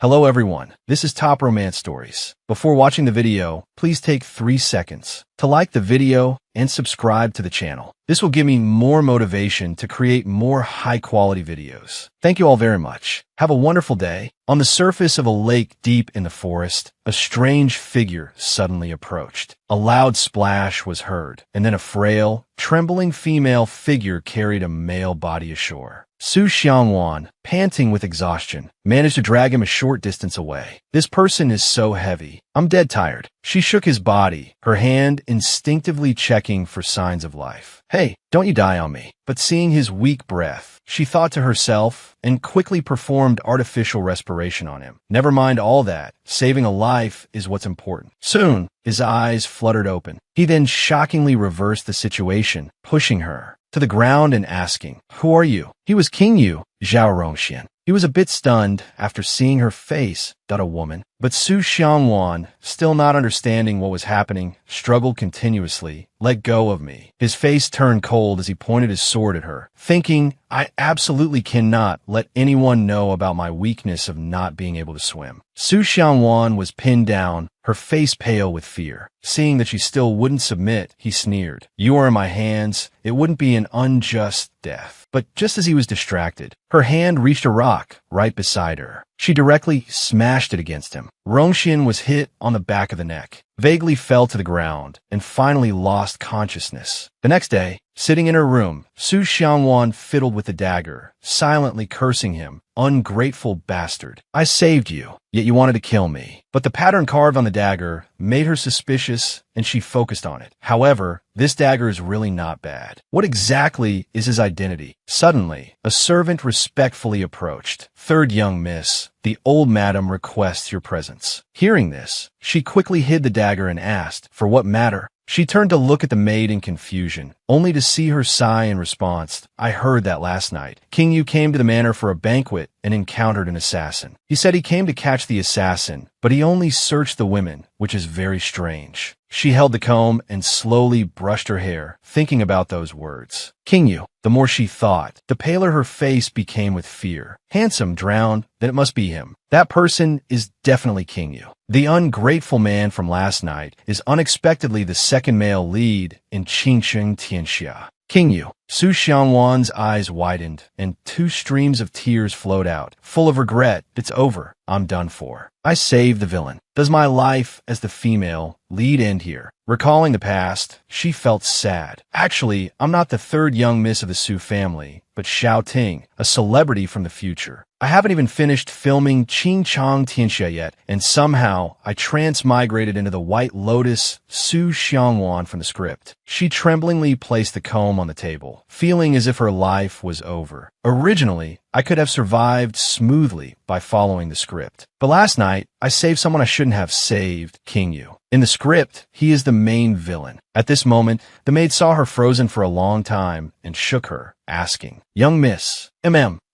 Hello everyone, this is Top Romance Stories. Before watching the video, please take 3 seconds to like the video and subscribe to the channel. This will give me more motivation to create more high-quality videos. Thank you all very much. Have a wonderful day. On the surface of a lake deep in the forest, a strange figure suddenly approached. A loud splash was heard, and then a frail, trembling female figure carried a male body ashore. Su Xiangwan, panting with exhaustion, managed to drag him a short distance away. This person is so heavy. I'm dead tired. She shook his body, her hand instinctively checking for signs of life. Hey, don't you die on me. But seeing his weak breath, she thought to herself and quickly performed artificial respiration on him. Never mind all that. Saving a life is what's important. Soon, his eyes fluttered open. He then shockingly reversed the situation, pushing her to the ground and asking, "Who are you?" He was King Yu, Zhao Rongxian. He was a bit stunned after seeing her face, a woman. But Su Xiangwan, still not understanding what was happening, struggled continuously. "Let go of me." His face turned cold as he pointed his sword at her, thinking, I absolutely cannot let anyone know about my weakness of not being able to swim. Su Xiangwan was pinned down, her face pale with fear. Seeing that she still wouldn't submit, he sneered. "You are in my hands. It wouldn't be an unjust death." But just as he was distracted, her hand reached a rock right beside her. She directly smashed it against him. Rongxian was hit on the back of the neck, vaguely fell to the ground, and finally lost consciousness. The next day, sitting in her room, Su Xiangwan fiddled with the dagger, silently cursing him. "Ungrateful bastard. I saved you, yet you wanted to kill me." But the pattern carved on the dagger made her suspicious, and she focused on it. However, this dagger is really not bad. What exactly is his identity? Suddenly, a servant respectfully approached. "Third young miss, the old madam requests your presence." Hearing this, she quickly hid the dagger and asked, "For what matter?" She turned to look at the maid in confusion, only to see her sigh in response. "I heard that last night. King Yu came to the manor for a banquet and encountered an assassin. He said he came to catch the assassin, but he only searched the women, which is very strange." She held the comb and slowly brushed her hair, thinking about those words. King Yu. The more she thought, the paler her face became with fear. Handsome, drowned, then it must be him. That person is definitely King Yu. The ungrateful man from last night is unexpectedly the second male lead in Qingsheng Tianxia. King Yu. Su Xiangwan's eyes widened, and 2 streams of tears flowed out. Full of regret, "It's over. I'm done for. I saved the villain. Does my life as the female lead end here?" Recalling the past, she felt sad. "Actually, I'm not the third young miss of the Su family, but Xiao Ting, a celebrity from the future. I haven't even finished filming Qingchang Tianxia yet, and somehow I transmigrated into the White Lotus Su Xiangwan from the script." She tremblingly placed the comb on the table, feeling as if her life was over. "Originally, I could have survived smoothly by following the script. But last night, I saved someone I shouldn't have saved, King Yu. In the script, he is the main villain." At this moment, the maid saw her frozen for a long time and shook her, asking, "Young miss,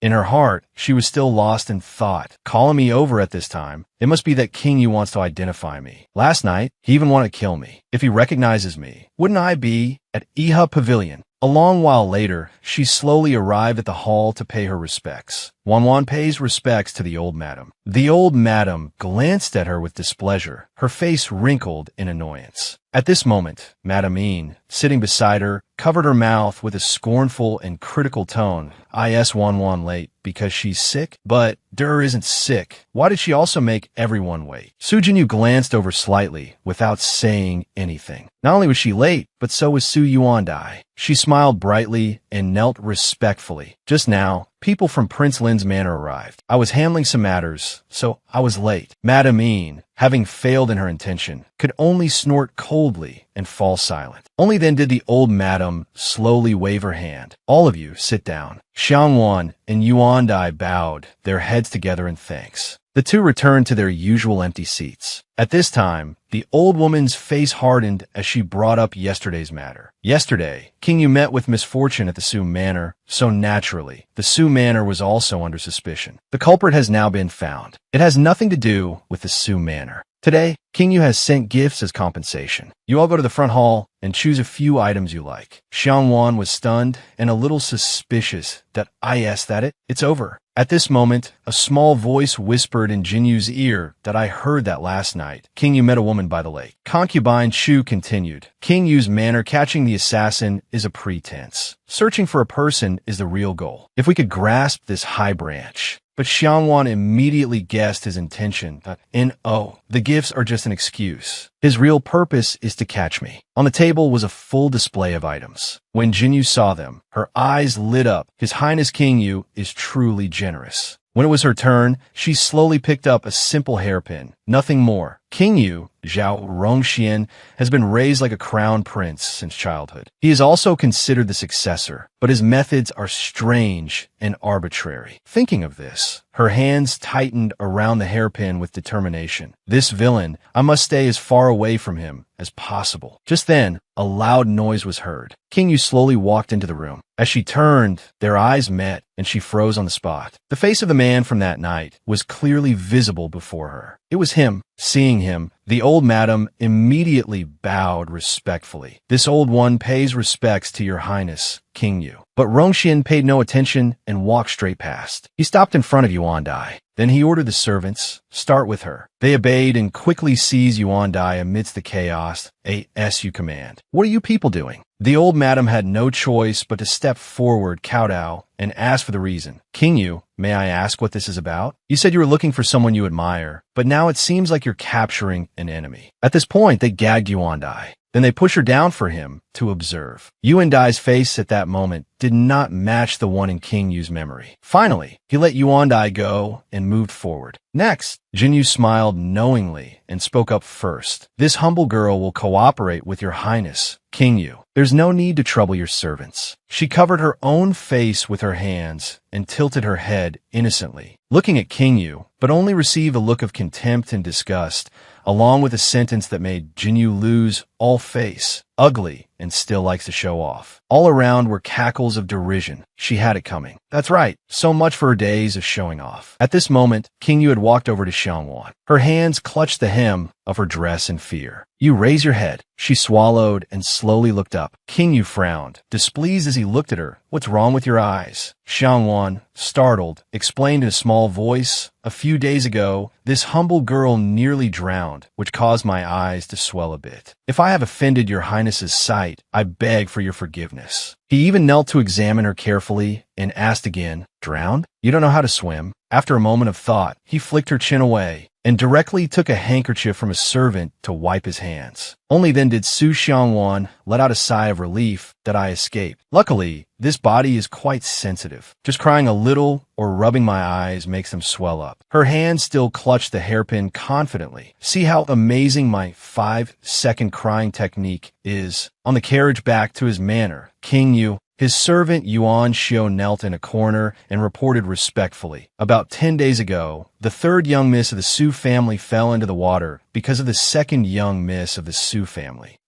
In her heart, she was still lost in thought. Calling me over at this time, it must be that King Yu wants to identify me. Last night, he even wanted to kill me. If he recognizes me, wouldn't I be at Iha Pavilion? A long while later, she slowly arrived at the hall to pay her respects. Wanwan pays respects to the old madam. The old madam glanced at her with displeasure, her face wrinkled in annoyance. At this moment, Madame Yin, sitting beside her, covered her mouth with a scornful and critical tone. "Is Wanwan late because she's sick? But Dur isn't sick. Why did she also make everyone wait?" Su Jinyu glanced over slightly without saying anything. Not only was she late, but so was Su Yuandai. She smiled brightly and knelt respectfully. "Just now, people from Prince Lin's manor arrived. I was handling some matters, so I was late." Madame Yin, having failed in her intention, could only snort coldly and fall silent. Only then did the old madam slowly wave her hand. "All of you, sit down." Xiangwan and Yuandai bowed, their heads together in thanks. The two returned to their usual empty seats. At this time, the old woman's face hardened as she brought up yesterday's matter. Yesterday, King Yu met with misfortune at the Su Manor, so naturally, the Su Manor was also under suspicion. The culprit has now been found. It has nothing to do with the Su Manor. Today, King Yu has sent gifts as compensation. You all go to the front hall and choose a few items you like. Xiangwan was stunned and a little suspicious that I asked that it's over. At this moment, a small voice whispered in Jinyu's ear that I heard that last night. King Yu met a woman by the lake. Concubine Chu continued. King Yu's manner catching the assassin is a pretense. Searching for a person is the real goal. If we could grasp this high branch. But Xiangwan immediately guessed his intention. The gifts are just an excuse. His real purpose is to catch me. On the table was a full display of items. When Jinyu saw them, her eyes lit up. His Highness King Yu is truly generous. When it was her turn, she slowly picked up a simple hairpin. Nothing more. King Yu, Zhao Rongxian, has been raised like a crown prince since childhood. He is also considered the successor, but his methods are strange and arbitrary. Thinking of this, her hands tightened around the hairpin with determination. This villain, I must stay as far away from him as possible. Just then, a loud noise was heard. King Yu slowly walked into the room. As she turned, their eyes met, and she froze on the spot. The face of the man from that night was clearly visible before her. It was him. Seeing him, the old madam immediately bowed respectfully. This old one pays respects to your highness, King Yu. But Rongxian paid no attention and walked straight past. He stopped in front of Yuandai. Then he ordered the servants, start with her. They obeyed and quickly seized Yuandai amidst the chaos. As you command. What are you people doing? The old madam had no choice but to step forward, kowtow, and ask for the reason. King Yu, may I ask what this is about? You said you were looking for someone you admire, but now it seems like you're capturing an enemy. At this point, they gagged Yuandai. Then they push her down for him to observe. Yuandai's face at that moment did not match the one in King Yu's memory. Finally, he let Yuandai go and moved forward. Next, Jinyu smiled knowingly and spoke up first. This humble girl will cooperate with your highness, King Yu. There's no need to trouble your servants. She covered her own face with her hands and tilted her head innocently, looking at King Yu, but only received a look of contempt and disgust, along with a sentence that made Jinyu lose all face. Ugly and still likes to show off. All around were cackles of derision. She had it coming. That's right. So much for her days of showing off. At this moment, King Yu had walked over to Xiangwan. Her hands clutched the hem of her dress in fear. You raise your head. She swallowed and slowly looked up. King Yu frowned, displeased as he looked at her. What's wrong with your eyes? Xiangwan, startled, explained in a small voice, a few days ago, this humble girl nearly drowned, which caused my eyes to swell a bit. If I have offended your highness's sight, I beg for your forgiveness. He even knelt to examine her carefully and asked again, drowned? You don't know how to swim? After a moment of thought, he flicked her chin away and directly took a handkerchief from a servant to wipe his hands. Only then did Su Xiangwan let out a sigh of relief that I escaped. Luckily, this body is quite sensitive. Just crying a little or rubbing my eyes makes them swell up. Her hand still clutched the hairpin confidently. See how amazing my 5-second crying technique is. On the carriage back to his manor, King Yu, his servant Yuan Xiu knelt in a corner and reported respectfully. About 10 days ago, the third young miss of the Su family fell into the water because of the second young miss of the Su family.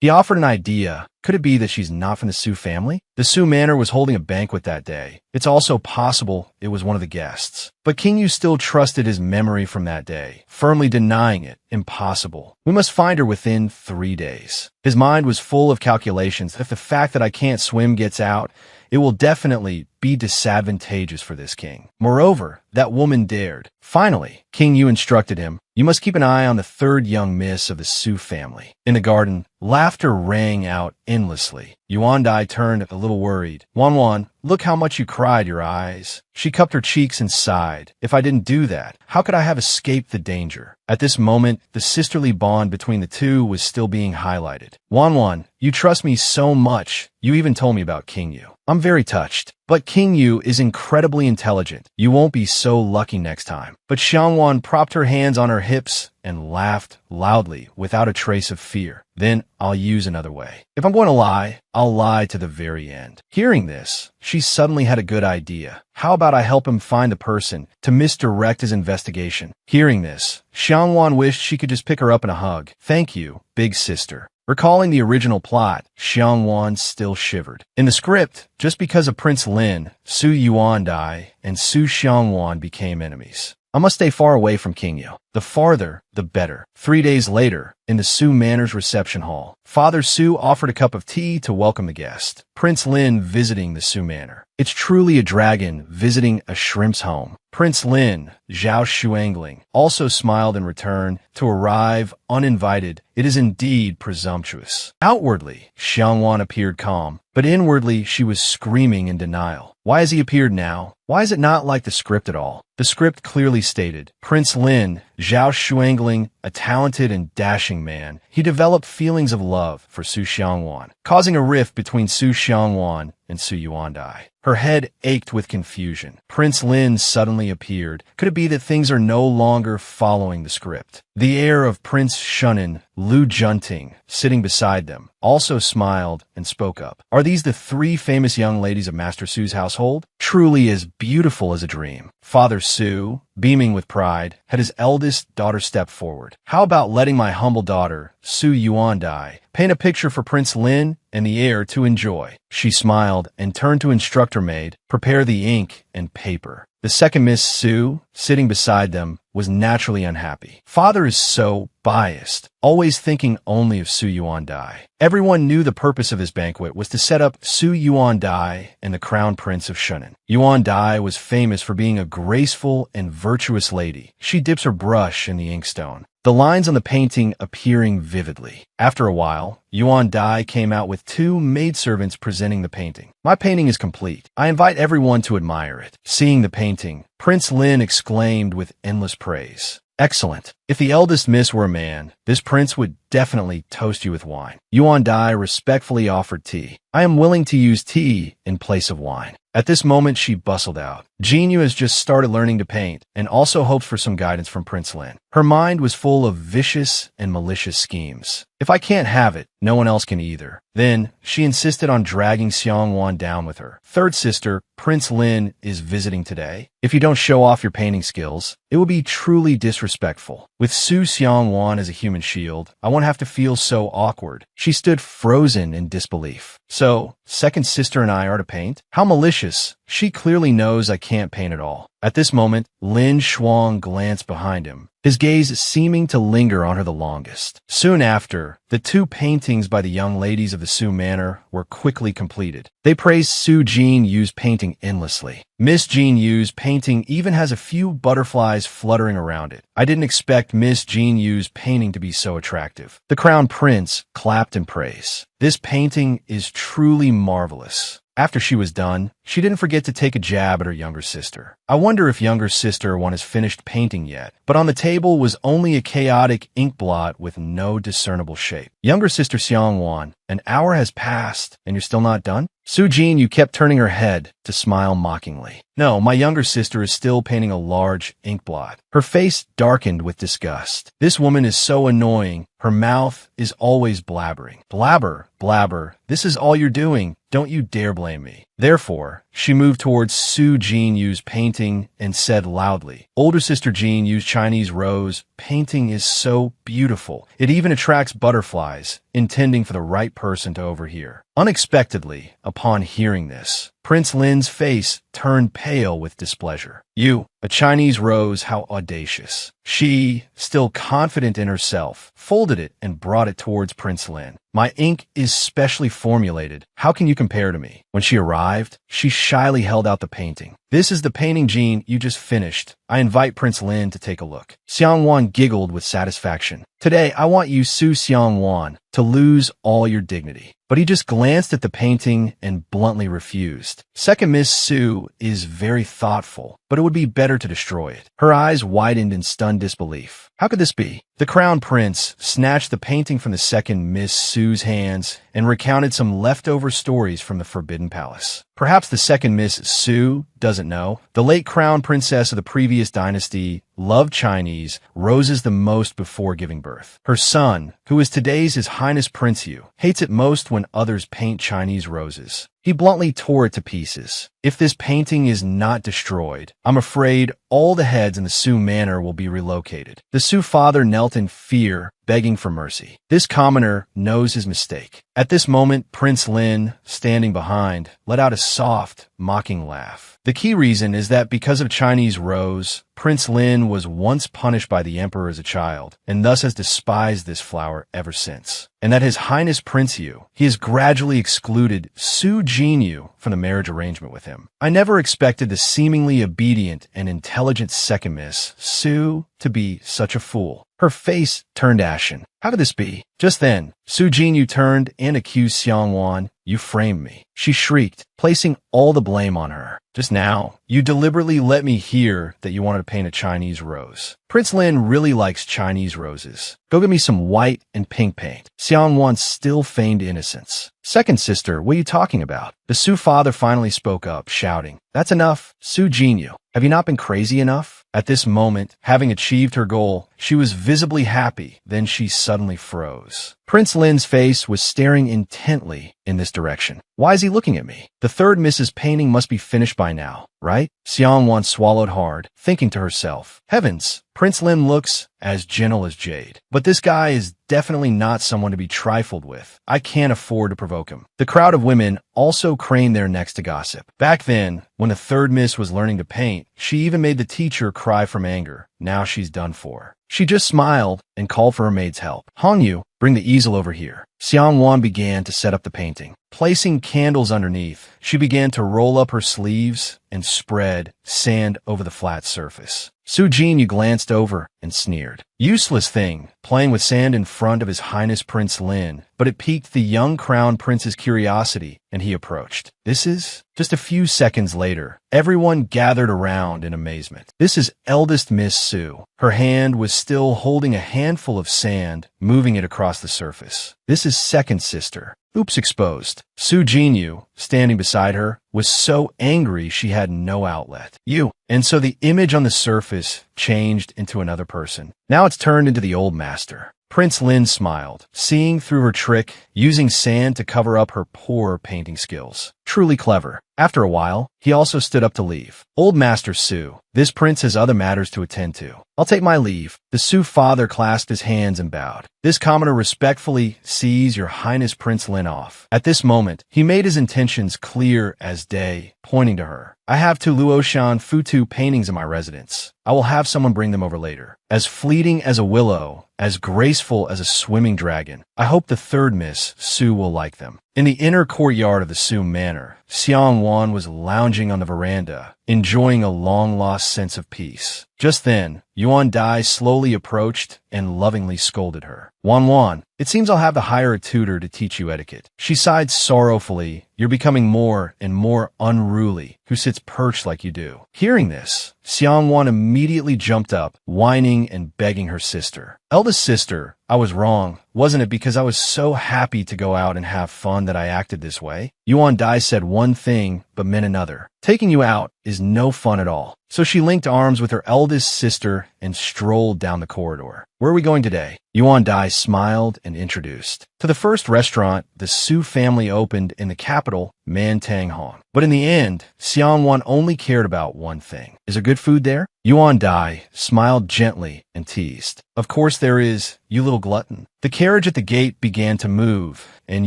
He offered an idea. Could it be that she's not from the Su family? The Su manor was holding a banquet that day. It's also possible it was one of the guests. But King Yu still trusted his memory from that day, firmly denying it. Impossible. We must find her within 3 days. His mind was full of calculations. If the fact that I can't swim gets out, it will definitely be disadvantageous for this king. Moreover, that woman dared. Finally, King Yu instructed him, you must keep an eye on the third young miss of the Su family. In the garden, laughter rang out endlessly. Yuandai turned a little worried. Wan, look how much you cried your eyes. She cupped her cheeks and sighed. If I didn't do that, how could I have escaped the danger? At this moment, the sisterly bond between the two was still being highlighted. Wan, you trust me so much. You even told me about King Yu. I'm very touched. But King Yu is incredibly intelligent. You won't be so lucky next time. But Xiangwan propped her hands on her hips and laughed loudly without a trace of fear. Then I'll use another way. If I'm going to lie, I'll lie to the very end. Hearing this, she suddenly had a good idea. How about I help him find the person to misdirect his investigation? Hearing this, Xiangwan wished she could just pick her up in a hug. Thank you, big sister. Recalling the original plot, Xiangwan still shivered. In the script, just because of Prince Lin, Su Yuandai and Su Xiangwan became enemies. I must stay far away from King Yo. The farther, the better. 3 days later, in the Su Manor's reception hall, Father Su offered a cup of tea to welcome the guest. Prince Lin visiting the Su Manor. It's truly a dragon visiting a shrimp's home. Prince Lin, Zhao Shuangling, also smiled in return. To arrive uninvited, it is indeed presumptuous. Outwardly, Xiangwan appeared calm, but inwardly she was screaming in denial. Why has he appeared now? Why is it not like the script at all? The script clearly stated, Prince Lin, Zhao Shuangling, a talented and dashing man, he developed feelings of love for Su Xiangwan, causing a rift between Su Xiangwan and Su Yuandai. Her head ached with confusion. Prince Lin suddenly appeared. Could it be that things are no longer following the script? The heir of Prince Shunan, Lu Junting, sitting beside them, also smiled and spoke up. Are these the 3 famous young ladies of Master Su's household? Truly as beautiful as a dream. Father Su, beaming with pride, had his eldest daughter step forward. How about letting my humble daughter, Su Yuandai, paint a picture for Prince Lin and the heir to enjoy? She smiled and turned to instruct her maid, prepare the ink and paper. The second Miss Su, sitting beside them, was naturally unhappy. Father is so biased, always thinking only of Su Yuandai. Everyone knew the purpose of his banquet was to set up Su Yuandai and the crown prince of Shunan. Yuandai was famous for being a graceful and virtuous lady. She dips her brush in the inkstone, the lines on the painting appearing vividly. After a while, Yuan Dai came out with 2 maidservants presenting the painting. My painting is complete. I invite everyone to admire it. Seeing the painting, Prince Lin exclaimed with endless praise. Excellent. If the eldest miss were a man, this prince would definitely toast you with wine. Yuan Dai respectfully offered tea. I am willing to use tea in place of wine. At this moment, she bustled out. Jinyu has just started learning to paint and also hoped for some guidance from Prince Lin. Her mind was full of vicious and malicious schemes. If I can't have it, no one else can either. Then, she insisted on dragging Xiangwan down with her. Third sister, Prince Lin, is visiting today. If you don't show off your painting skills, it will be truly disrespectful. With Su Xiangwan as a human shield, I won't have to feel so awkward. She stood frozen in disbelief. So, second sister and I are to paint? How malicious. She clearly knows I can't paint at all. At this moment, Lin Shuang glanced behind him, his gaze seeming to linger on her the longest. Soon after, the 2 paintings by the young ladies of the Su Manor were quickly completed. They praised Su Jin Yu's painting endlessly. Miss Jin Yu's painting even has a few butterflies fluttering around it. I didn't expect Miss Jin Yu's painting to be so attractive. The Crown Prince clapped in praise. This painting is truly marvelous. After she was done, she didn't forget to take a jab at her younger sister. I wonder if younger sister one has finished painting yet, but on the table was only a chaotic ink blot with no discernible shape. Younger sister Xiangwan, an hour has passed and you're still not done? Su Jin, you kept turning her head to smile mockingly. No, my younger sister is still painting a large ink blot. Her face darkened with disgust. This woman is so annoying. Her mouth is always blabbering. Blabber, blabber, this is all you're doing. Don't you dare blame me. Therefore, she moved towards Su Jin Yu's painting and said loudly, Older sister Jin Yu's Chinese rose painting is so beautiful. It even attracts butterflies, intending for the right person to overhear. Unexpectedly, upon hearing this, Prince Lin's face turned pale with displeasure. You, a Chinese rose, how audacious. She, still confident in herself, folded it and brought it towards Prince Lin. My ink is specially formulated. How can you compare to me? When she arrived, she shyly held out the painting. This is the painting, Jean, you just finished. I invite Prince Lin to take a look. Xiangwan giggled with satisfaction. Today, I want you, Su Xiangwan, to lose all your dignity. But he just glanced at the painting and bluntly refused. Second Miss Su is very thoughtful, but it would be better to destroy it. Her eyes widened in stunned disbelief. How could this be? The Crown Prince snatched the painting from the second Miss Su's hands and recounted some leftover stories from the Forbidden Palace. Perhaps the second Miss Su doesn't know. The late Crown Princess of the previous dynasty loved Chinese roses the most before giving birth. Her son, who is today's His Highness Prince Yu, hates it most when others paint Chinese roses. He bluntly tore it to pieces. If this painting is not destroyed, I'm afraid all the heads in the Su manor will be relocated. The Su father knelt in fear, begging for mercy. This commoner knows his mistake. At this moment, Prince Lin, standing behind, let out a soft, mocking laugh. The key reason is that because of Chinese rose, Prince Lin was once punished by the emperor as a child, and thus has despised this flower ever since. And that His Highness Prince Yu, he has gradually excluded Su Jinyu from the marriage arrangement with him. I never expected the seemingly obedient and intelligent second miss, Su, to be such a fool. Her face turned ashen. How could this be? Just then, Su Jinyu turned and accused Xiang Wan. You framed me, she shrieked, placing all the blame on her. Just now, you deliberately let me hear that you wanted to paint a Chinese rose. Prince Lin really likes Chinese roses. Go get me some white and pink paint. Xiang Wan still feigned innocence. Second sister, what are you talking about? The Su father finally spoke up, shouting, That's enough, Su Jinyu. Have you not been crazy enough? At this moment, having achieved her goal, she was visibly happy. Then she suddenly froze. Prince Lin's face was staring intently in this direction. Why is he looking at me? The third Mrs. Painting must be finished by now, right? Xiang Wan swallowed hard, thinking to herself, Heavens, Prince Lin looks as gentle as jade. But this guy is definitely not someone to be trifled with. I can't afford to provoke him. The crowd of women also craned their necks to gossip. Back then, when the third miss was learning to paint, she even made the teacher cry from anger. Now she's done for. She just smiled and called for her maid's help. Hongyu, bring the easel over here. Xiang Wan began to set up the painting. Placing candles underneath, she began to roll up her sleeves and spread sand over the flat surface. Su Jinyu glanced over and sneered. Useless thing, playing with sand in front of His Highness Prince Lin, but it piqued the young crown prince's curiosity, and he approached. This is? Just a few seconds later, everyone gathered around in amazement. This is eldest Miss Su. Her hand was still holding a handful of sand, moving it across the surface. This is second sister. Oops exposed. Su Jinyu, standing beside her, was so angry she had no outlet. You. And so the image on the surface changed into another person. Now it's turned into the old master. Prince Lin smiled, seeing through her trick, using sand to cover up her poor painting skills. Truly clever. After a while, he also stood up to leave. Old Master Su, this prince has other matters to attend to. I'll take my leave. The Su father clasped his hands and bowed. This commoner respectfully sees Your Highness Prince Lin off. At this moment, he made his intentions clear as day, pointing to her. I have two Luoshan Futu paintings in my residence. I will have someone bring them over later. As fleeting as a willow, as graceful as a swimming dragon. I hope the third Miss Su will like them. In the inner courtyard of the Su manor, Xiang Wan was lounging on the veranda, enjoying a long-lost sense of peace. Just then, Yuan Dai slowly approached and lovingly scolded her. Wan, it seems I'll have to hire a tutor to teach you etiquette. She sighed sorrowfully. You're becoming more and more unruly, who sits perched like you do. Hearing this, Xiang Wan immediately jumped up, whining and begging her sister. Eldest sister, I was wrong. Wasn't it because I was so happy to go out and have fun that I acted this way? Yuan Dai said one thing, but meant another. Taking you out is no fun at all. So she linked arms with her eldest sister and strolled down the corridor. Where are we going today? Yuan Dai smiled and introduced. To the first restaurant the Su family opened in the capital, Mantang. But in the end, Xiang Wan only cared about one thing. Is there good food there? Yuan Dai smiled gently and teased. Of course there is, you little glutton. The carriage at the gate began to move, and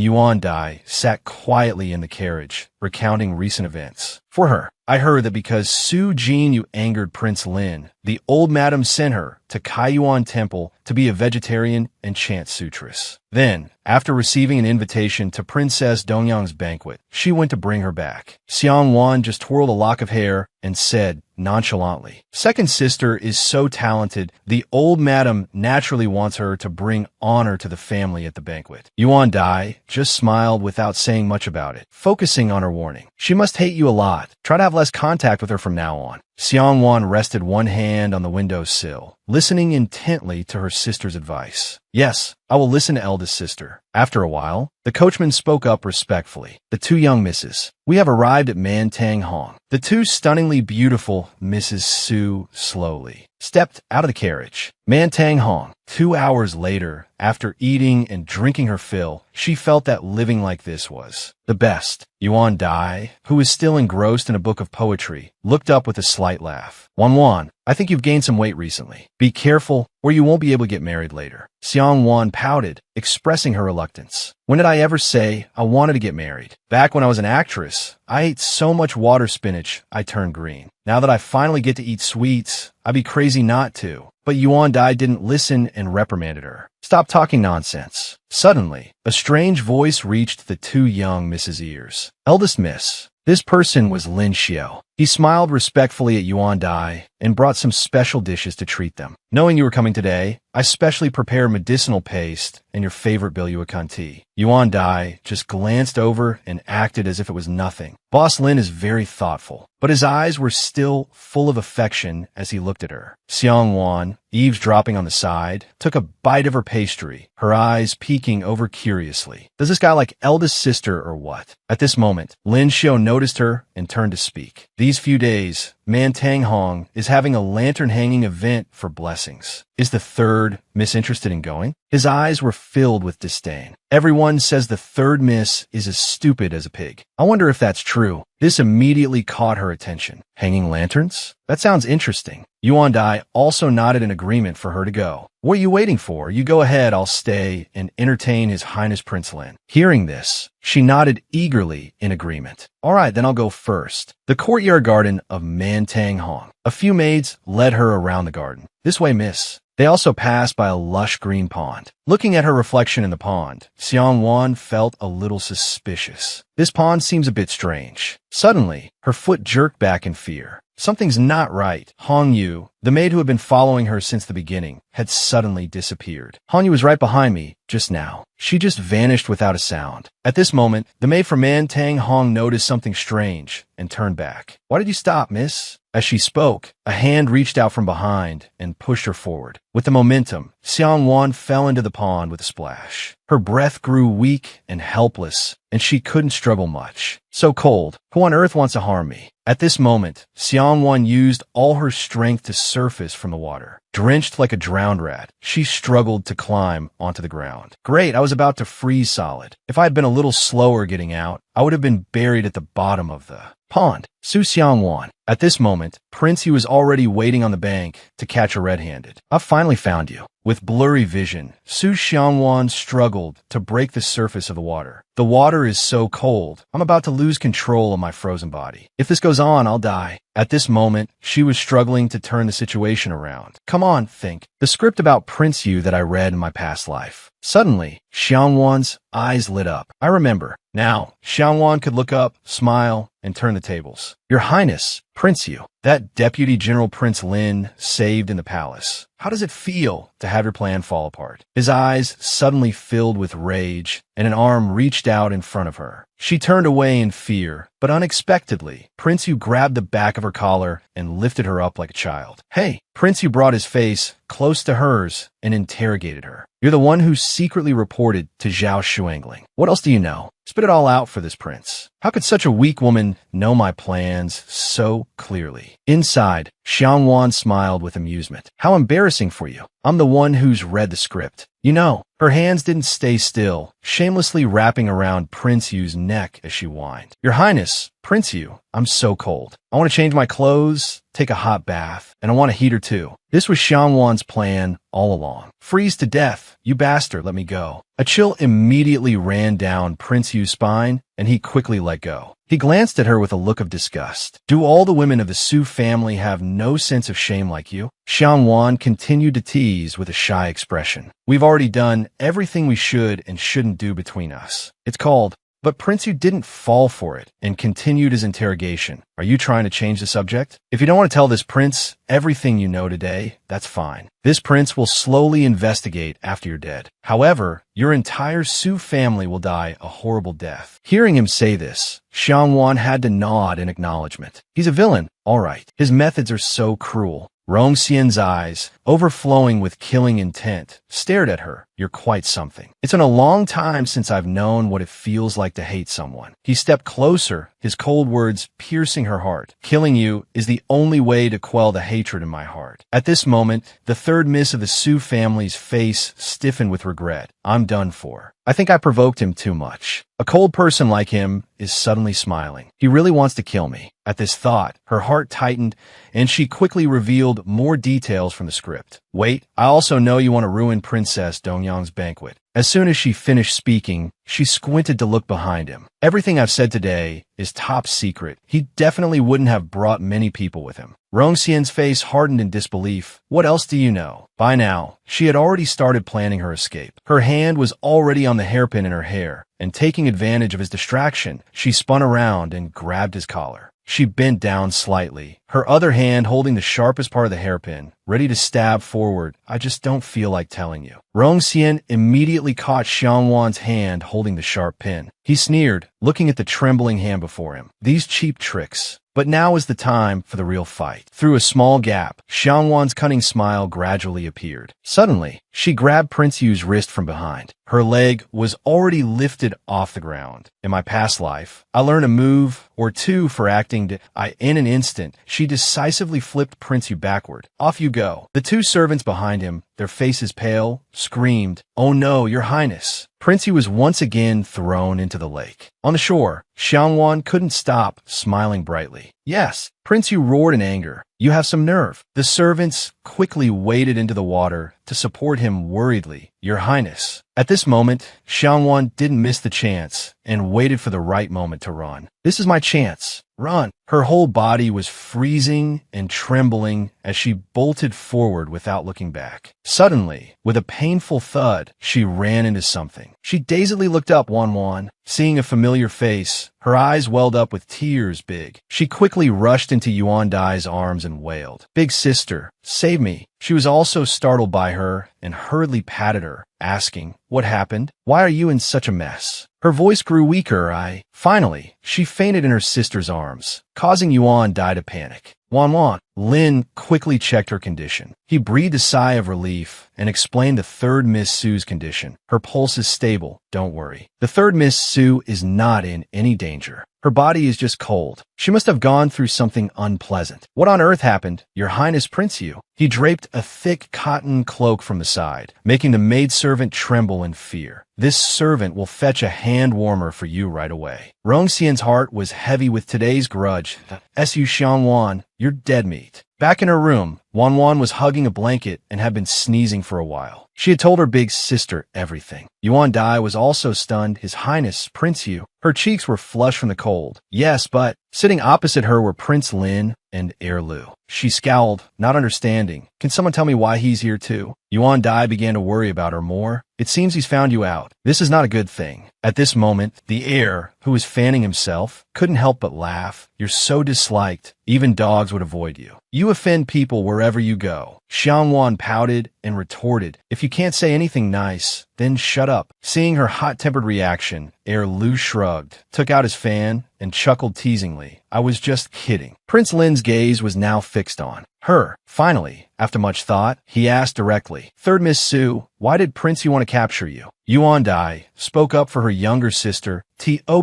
Yuan Dai sat quietly in the carriage, recounting recent events. For her, I heard that because Su Jinyu angered Prince Lin, the old madam sent her to Kaiyuan Temple to be a vegetarian and chant sutras. Then, after receiving an invitation to Princess Dongyang's banquet, she went to bring her back. Xiang Wan just twirled a lock of hair and said nonchalantly, Second sister is so talented, the old madam naturally wants her to bring honor to the family at the banquet. Yuan Dai just smiled without saying much about it, focusing on her warning. She must hate you a lot. Try to have less contact with her from now on. Xiang Wan rested one hand on the windowsill, listening intently to her sister's advice. Yes, I will listen to eldest sister. After a while, the coachman spoke up respectfully. The two young misses. We have arrived at Mantang. The two stunningly beautiful Mrs. Su slowly. stepped out of the carriage. Mantang Hong. 2 hours later, after eating and drinking her fill, she felt that living like this was the best. Yuan Dai, who was still engrossed in a book of poetry, looked up with a slight laugh. Wan, I think you've gained some weight recently. Be careful, or you won't be able to get married later. Xiang Wan pouted, expressing her reluctance. When did I ever say I wanted to get married? Back when I was an actress, I ate so much water spinach I turned green. Now that I finally get to eat sweets, I'd be crazy not to. But Yuan Dai didn't listen and reprimanded her. Stop talking nonsense. Suddenly, a strange voice reached the two young Misses' ears. Eldest Miss. This person was Lin Xiao. He smiled respectfully at Yuan Dai and brought some special dishes to treat them. Knowing you were coming today, I specially prepared medicinal paste and your favorite Bilyuakan tea. Yuan Dai just glanced over and acted as if it was nothing. Boss Lin is very thoughtful, but his eyes were still full of affection as he looked at her. Xiang Wan, eavesdropping on the side, took a bite of her pastry, her eyes peeking over curiously. Does this guy like eldest sister or what? At this moment, Lin Xiao noticed her and turned to speak. These few days, Mantang Hong is having a lantern hanging event for blessings. Is the third Miss interested in going? His eyes were filled with disdain. Everyone says the third Miss is as stupid as a pig. I wonder if that's true. This immediately caught her attention. Hanging lanterns? That sounds interesting. Yuan Dai also nodded in agreement for her to go. What are you waiting for? You go ahead, I'll stay and entertain His Highness Prince Lin. Hearing this, she nodded eagerly in agreement. All right, then I'll go first. The courtyard garden of Mantang Hong. A few maids led her around the garden. This way, miss. They also passed by a lush green pond. Looking at her reflection in the pond, Xiang Wan felt a little suspicious. This pond seems a bit strange. Suddenly, her foot jerked back in fear. Something's not right. Hong Yu, the maid who had been following her since the beginning, had suddenly disappeared. Hong Yu was right behind me, just now. She just vanished without a sound. At this moment, the maid from Mantang Hong noticed something strange and turned back. Why did you stop, miss? As she spoke, a hand reached out from behind and pushed her forward. With the momentum, Xiang Wan fell into the pond with a splash. Her breath grew weak and helpless, and she couldn't struggle much. So cold. Who on earth wants to harm me? At this moment, Xiang Wan used all her strength to surface from the water. Drenched like a drowned rat, she struggled to climb onto the ground. Great, I was about to freeze solid. If I had been a little slower getting out, I would have been buried at the bottom of the pond. Su Xiang Wan. At this moment, Prince Yu was already waiting on the bank to catch her red-handed. I've finally found you. With blurry vision, Su Xiangwan struggled to break the surface of the water. The water is so cold, I'm about to lose control of my frozen body. If this goes on, I'll die. At this moment, she was struggling to turn the situation around. Come on, think. The script about Prince Yu that I read in my past life. Suddenly, Xiangwan's eyes lit up. I remember. Now, Xiangwan could look up, smile, and turn the tables. Your Highness, Prince Yu, that Deputy General Prince Lin saved in the palace. How does it feel to have your plan fall apart? His eyes suddenly filled with rage, and an arm reached out in front of her. She turned away in fear, but unexpectedly, Prince Yu grabbed the back of her collar and lifted her up like a child. Hey! Prince Yu brought his face close to hers and interrogated her. You're the one who secretly reported to Zhao Shuangling. What else do you know? Spit it all out for this prince. How could such a weak woman know my plans so clearly? Inside, Xiangwan smiled with amusement. How embarrassing for you. I'm the one who's read the script. You know, her hands didn't stay still, shamelessly wrapping around Prince Yu's neck as she whined. Your Highness, Prince Yu, I'm so cold. I want to change my clothes, take a hot bath, and I want a heater too. This was Xiangwan's plan all along. Freeze to death, you bastard, let me go. A chill immediately ran down Prince Yu's spine, and he quickly let go. He glanced at her with a look of disgust. Do all the women of the Su family have no sense of shame like you? Xiangwan continued to tease with a shy expression. We've already done everything we should and shouldn't do between us. It's called... But Prince Yu didn't fall for it and continued his interrogation. Are you trying to change the subject? If you don't want to tell this prince everything you know today, that's fine. This prince will slowly investigate after you're dead. However, your entire Su family will die a horrible death. Hearing him say this, Xiangwan had to nod in acknowledgement. He's a villain, all right. His methods are so cruel. Rong Xian's eyes, overflowing with killing intent, stared at her. You're quite something. It's been a long time since I've known what it feels like to hate someone. He stepped closer his cold words piercing her heart. "Killing you is the only way to quell the hatred in my heart." At this moment, the third miss of the Su family's face stiffened with regret. "I'm done for. I think I provoked him too much." A cold person like him is suddenly smiling. He really wants to kill me. At this thought, her heart tightened, and she quickly revealed more details from the script. "Wait, I also know you want to ruin Princess Dongyang's banquet." As soon as she finished speaking, she squinted to look behind him. "Everything I've said today is top secret. He definitely wouldn't have brought many people with him." Rongxian's face hardened in disbelief. "What else do you know?" By now, she had already started planning her escape. Her hand was already on the hairpin in her hair, and taking advantage of his distraction, she spun around and grabbed his collar. She bent down slightly, her other hand holding the sharpest part of the hairpin, ready to stab forward. "I just don't feel like telling you." Rongxian immediately caught Xiangwan's hand holding the sharp pin. He sneered, looking at the trembling hand before him. "These cheap tricks. But now is the time for the real fight." Through a small gap, Xiangwan's cunning smile gradually appeared. Suddenly, she grabbed Prince Yu's wrist from behind. Her leg was already lifted off the ground. "In my past life, I learned a move or two for acting in an instant, she decisively flipped Prince Yu backward. "Off you go." The two servants behind him, their faces pale, screamed, "Oh no, your highness." Prince Yu was once again thrown into the lake. On the shore, Xiangwan couldn't stop smiling brightly. "Yes," Prince Yu roared in anger. "You have some nerve." The servants quickly waded into the water to support him worriedly. "Your highness." At this moment, Xiangwan didn't miss the chance and waited for the right moment to run. "This is my chance. Run." Her whole body was freezing and trembling as she bolted forward without looking back. Suddenly, with a painful thud, she ran into something. She dazedly looked up, Wan. Seeing a familiar face, her eyes welled up with tears big. She quickly rushed into Yuan Dai's arms and wailed, "Big sister, save me." She was also startled by her and hurriedly patted her, asking, "What happened? Why are you in such a mess?" Her voice grew weaker. Finally, she fainted in her sister's arms, causing Yuan Dai to panic. Wan. Lin quickly checked her condition. He breathed a sigh of relief and explained the third Miss Su's condition. "Her pulse is stable, don't worry. The third Miss Su is not in any danger. Her body is just cold. She must have gone through something unpleasant." "What on earth happened, Your Highness Prince Yu?" He draped a thick cotton cloak from the side, making the maidservant tremble in fear. "This servant will fetch a hand warmer for you right away." Rongxian's heart was heavy with today's grudge. "Su Xiangwan, you're dead meat." Back in her room, Wan was hugging a blanket and had been sneezing for a while. She had told her big sister everything. Yuan Dai was also stunned. "His Highness, Prince Yu." Her cheeks were flushed from the cold. "Yes, but..." Sitting opposite her were Prince Lin and Heir Lu. She scowled, not understanding. "Can someone tell me why he's here too?" Yuan Dai began to worry about her more. "It seems he's found you out. This is not a good thing." At this moment, the heir, who was fanning himself, couldn't help but laugh. "You're so disliked, even dogs would avoid you. You offend people wherever you go." Xiangwan pouted and retorted, "If you can't say anything nice, then shut up." Seeing her hot-tempered reaction, Heir Lu shrugged, took out his fan, and chuckled teasingly. "I was just kidding." Prince Lin's gaze was now fixed on her. Finally, after much thought, he asked directly, "Third Miss Su, why did Prince Yu want to capture you?" Yuan Dai spoke up for her younger sister.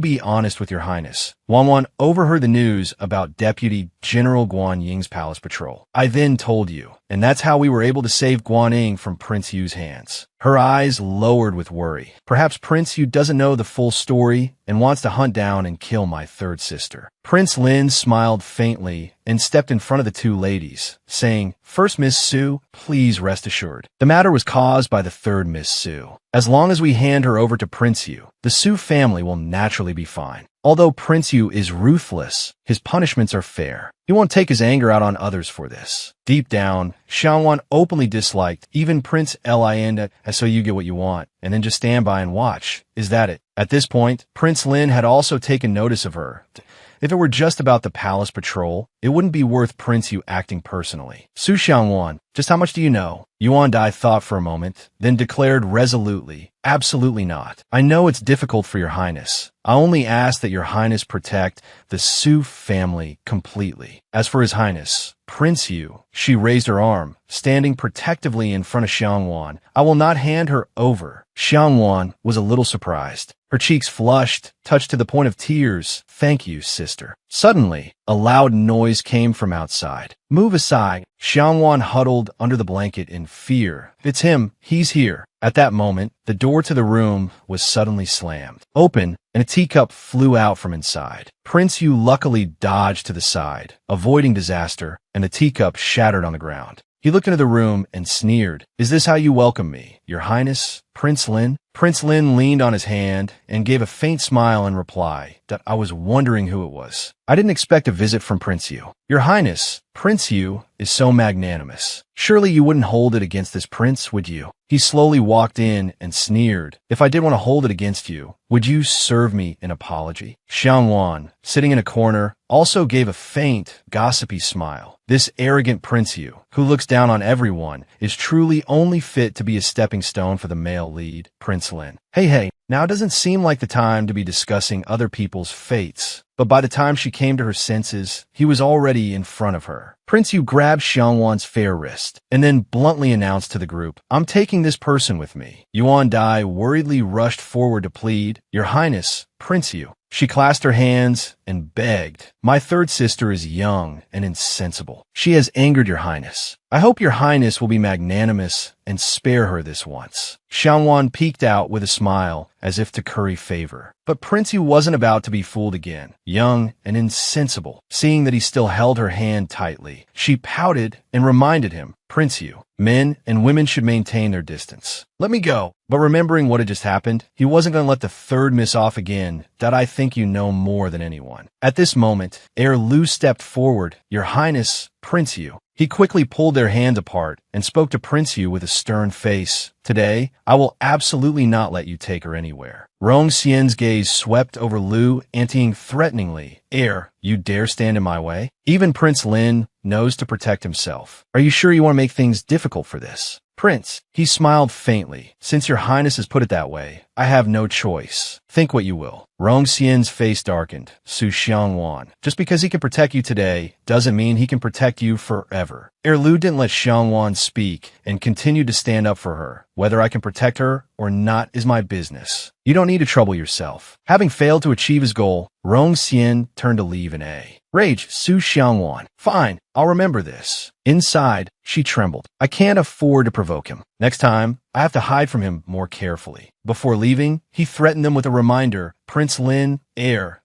"Be honest with Your Highness. Wan overheard the news about Deputy General Guan Ying's palace patrol. I then told you, and that's how we were able to save Guan Ying from Prince Yu's hands." Her eyes lowered with worry. "Perhaps Prince Yu doesn't know the full story and wants to hunt down and kill my third sister." Prince Lin smiled faintly and stepped in front of the two ladies, saying, "First Miss Su, please rest assured. The matter was caused by the third Miss Su. As long as we hand her over to Prince Yu, the Su family will naturally be fine. Although Prince Yu is ruthless, his punishments are fair. He won't take his anger out on others for this." Deep down, Xiangwan openly disliked even Prince Lin, so you get what you want, and then just stand by and watch. Is that it? At this point, Prince Lin had also taken notice of her. If it were just about the palace patrol, it it wouldn't be worth Prince Yu acting personally. Su Xiangwan, just how much do you know? Yuan Dai thought for a moment, then declared resolutely, absolutely not. I know it's difficult for your highness. I only ask that your highness protect the Su family completely. As for his highness, Prince Yu, she raised her arm, standing protectively in front of Xiangwan. I will not hand her over. Xiangwan was a little surprised. Her cheeks flushed, touched to the point of tears. Thank you, sister. Suddenly, a loud noise came from outside. Move aside. Xiangwan huddled under the blanket in fear. It's him. He's here. At that moment, the door to the room was suddenly slammed open, and a teacup flew out from inside. Prince Yu luckily dodged to the side, avoiding disaster, and the teacup shattered on the ground. He looked into the room and sneered. Is this how you welcome me, your highness, Prince Lin? Prince Lin leaned on his hand and gave a faint smile in reply that I was wondering who it was. I didn't expect a visit from Prince Yu. Your highness, Prince Yu is so magnanimous. Surely you wouldn't hold it against this prince, would you? He slowly walked in and sneered. If I did want to hold it against you, would you serve me an apology? Xiangwan, sitting in a corner, also gave a faint, gossipy smile. This arrogant Prince Yu, who looks down on everyone, is truly only fit to be a stepping stone for the male lead, Prince Lin. Hey, now it doesn't seem like the time to be discussing other people's fates. But by the time she came to her senses, he was already in front of her. Prince Yu grabbed Xiangwan's fair wrist, and then bluntly announced to the group, I'm taking this person with me. Yuan Dai worriedly rushed forward to plead, Your Highness, Prince Yu. She clasped her hands and begged, My third sister is young and insensible. She has angered your highness. I hope your highness will be magnanimous and spare her this once. Xiangwan peeked out with a smile as if to curry favor. But Prince Yu wasn't about to be fooled again. Young and insensible. Seeing that he still held her hand tightly, she pouted and reminded him, Prince Yu, men and women should maintain their distance. Let me go. But remembering what had just happened, he wasn't going to let the third miss off again. That I think you know more than anyone. At this moment, ere Lu stepped forward, Your Highness, Prince Yu. He quickly pulled their hands apart and spoke to Prince Yu with a stern face. Today, I will absolutely not let you take her anywhere. Rong Xian's gaze swept over Lu, anteing threateningly, you dare stand in my way? Even Prince Lin knows to protect himself. Are you sure you want to make things difficult for this? Prince, he smiled faintly. Since your highness has put it that way, I have no choice. Think what you will. Rong Xian's face darkened. Su Xiangwan. Just because he can protect you today doesn't mean he can protect you forever. Lu didn't let Xiangwan speak and continued to stand up for her. Whether I can protect her or not is my business. You don't need to trouble yourself. Having failed to achieve his goal, Rong Xian turned to leave in a rage. Su Xiangwan. Fine, I'll remember this. Inside, she trembled. I can't afford to provoke him. Next time, I have to hide from him more carefully. Before leaving, he threatened them with a reminder. Prince Lin,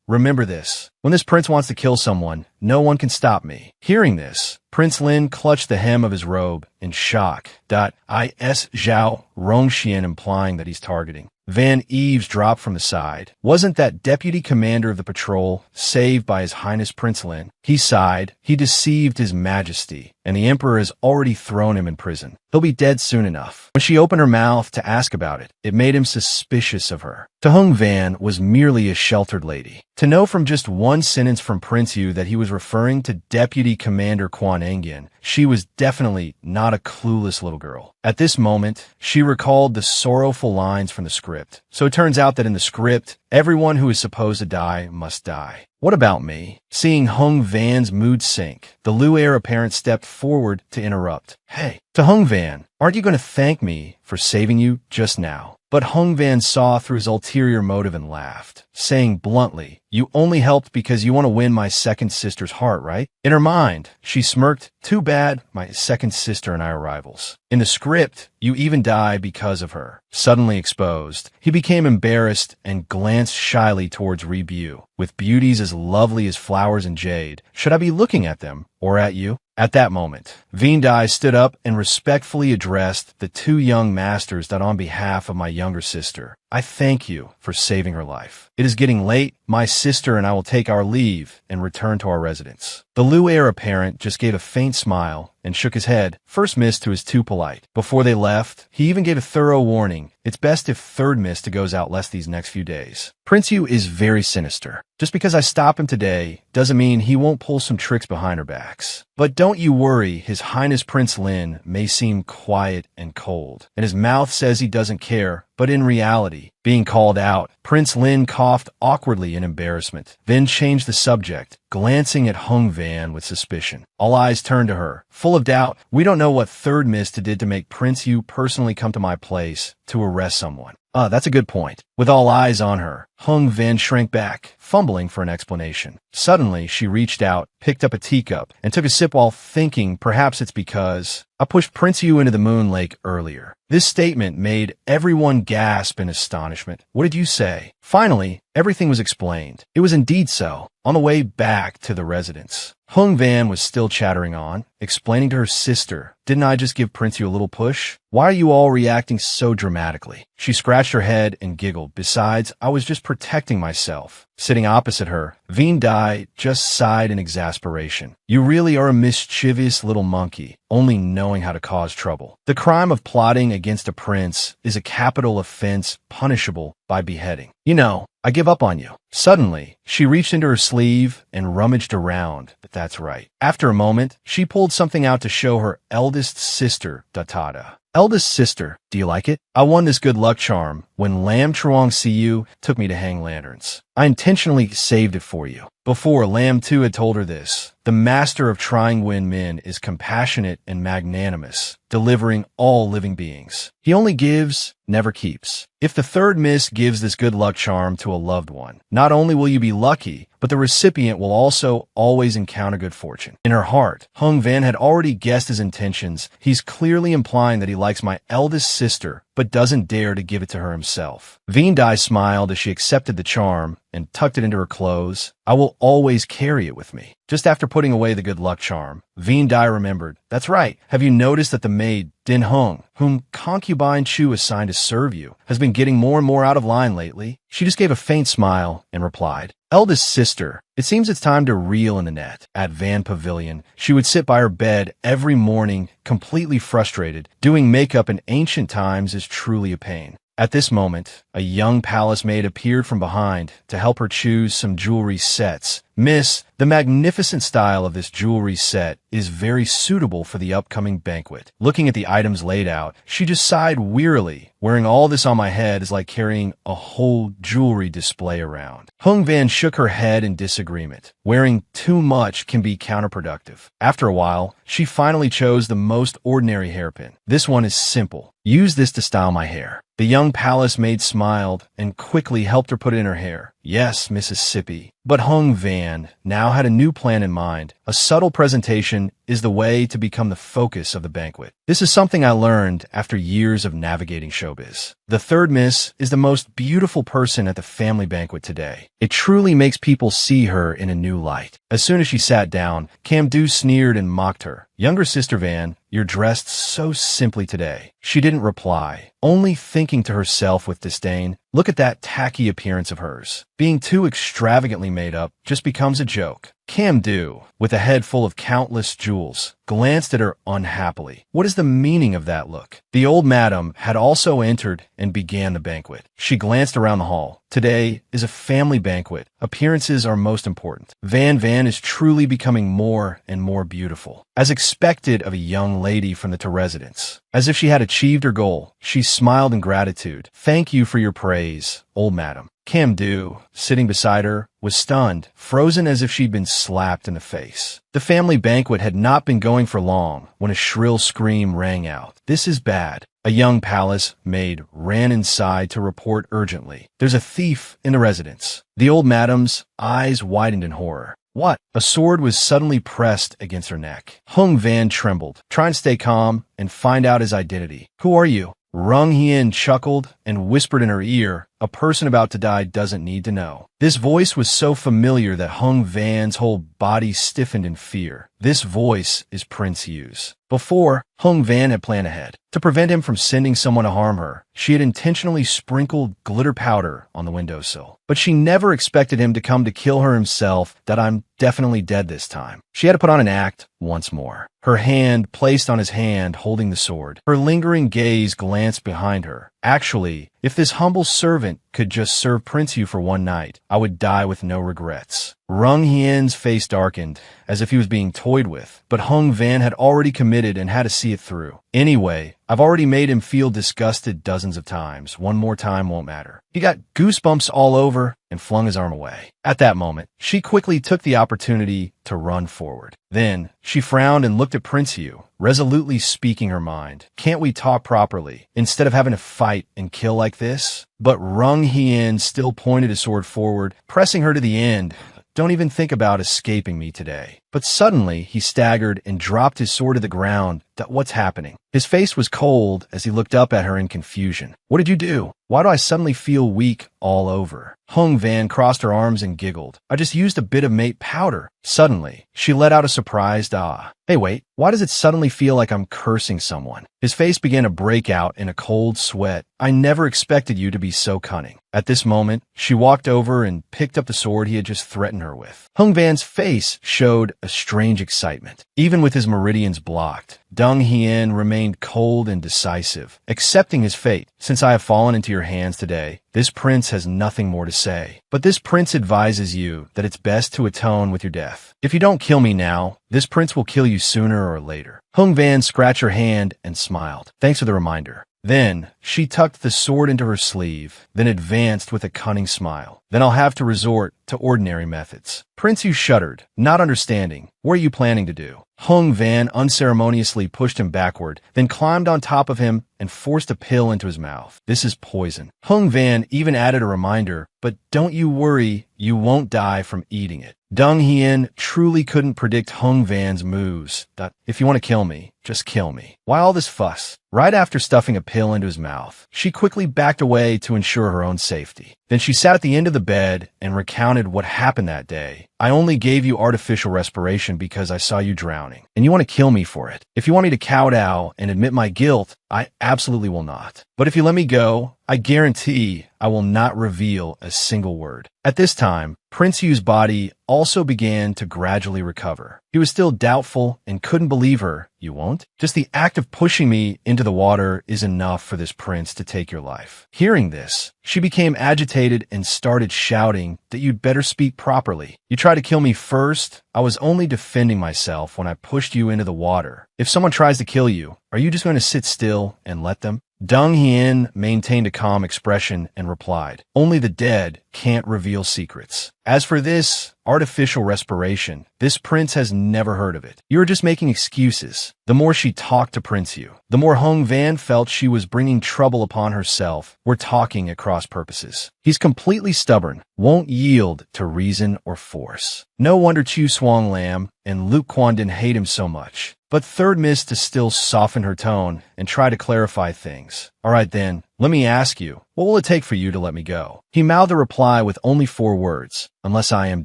remember this. When this prince wants to kill someone, no one can stop me. Hearing this, Prince Lin clutched the hem of his robe in shock. Is Zhao Rong Xian implying that he's targeting. Van Eves dropped from the side. Wasn't that deputy commander of the patrol saved by His Highness Prince Lin? He sighed. He deceived His Majesty, and the Emperor has already thrown him in prison. He'll be dead soon enough. When she opened her mouth to ask about it, it made him suspicious of her. Tahung Van was merely a sheltered lady. To know from just one sentence from Prince Yu that he was referring to Deputy Commander Quan Engyan, she was definitely not a clueless little girl. At this moment, she recalled the sorrowful lines from the script. So it turns out that in the script, everyone who is supposed to die must die. What about me? Seeing Hung Van's mood sink, the Lu heir apparent stepped forward to interrupt. Hey, to Hung Van, aren't you going to thank me for saving you just now? But Hung Van saw through his ulterior motive and laughed, saying bluntly, You only helped because you want to win my second sister's heart, right? In her mind, she smirked, Too bad my second sister and I are rivals. In the script, you even die because of her. Suddenly exposed, he became embarrassed and glanced shyly towards Rebu. With beauties as lovely as flowers and jade, should I be looking at them or at you? At that moment, Veendai stood up and respectfully addressed the two young masters that on behalf of my younger sister, I thank you for saving her life. It is getting late. My sister and I will take our leave and return to our residence. The Lu heir apparent just gave a faint smile and shook his head, first miss to his too polite. Before they left, he even gave a thorough warning It's best if third mist goes out less these next few days. Prince Yu is very sinister. Just because I stop him today doesn't mean he won't pull some tricks behind our backs. But don't you worry, His Highness Prince Lin may seem quiet and cold, and his mouth says he doesn't care, but in reality, being called out, Prince Lin coughed awkwardly in embarrassment, then changed the subject, glancing at Hung Van with suspicion. All eyes turned to her, full of doubt. We don't know what third mist did to make Prince Yu personally come to my place to arrest someone. That's a good point. With all eyes on her, Hung Van shrank back, fumbling for an explanation. Suddenly, she reached out, picked up a teacup, and took a sip while thinking perhaps it's because I pushed Prince Yu into the moon lake earlier. This statement made everyone gasp in astonishment. What did you say? Finally, everything was explained. It was indeed so. On the way back to the residence, Hung Van was still chattering on, explaining to her sister, "Didn't I just give Prince Yu a little push? Why are you all reacting so dramatically?" She scratched her head and giggled. Besides, I was just protecting myself. Sitting opposite her, Veen Dai just sighed in exasperation. You really are a mischievous little monkey, only knowing how to cause trouble. The crime of plotting against a prince is a capital offense punishable by beheading. You know, I give up on you. Suddenly, she reached into her sleeve and rummaged around. That's right. After a moment, she pulled something out to show her eldest sister, Datada. Eldest sister, do you like it? I won this good luck charm when Lam Truong Siu took me to hang lanterns. I intentionally saved it for you. Before Lam Tu had told her this, the master of trying win men is compassionate and magnanimous, delivering all living beings. He only gives, never keeps. If the third mist gives this good luck charm to a loved one, not only will you be lucky, but the recipient will also always encounter good fortune. In her heart, Hung Van had already guessed his intentions. He's clearly implying that he likes my eldest sister, but doesn't dare to give it to her himself. Veen Dai smiled as she accepted the charm and tucked it into her clothes. I will always carry it with me. Just after putting away the good luck charm, Veen Dai remembered. That's right. Have you noticed that the maid, Din Hung, whom concubine Chu assigned to serve you, has been getting more and more out of line lately? She just gave a faint smile and replied, Eldest sister, it seems it's time to reel in the net. At Van Pavilion, she would sit by her bed every morning, completely frustrated. Doing makeup in ancient times is truly a pain. At this moment, a young palace maid appeared from behind to help her choose some jewelry sets. Miss, the magnificent style of this jewelry set is very suitable for the upcoming banquet. Looking at the items laid out, she just sighed wearily. Wearing all this on my head is like carrying a whole jewelry display around. Hung Van shook her head in disagreement. Wearing too much can be counterproductive. After a while, she finally chose the most ordinary hairpin. This one is simple. Use this to style my hair. The young palace maid smiled and quickly helped her put it in her hair. Yes, Mississippi. But Hung Van now had a new plan in mind. A subtle presentation is the way to become the focus of the banquet. This is something I learned after years of navigating showbiz. The third miss is the most beautiful person at the family banquet today. It truly makes people see her in a new light. As soon as she sat down, Cam Du sneered and mocked her. Younger sister Van, you're dressed so simply today. She didn't reply, only thinking to herself with disdain, look at that tacky appearance of hers. Being too extravagantly made up just becomes a joke. Cam Du, with a head full of countless jewels, glanced at her unhappily. What is the meaning of that look? The old madam had also entered and began the banquet. She glanced around the hall. Today is a family banquet. Appearances are most important. Van Van is truly becoming more and more beautiful. As expected of a young lady from the residence. As if she had achieved her goal, she smiled in gratitude. Thank you for your praise, old madam. Cam Du, sitting beside her, was stunned, frozen as if she'd been slapped in the face. The family banquet had not been going for long when a shrill scream rang out. This is bad. A young palace maid ran inside to report urgently. There's a thief in the residence. The old madam's eyes widened in horror. What? A sword was suddenly pressed against her neck. Hung Van trembled, trying to stay calm and find out his identity. Who are you? Rung Hien chuckled and whispered in her ear, a person about to die doesn't need to know. This voice was so familiar that Hung Van's whole body stiffened in fear. This voice is Prince Yu's. Before, Hung Van had planned ahead. To prevent him from sending someone to harm her, she had intentionally sprinkled glitter powder on the windowsill. But she never expected him to come to kill her himself, that I'm definitely dead this time. She had to put on an act once more. Her hand placed on his hand holding the sword. Her lingering gaze glanced behind her. Actually, if this humble servant could just serve Prince Yu for one night, I would die with no regrets. Rung Hien's face darkened, as if he was being toyed with, but Hung Van had already committed and had to see it through. Anyway, I've already made him feel disgusted dozens of times. One more time won't matter. He got goosebumps all over and flung his arm away. At that moment, she quickly took the opportunity to run forward. Then, she frowned and looked at Prince Yu, resolutely speaking her mind. Can't we talk properly, instead of having to fight and kill like this? But Rung Hien still pointed his sword forward, pressing her to the end. Don't even think about escaping me today. But suddenly, he staggered and dropped his sword to the ground. What's happening? His face was cold as he looked up at her in confusion. What did you do? Why do I suddenly feel weak all over? Hung Van crossed her arms and giggled. I just used a bit of mate powder. Suddenly, she let out a surprised ah. Hey wait, why does it suddenly feel like I'm cursing someone? His face began to break out in a cold sweat. I never expected you to be so cunning. At this moment, she walked over and picked up the sword he had just threatened her with. Hung Van's face showed a strange excitement. Even with his meridians blocked, Dung Hien remained cold and decisive, accepting his fate. Since I have fallen into your hands today, this prince has nothing more to say. But this prince advises you that it's best to atone with your death. If you don't kill me now, this prince will kill you sooner or later. Hung Van scratched her hand and smiled. Thanks for the reminder. Then, she tucked the sword into her sleeve, then advanced with a cunning smile. Then I'll have to resort to ordinary methods. Prince Yu shuddered, not understanding. What are you planning to do? Hung Van unceremoniously pushed him backward, then climbed on top of him and forced a pill into his mouth. This is poison. Hung Van even added a reminder, but don't you worry, you won't die from eating it. Dung Hien truly couldn't predict Hung Van's moves. If you want to kill me, just kill me. Why all this fuss? Right after stuffing a pill into his mouth, she quickly backed away to ensure her own safety. Then she sat at the end of the bed and recounted what happened that day. I only gave you artificial respiration because I saw you drowning, and you want to kill me for it. If you want me to kowtow and admit my guilt, I absolutely will not. But if you let me go, I guarantee I will not reveal a single word. At this time, Prince Yu's body also began to gradually recover. He was still doubtful and couldn't believe her. You won't? Just the act of pushing me into the water is enough for this prince to take your life. Hearing this, she became agitated and started shouting that you'd better speak properly. You tried to kill me first. I was only defending myself when I pushed you into the water. If someone tries to kill you, are you just going to sit still and let them? Dung Hien maintained a calm expression and replied, only the dead can't reveal secrets. As for this artificial respiration, this prince has never heard of it. You're just making excuses. The more she talked to Prince Yu, the more Hung Van felt she was bringing trouble upon herself. We're talking at cross purposes. He's completely stubborn, won't yield to reason or force. No wonder Chu Swang Lam and Luke Kwandon hate him so much. But Third missed to still soften her tone and try to clarify things. All right then, let me ask you, what will it take for you to let me go? He mouthed a reply with only 4 words, unless I am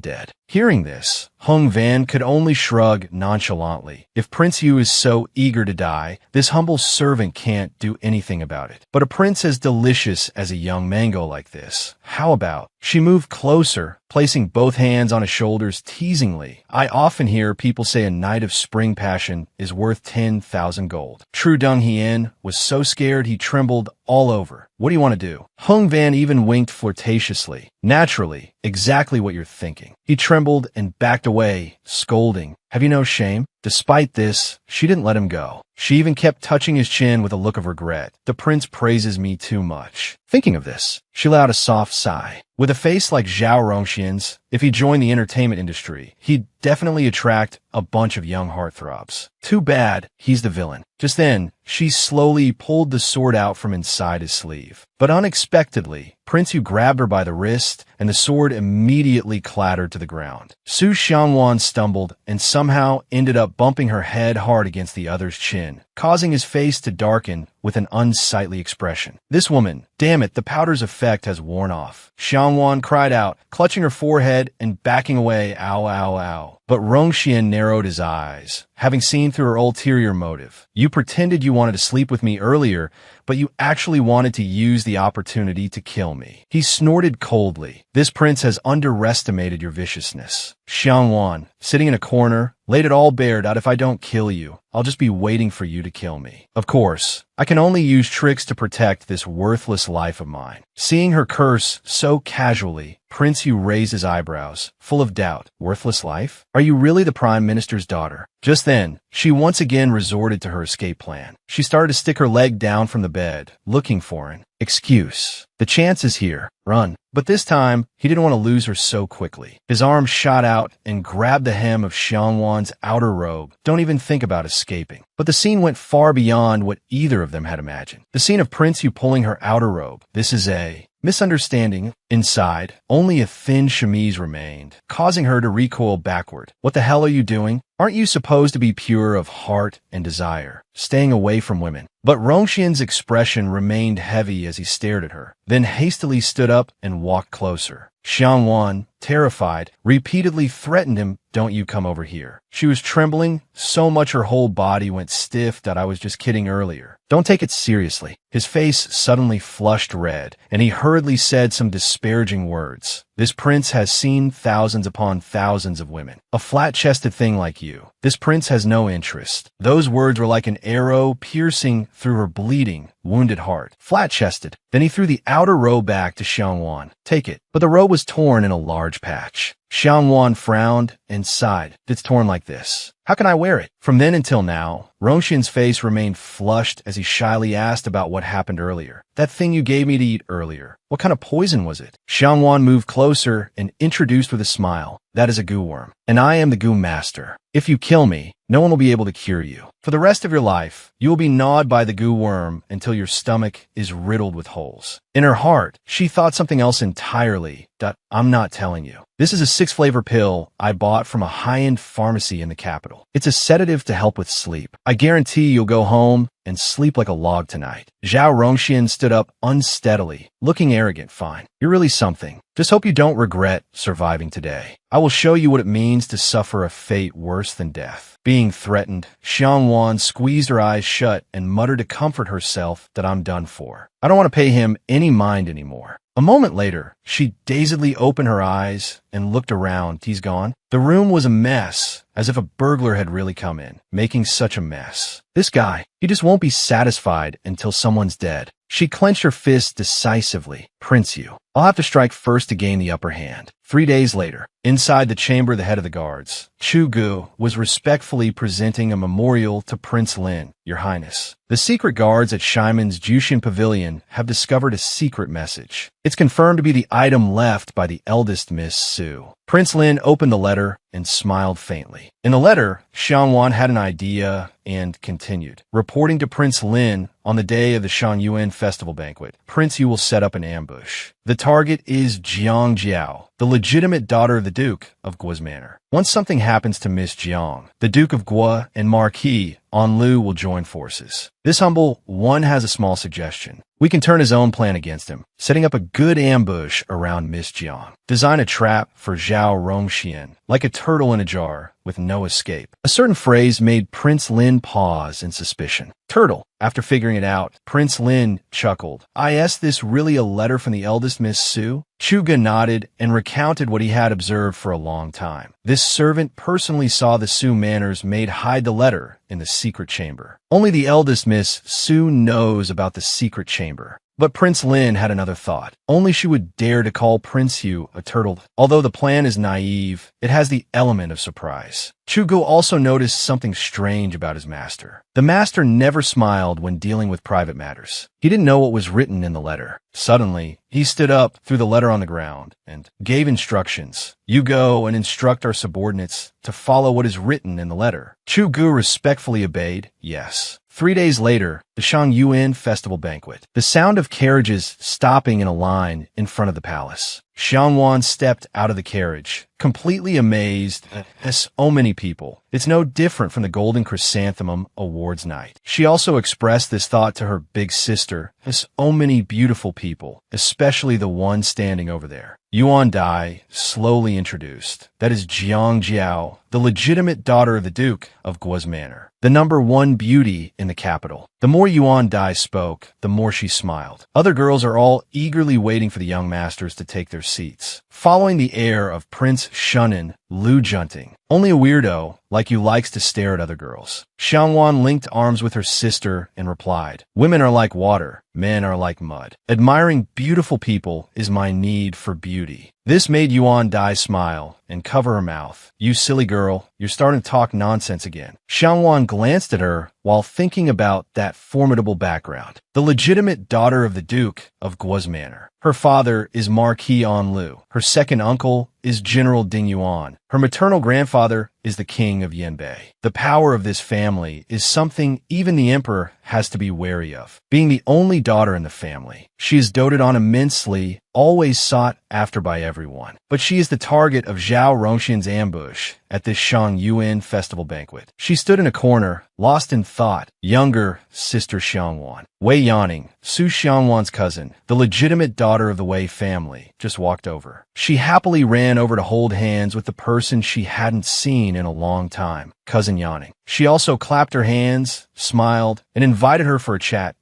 dead. Hearing this, Hung Van could only shrug nonchalantly. If Prince Yu is so eager to die, this humble servant can't do anything about it. But a prince as delicious as a young mango like this, how about? She moved closer, placing both hands on his shoulders teasingly. I often hear people say a night of spring passion is worth 10,000 gold. True Dung Hien was so scared he trembled all over. What do you want to do? Hung Van even winked flirtatiously. Naturally, exactly what you're thinking. He trembled and backed away, scolding. Have you no shame? Despite this, she didn't let him go. She even kept touching his chin with a look of regret. The prince praises me too much. Thinking of this, she let out a soft sigh. With a face like Zhao Rongxian's, if he joined the entertainment industry, he'd definitely attract a bunch of young heartthrobs. Too bad he's the villain. Just then, she slowly pulled the sword out from inside his sleeve. But unexpectedly, Prince Yu grabbed her by the wrist, and the sword immediately clattered to the ground. Su Xiangwan stumbled and somehow ended up bumping her head hard against the other's chin, causing his face to darken with an unsightly expression. This woman, damn it, the powder's effect has worn off. Xiangwan cried out, clutching her forehead and backing away, ow, ow, ow. But Rongxian narrowed his eyes, having seen through her ulterior motive. You pretended you wanted to sleep with me earlier, but you actually wanted to use the opportunity to kill me. He snorted coldly. This prince has underestimated your viciousness. Xiangwan, sitting in a corner, laid it all bare that if I don't kill you, I'll just be waiting for you to kill me. Of course, I can only use tricks to protect this worthless life of mine. Seeing her curse so casually, Prince Yu raised his eyebrows, full of doubt. Worthless life? Are you really the Prime Minister's daughter? Just then, she once again resorted to her escape plan. She started to stick her leg down from the bed, looking for an excuse. The chance is here. Run. But this time, he didn't want to lose her so quickly. His arm shot out and grabbed the hem of Xiangwan's outer robe. Don't even think about escaping. But the scene went far beyond what either of them had imagined. The scene of Prince Yu pulling her outer robe. This is a misunderstanding. Inside, only a thin chemise remained, causing her to recoil backward. What the hell are you doing? Aren't you supposed to be pure of heart and desire, staying away from women? But Rongxian's expression remained heavy as he stared at her, then hastily stood up and walked closer. Xiangwan, terrified, repeatedly threatened him, "Don't you come over here." She was trembling so much her whole body went stiff that I was just kidding earlier. Don't take it seriously. His face suddenly flushed red, and he hurriedly said some disparaging words. This prince has seen thousands upon thousands of women. A flat-chested thing like you. This prince has no interest. Those words were like an arrow piercing through her bleeding, wounded heart. Flat-chested. Then he threw the outer robe back to Xiangwan. Take it. But the robe was torn in a large patch. Xiangwan frowned and sighed. It's torn like this. How can I wear it? From then until now, Rongxian's face remained flushed as he shyly asked about what happened earlier. That thing you gave me to eat earlier. What kind of poison was it? Xiangwan moved closer and introduced with a smile. That is a goo worm, and I am the goo master. If you kill me, no one will be able to cure you. For the rest of your life, you will be gnawed by the goo worm until your stomach is riddled with holes. In her heart, she thought something else entirely. I'm not telling you. This is a 6-flavor pill I bought from a high-end pharmacy in the capital. It's a sedative to help with sleep. I guarantee you'll go home and sleep like a log tonight. Zhao Rongxian stood up unsteadily, looking arrogant. Fine. You're really something. Just hope you don't regret surviving today. I will show you what it means to suffer a fate worse than death. Being threatened, Xiangwan squeezed her eyes shut and muttered to comfort herself that I'm done for. I don't want to pay him any mind anymore. A moment later, she dazedly opened her eyes and looked around. He's gone. The room was a mess, as if a burglar had really come in, making such a mess. This guy, he just won't be satisfied until someone's dead. She clenched her fist decisively. Prince Yu, I'll have to strike first to gain the upper hand. 3 days later, inside the chamber of the head of the guards, Chu Gu was respectfully presenting a memorial to Prince Lin. Your Highness, the secret guards at Shimon's Jushin Pavilion have discovered a secret message. It's confirmed to be the item left by the eldest Miss Su. Prince Lin opened the letter and smiled faintly. In the letter, Xiangwan had an idea and continued. Reporting to Prince Lin on the day of the Shangyuan festival banquet, Prince Yu will set up an ambush. The target is Jiang Jiao, the legitimate daughter of the Duke of Guo's manor. Once something happens to Miss Jiang, the Duke of Guo and Marquis Anlu will join forces. This humble one has a small suggestion. We can turn his own plan against him, setting up a good ambush around Miss Jiang. Design a trap for Zhao Rongxian, like a turtle in a jar, with no escape. A certain phrase made Prince Lin pause in suspicion. Turtle. After figuring it out, Prince Lin chuckled. Is this really a letter from the eldest Miss Su? Chuga nodded and recounted what he had observed for a long time. This servant personally saw the Su Manor's maid hide the letter in the secret chamber. Only the eldest Miss Su knows about the secret chamber. But Prince Lin had another thought. Only she would dare to call Prince Yu a turtle. Although the plan is naive, it has the element of surprise. Chugo also noticed something strange about his master. The master never smiled when dealing with private matters. He didn't know what was written in the letter. Suddenly, he stood up, threw the letter on the ground, and gave instructions. You go and instruct our subordinates to follow what is written in the letter. Chu Gu respectfully obeyed, yes. 3 days later, the Shangyuan festival banquet. The sound of carriages stopping in a line in front of the palace. Xiangwan stepped out of the carriage, completely amazed at so many people. It's no different from the Golden Chrysanthemum Awards night. She also expressed this thought to her big sister. So many beautiful people, especially the one standing over there. Yuan Dai slowly introduced. That is Jiang Jiao, the legitimate daughter of the Duke of Guo's manor, the #1 beauty in the capital. The more Yuan Dai spoke, the more she smiled. Other girls are all eagerly waiting for the young masters to take their seats. Following the heir of Prince Shunin, Lu Junting. Only a weirdo, like you, likes to stare at other girls. Xiangwan linked arms with her sister and replied, women are like water, men are like mud. Admiring beautiful people is my need for beauty. This made Yuan Dai smile and cover her mouth. You silly girl, you're starting to talk nonsense again. Xiangwan glanced at her while thinking about that formidable background. The legitimate daughter of the Duke of Guo's Manor. Her father is Marquis An Lu. Her second uncle is General Ding Yuan. Her maternal grandfather is the king of Yanbei. The power of this family is something even the emperor has to be wary of. Being the only daughter in the family, she is doted on immensely, always sought after by everyone. But she is the target of Zhao Rongxian's ambush at this Shang Yuan festival banquet. She stood in a corner, lost in thought. Younger sister Xiangwan, Wei Yaning, Su Xiangwan's cousin, the legitimate daughter of the Wei family, just walked over. She happily ran over to hold hands with the person she hadn't seen in a long time, cousin Yaning. She also clapped her hands, smiled, and invited her for a chat.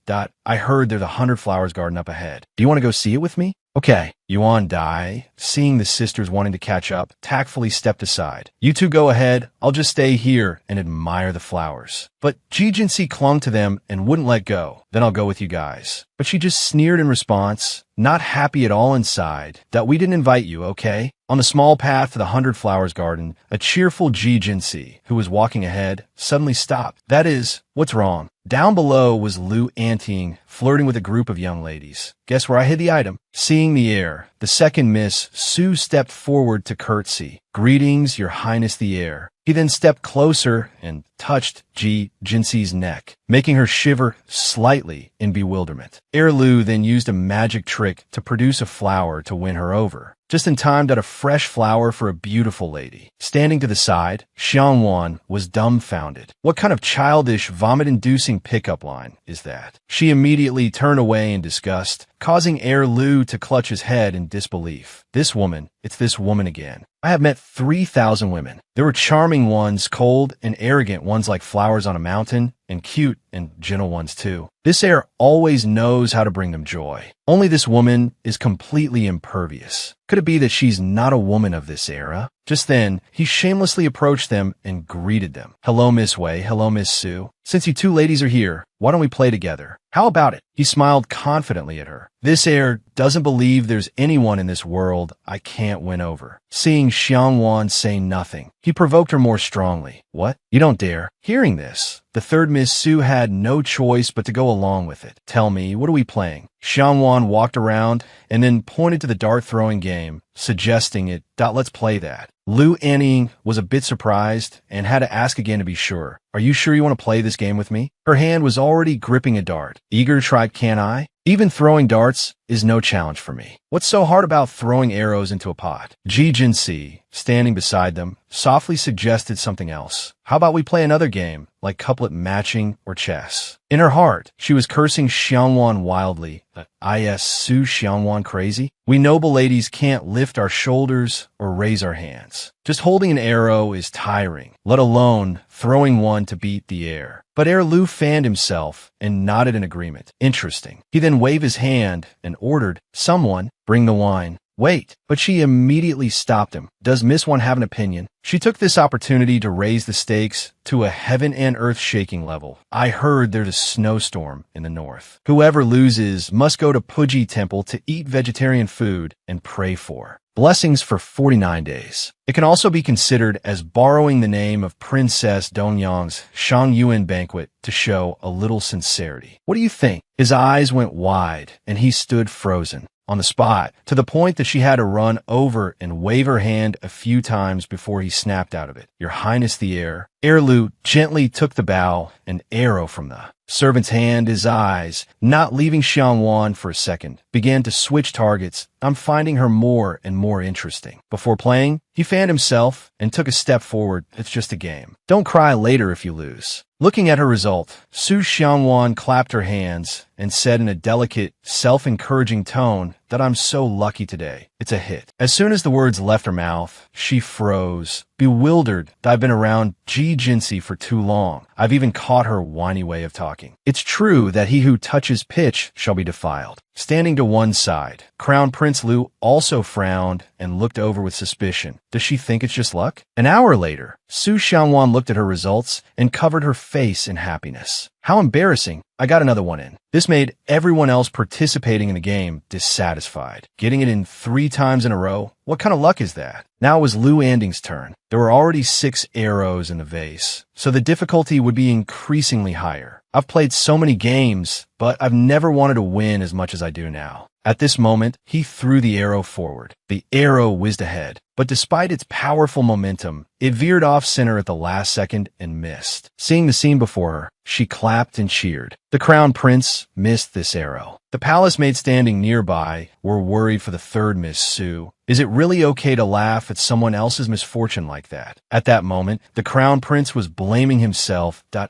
I heard there's a 100 flowers garden up ahead. Do you want to go see it with me? Okay. Yuan Dai, seeing the sisters wanting to catch up, tactfully stepped aside. You two go ahead, I'll just stay here and admire the flowers. But Ji Jinsi clung to them and wouldn't let go. Then I'll go with you guys. But she just sneered in response, not happy at all inside, that we didn't invite you, okay? On the small path to the 100 flowers garden, a cheerful Ji Jinsi, who was walking ahead, suddenly stopped. That is, what's wrong? Down below was Lu Anting, flirting with a group of young ladies. Guess where I hid the item? Seeing the heir, the second Miss Su stepped forward to curtsy. Greetings, Your Highness the heir. He then stepped closer and touched Ji Jinsi's neck, making her shiver slightly in bewilderment. Heir Lu then used a magic trick to produce a flower to win her over. Just in time, got a fresh flower for a beautiful lady. Standing to the side, Xiangwan was dumbfounded. What kind of childish, vomit-inducing pickup line is that? She immediately turned away in disgust, causing Heir Lu to clutch his head in disbelief. This woman, it's this woman again. I have met 3,000 women. There were charming ones, cold and arrogant ones like flowers on a mountain, and cute and gentle ones too. This heir always knows how to bring them joy. Only this woman is completely impervious. Could it be that she's not a woman of this era? Just then, he shamelessly approached them and greeted them. Hello, Miss Wei. Hello, Miss Su. Since you two ladies are here, why don't we play together? How about it? He smiled confidently at her. This heir doesn't believe there's anyone in this world I can't win over. Seeing Xiangwan say nothing, he provoked her more strongly. What? You don't dare. Hearing this, the third Miss Su had no choice but to go along with it. Tell me, what are we playing? Xiangwan walked around and then pointed to the dart-throwing game, suggesting it. Let's play that. Lu Anning was a bit surprised and had to ask again to be sure. Are you sure you want to play this game with me? Her hand was already gripping a dart. Eager to try, can I? Even throwing darts is no challenge for me. What's so hard about throwing arrows into a pot? Ji Jinsi, standing beside them, softly suggested something else. How about we play another game, like couplet matching or chess? In her heart, she was cursing Xiangwan wildly. Is Su Xiangwan crazy? We noble ladies can't lift our shoulders or raise our hands. Just holding an arrow is tiring, let alone throwing one to beat the air. But Heir Lu fanned himself and nodded in agreement. Interesting. He then waved his hand and ordered, someone, bring the wine. Wait, but she immediately stopped him. Does Miss One have an opinion? She took this opportunity to raise the stakes to a heaven and earth shaking level. I heard there's a snowstorm in the north. Whoever loses must go to Puji Temple to eat vegetarian food and pray for blessings for 49 days. It can also be considered as borrowing the name of Princess Dongyang's Shang Yuan banquet to show a little sincerity. What do you think? His eyes went wide and he stood frozen on the spot, to the point that she had to run over and wave her hand a few times before he snapped out of it. Your Highness the heir. Heir Lu gently took the bow, an arrow from the servant's hand. His eyes, not leaving Xiangwan for a second, began to switch targets. I'm finding her more and more interesting. Before playing, he fanned himself and took a step forward. It's just a game. Don't cry later if you lose. Looking at her result, Su Xiangwan clapped her hands and said in a delicate, self-encouraging tone that I'm so lucky today. It's a hit. As soon as the words left her mouth, she froze, bewildered. I've been around Ji Jinsi for too long. I've even caught her whiny way of talking. It's true that he who touches pitch shall be defiled. Standing to one side, Crown Prince Lu also frowned and looked over with suspicion. Does she think it's just luck? An hour later, Su Xiangwan looked at her results and covered her face in happiness. How embarrassing. I got another one in. This made everyone else participating in the game dissatisfied. Getting it in 3 times in a row? What kind of luck is that? Now it was Lu Anding's turn. There were already 6 arrows in the vase, so the difficulty would be increasingly higher. I've played so many games, but I've never wanted to win as much as I do now. At this moment, he threw the arrow forward. The arrow whizzed ahead, but despite its powerful momentum, it veered off center at the last second and missed. Seeing the scene before her, she clapped and cheered. The crown prince missed this arrow. The palace maid standing nearby were worried for the third Miss Su. Is it really okay to laugh at someone else's misfortune like that? At that moment, the crown prince was blaming himself. Lu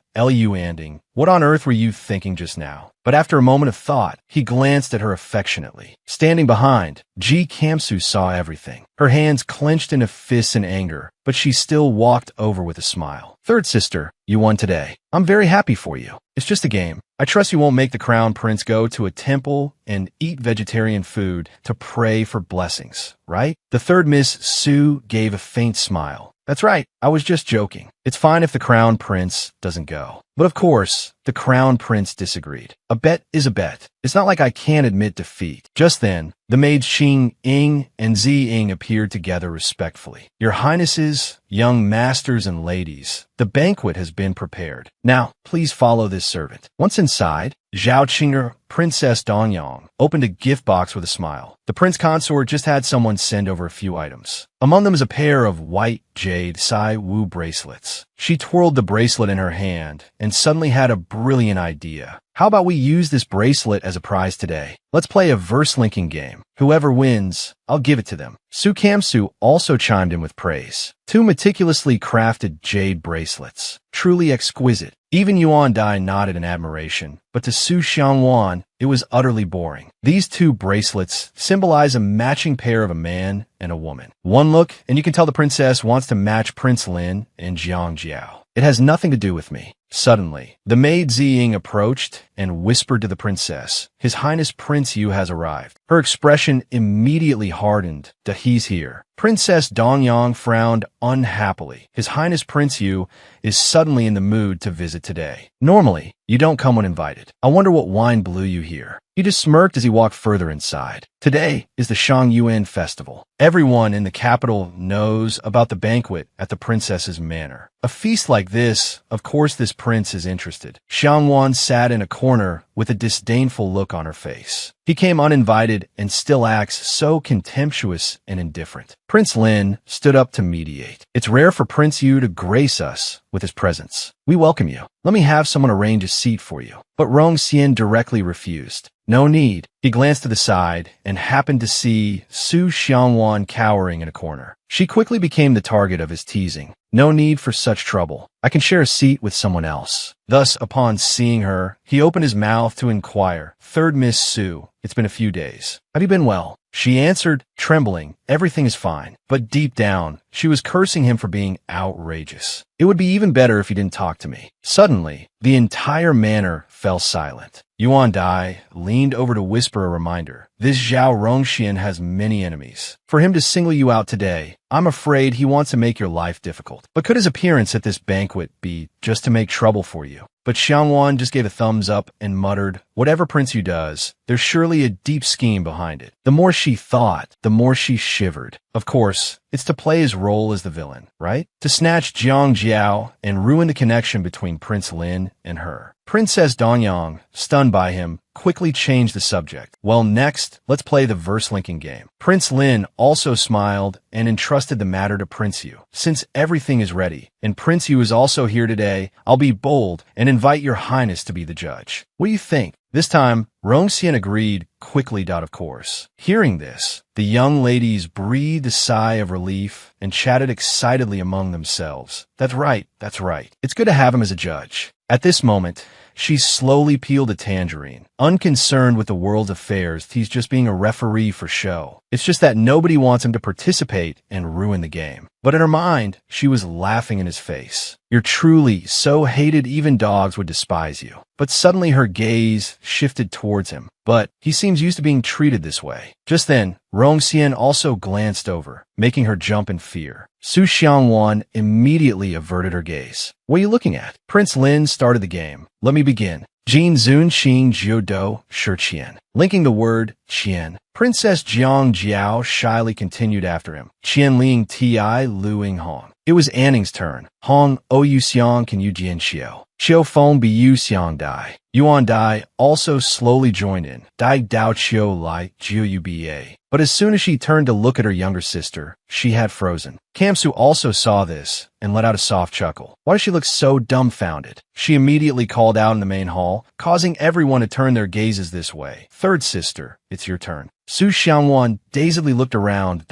Anding, what on earth were you thinking just now? But after a moment of thought, he glanced at her affectionately. Standing behind, Ji Kamsu saw everything. Her hands clenched into fists in anger, but she still walked over with a smile. Third sister, you won today. I'm very happy for you. It's just a game. I trust you won't make the crown prince go to a temple and eat vegetarian food to pray for blessings, right? The third Miss Su gave a faint smile. That's right, I was just joking. It's fine if the crown prince doesn't go. But of course, the crown prince disagreed. A bet is a bet. It's not like I can't admit defeat. Just then, the maids Xing Ying and Zi Ying appeared together respectfully. Your highnesses, young masters and ladies, the banquet has been prepared. Now, please follow this servant. Once inside, Zhao Qinger, Princess Dongyang, opened a gift box with a smile. The prince consort just had someone send over a few items. Among them is a pair of white jade Sai Wu bracelets. She twirled the bracelet in her hand and suddenly had a brilliant idea. How about we use this bracelet as a prize today? Let's play a verse-linking game. Whoever wins, I'll give it to them. Su Kamsu also chimed in with praise. 2 meticulously crafted jade bracelets. Truly exquisite. Even Yuan Dai nodded in admiration, but to Su Xiangwan, it was utterly boring. These 2 bracelets symbolize a matching pair of a man and a woman. One look, and you can tell the princess wants to match Prince Lin and Jiang Jiao. It has nothing to do with me. Suddenly, the maid Ziying approached and whispered to the princess, His Highness Prince Yu has arrived. Her expression immediately hardened. He's here. Princess Dongyang frowned unhappily. His Highness Prince Yu is suddenly in the mood to visit today. Normally, you don't come when invited. I wonder what wine blew you here. He just smirked as he walked further inside. Today is the Shangyuan Festival. Everyone in the capital knows about the banquet at the princess's manor. A feast like this, of course this prince is interested. Xiangwan sat in a corner with a disdainful look on her face. He came uninvited and still acts so contemptuous and indifferent. Prince Lin stood up to mediate. It's rare for Prince Yu to grace us with his presence. We welcome you. Let me have someone arrange a seat for you. But Rong Xian directly refused. No need. He glanced to the side and happened to see Su Xiangwan cowering in a corner. She quickly became the target of his teasing. No need for such trouble. I can share a seat with someone else. Thus, upon seeing her, he opened his mouth to inquire, Third Miss Su, it's been a few days. Have you been well? She answered, trembling, everything is fine. But deep down, she was cursing him for being outrageous. It would be even better if he didn't talk to me. Suddenly, the entire manor fell silent. Yuan Dai leaned over to whisper a reminder. This Zhao Rongxian has many enemies. For him to single you out today, I'm afraid he wants to make your life difficult. But could his appearance at this banquet be just to make trouble for you? But Xiangwan just gave a thumbs up and muttered, whatever Prince Yu does, there's surely a deep scheme behind it. The more she thought, the more she shivered. Of course, it's to play his role as the villain, right? To snatch Jiang Jiao and ruin the connection between Prince Lin and her. Princess Dongyang, stunned by him, quickly changed the subject. Well, next, let's play the verse-linking game. Prince Lin also smiled and entrusted the matter to Prince Yu. Since everything is ready, and Prince Yu is also here today, I'll be bold and invite your highness to be the judge. What do you think? This time, Rongxian agreed quickly. Of course. Hearing this, the young ladies breathed a sigh of relief and chatted excitedly among themselves. That's right, that's right. It's good to have him as a judge. At this moment, she slowly peeled a tangerine, unconcerned with the world's affairs. He's just being a referee for show. It's just that nobody wants him to participate and ruin the game. But in her mind, she was laughing in his face. You're truly so hated even dogs would despise you. But suddenly her gaze shifted towards him. But he seems used to being treated this way. Just then, Rong Xian also glanced over, making her jump in fear. Su Xiangwan immediately averted her gaze. What are you looking at? Prince Lin started the game. Let me begin. Jin Zun Xing Jiu Do Shi Qian. Linking the word Qian. Princess Jiang Jiao shyly continued after him. Qian Ling Ti Luing Hong. It was Anning's turn. Hong Ou Xiang Can Yu Jian Xiao. Xiao Feng Biu Xiang Dai. Yuan Dai also slowly joined in. Dai Dao Qiu Lai Jiu Yu Ba. But as soon as she turned to look at her younger sister, she had frozen. Kamsu also saw this and let out a soft chuckle. Why does she look so dumbfounded? She immediately called out in the main hall, causing everyone to turn their gazes this way. Third sister, it's your turn. Su Xiangwan dazedly looked around.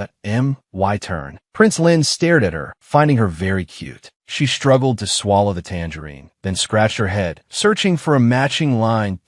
My turn. Prince Lin stared at her, finding her very cute. She struggled to swallow the tangerine, then scratched her head, searching for a matching line.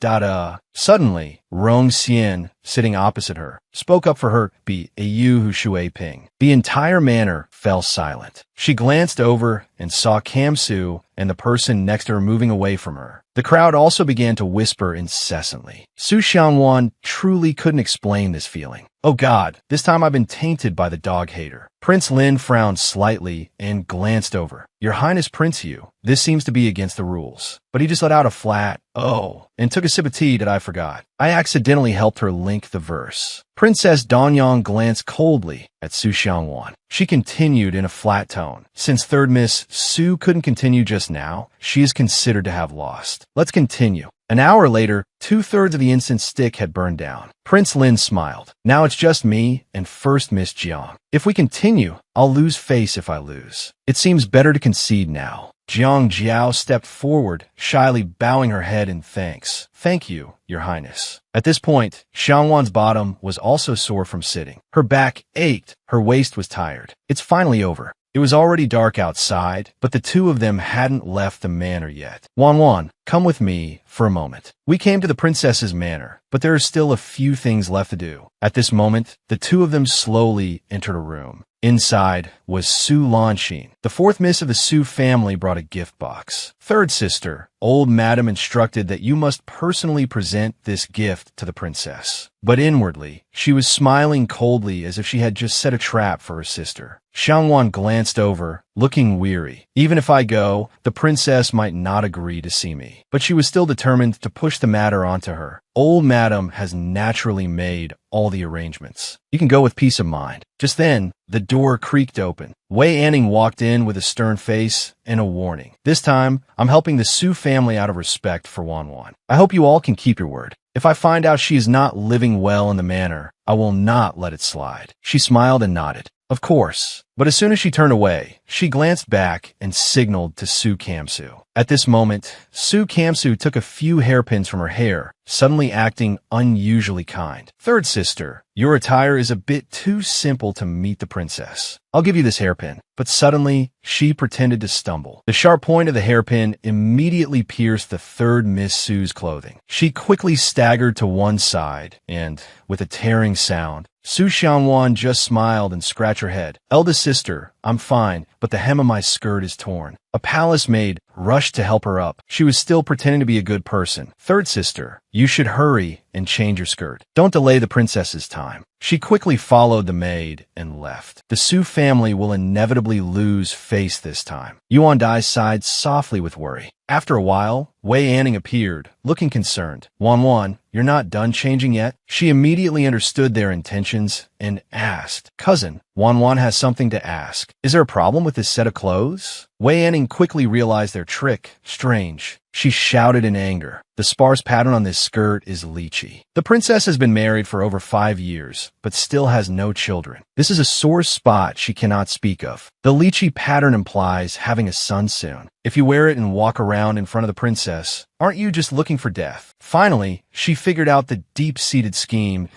Suddenly, Rong Xian, sitting opposite her, spoke up for her. Be a yu hu shui ping. The entire manor fell silent. She glanced over and saw Kamsu and the person next to her moving away from her. The crowd also began to whisper incessantly. Su Xiangwan truly couldn't explain this feeling. Oh God, this time I've been tainted by the dog hater. Prince Lin frowned slightly and glanced over. Your Highness Prince Yu, this seems to be against the rules. But he just let out a flat, oh, and took a sip of tea that I forgot. I accidentally helped her link the verse. Princess Danyang glanced coldly at Su Xiangwan. She continued in a flat tone. Since third Miss Su couldn't continue just now, she is considered to have lost. Let's continue. An hour later, 2/3 of the incense stick had burned down. Prince Lin smiled. Now it's just me and first Miss Jiang. If we continue, I'll lose face if I lose. It seems better to concede now. Jiang Jiao stepped forward, shyly bowing her head in thanks. Thank you, Your Highness. At this point, Xiangwan's bottom was also sore from sitting. Her back ached, her waist was tired. It's finally over. It was already dark outside, but the two of them hadn't left the manor yet. Wan, come with me for a moment. We came to the princess's manor, but there are still a few things left to do. At this moment, the two of them slowly entered a room. Inside was Su Lanxin. The fourth miss of the Su family brought a gift box. Third sister, old madam instructed that you must personally present this gift to the princess. But inwardly, she was smiling coldly as if she had just set a trap for her sister. Xiangwan glanced over, looking weary. Even if I go, the princess might not agree to see me. But she was still determined to push the matter onto her. Old madam has naturally made all the arrangements. You can go with peace of mind. Just then, the door creaked open. Wei Anning walked in with a stern face and a warning. This time, I'm helping the Su family out of respect for Wan. I hope you all can keep your word. If I find out she is not living well in the manor, I will not let it slide. She smiled and nodded. Of course. But as soon as she turned away, she glanced back and signaled to Su Kamsu. At this moment, Su Kamsu took a few hairpins from her hair, suddenly acting unusually kind. Third sister, your attire is a bit too simple to meet the princess. I'll give you this hairpin. But suddenly, she pretended to stumble. The sharp point of the hairpin immediately pierced the third Miss Su's clothing. She quickly staggered to one side, and, with a tearing sound, Su Xiangwan just smiled and scratched her head. Eldest sister, I'm fine, but the hem of my skirt is torn. A palace maid rushed to help her up. She was still pretending to be a good person. Third sister, you should hurry and change your skirt. Don't delay the princess's time. She quickly followed the maid and left. The Su family will inevitably lose face this time. Yuan Dai sighed softly with worry. After a while, Wei Anning appeared, looking concerned. Wan, you're not done changing yet? She immediately understood their intentions and asked, Cousin, Wan has something to ask. Is there a problem with this set of clothes? Wei Anning quickly realized their trick. Strange. She shouted in anger. The sparse pattern on this skirt is lychee. The princess has been married for over 5 years, but still has no children. This is a sore spot she cannot speak of. The lychee pattern implies having a son soon. If you wear it and walk around in front of the princess, aren't you just looking for death? Finally, she figured out the deep-seated scheme.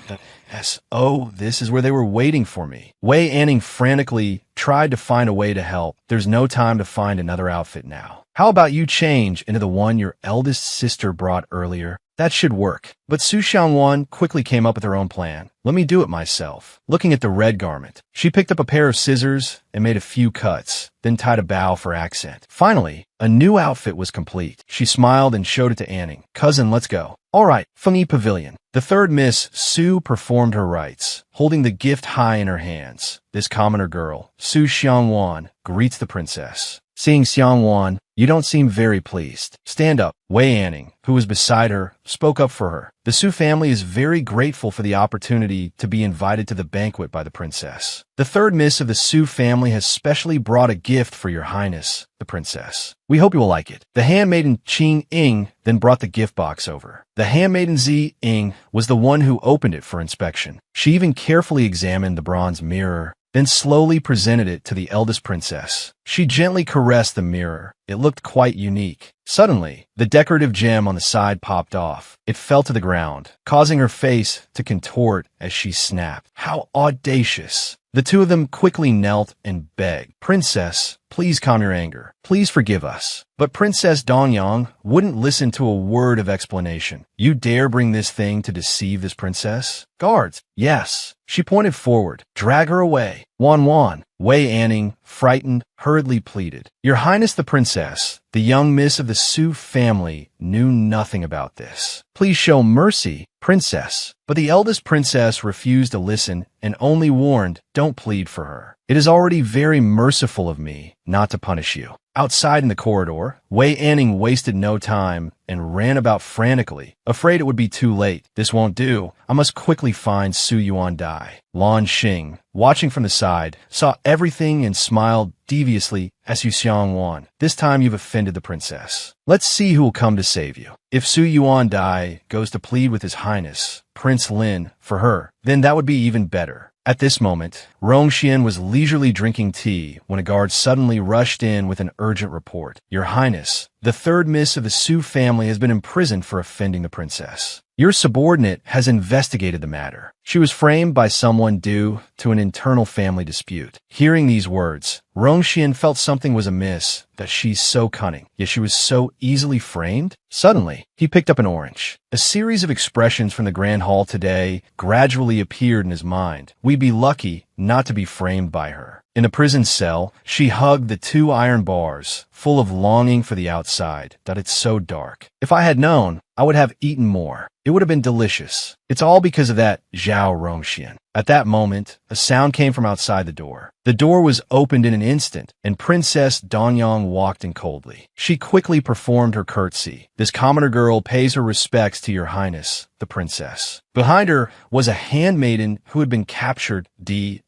Yes, oh, this is where they were waiting for me. Wei Anning frantically tried to find a way to help. There's no time to find another outfit now. How about you change into the one your eldest sister brought earlier? That should work. But Su Xiangwan quickly came up with her own plan. Let me do it myself. Looking at the red garment, she picked up a pair of scissors and made a few cuts, then tied a bow for accent. Finally, a new outfit was complete. She smiled and showed it to Anning. Cousin, let's go. All right, Fengyi Pavilion. The third Miss Su performed her rites, holding the gift high in her hands. This commoner girl, Su Xiangwan, greets the princess. Seeing Xiangwan, you don't seem very pleased. Stand up. Wei Anning, who was beside her, spoke up for her. The Su family is very grateful for the opportunity to be invited to the banquet by the princess. The third Miss of the Su family has specially brought a gift for your highness, the princess. We hope you will like it. The handmaiden Qing Ying then brought the gift box over. The handmaiden Zi Ying was the one who opened it for inspection. She even carefully examined the bronze mirror, then slowly presented it to the eldest princess. She gently caressed the mirror. It looked quite unique. Suddenly, the decorative gem on the side popped off. It fell to the ground, causing her face to contort as she snapped. How audacious! The two of them quickly knelt and begged, "Princess, please calm your anger. Please forgive us." But Princess Dongyang wouldn't listen to a word of explanation. You dare bring this thing to deceive this princess? Guards! Yes. She pointed forward. Drag her away. Wan Wan. Wei Anning, frightened, hurriedly pleaded. Your Highness the Princess, the young miss of the Su family, knew nothing about this. Please show mercy, Princess. But the eldest princess refused to listen and only warned, don't plead for her. It is already very merciful of me not to punish you. Outside in the corridor, Wei Anning wasted no time and ran about frantically, afraid it would be too late. This won't do. I must quickly find Su Yuan Dai. Lan Xing, watching from the side, saw everything and smiled deviously as Su Xiangwan. This time you've offended the princess. Let's see who will come to save you. If Su Yuan Dai goes to plead with his highness, Prince Lin, for her, then that would be even better. At this moment, Rongxian was leisurely drinking tea when a guard suddenly rushed in with an urgent report. Your Highness, the third Miss of the Su family has been imprisoned for offending the princess. Your subordinate has investigated the matter. She was framed by someone due to an internal family dispute. Hearing these words, Rongxian felt something was amiss, that she's so cunning, yet she was so easily framed. Suddenly, he picked up an orange. A series of expressions from the Grand Hall today gradually appeared in his mind. We'd be lucky not to be framed by her. In a prison cell, she hugged the two iron bars, full of longing for the outside, that it's so dark. If I had known, I would have eaten more. It would have been delicious. It's all because of that Zhao Rongxian. At that moment, a sound came from outside the door. The door was opened in an instant, and Princess Dongyang walked in coldly. She quickly performed her curtsy. This commoner girl pays her respects to your highness, the princess. Behind her was a handmaiden who had been captured.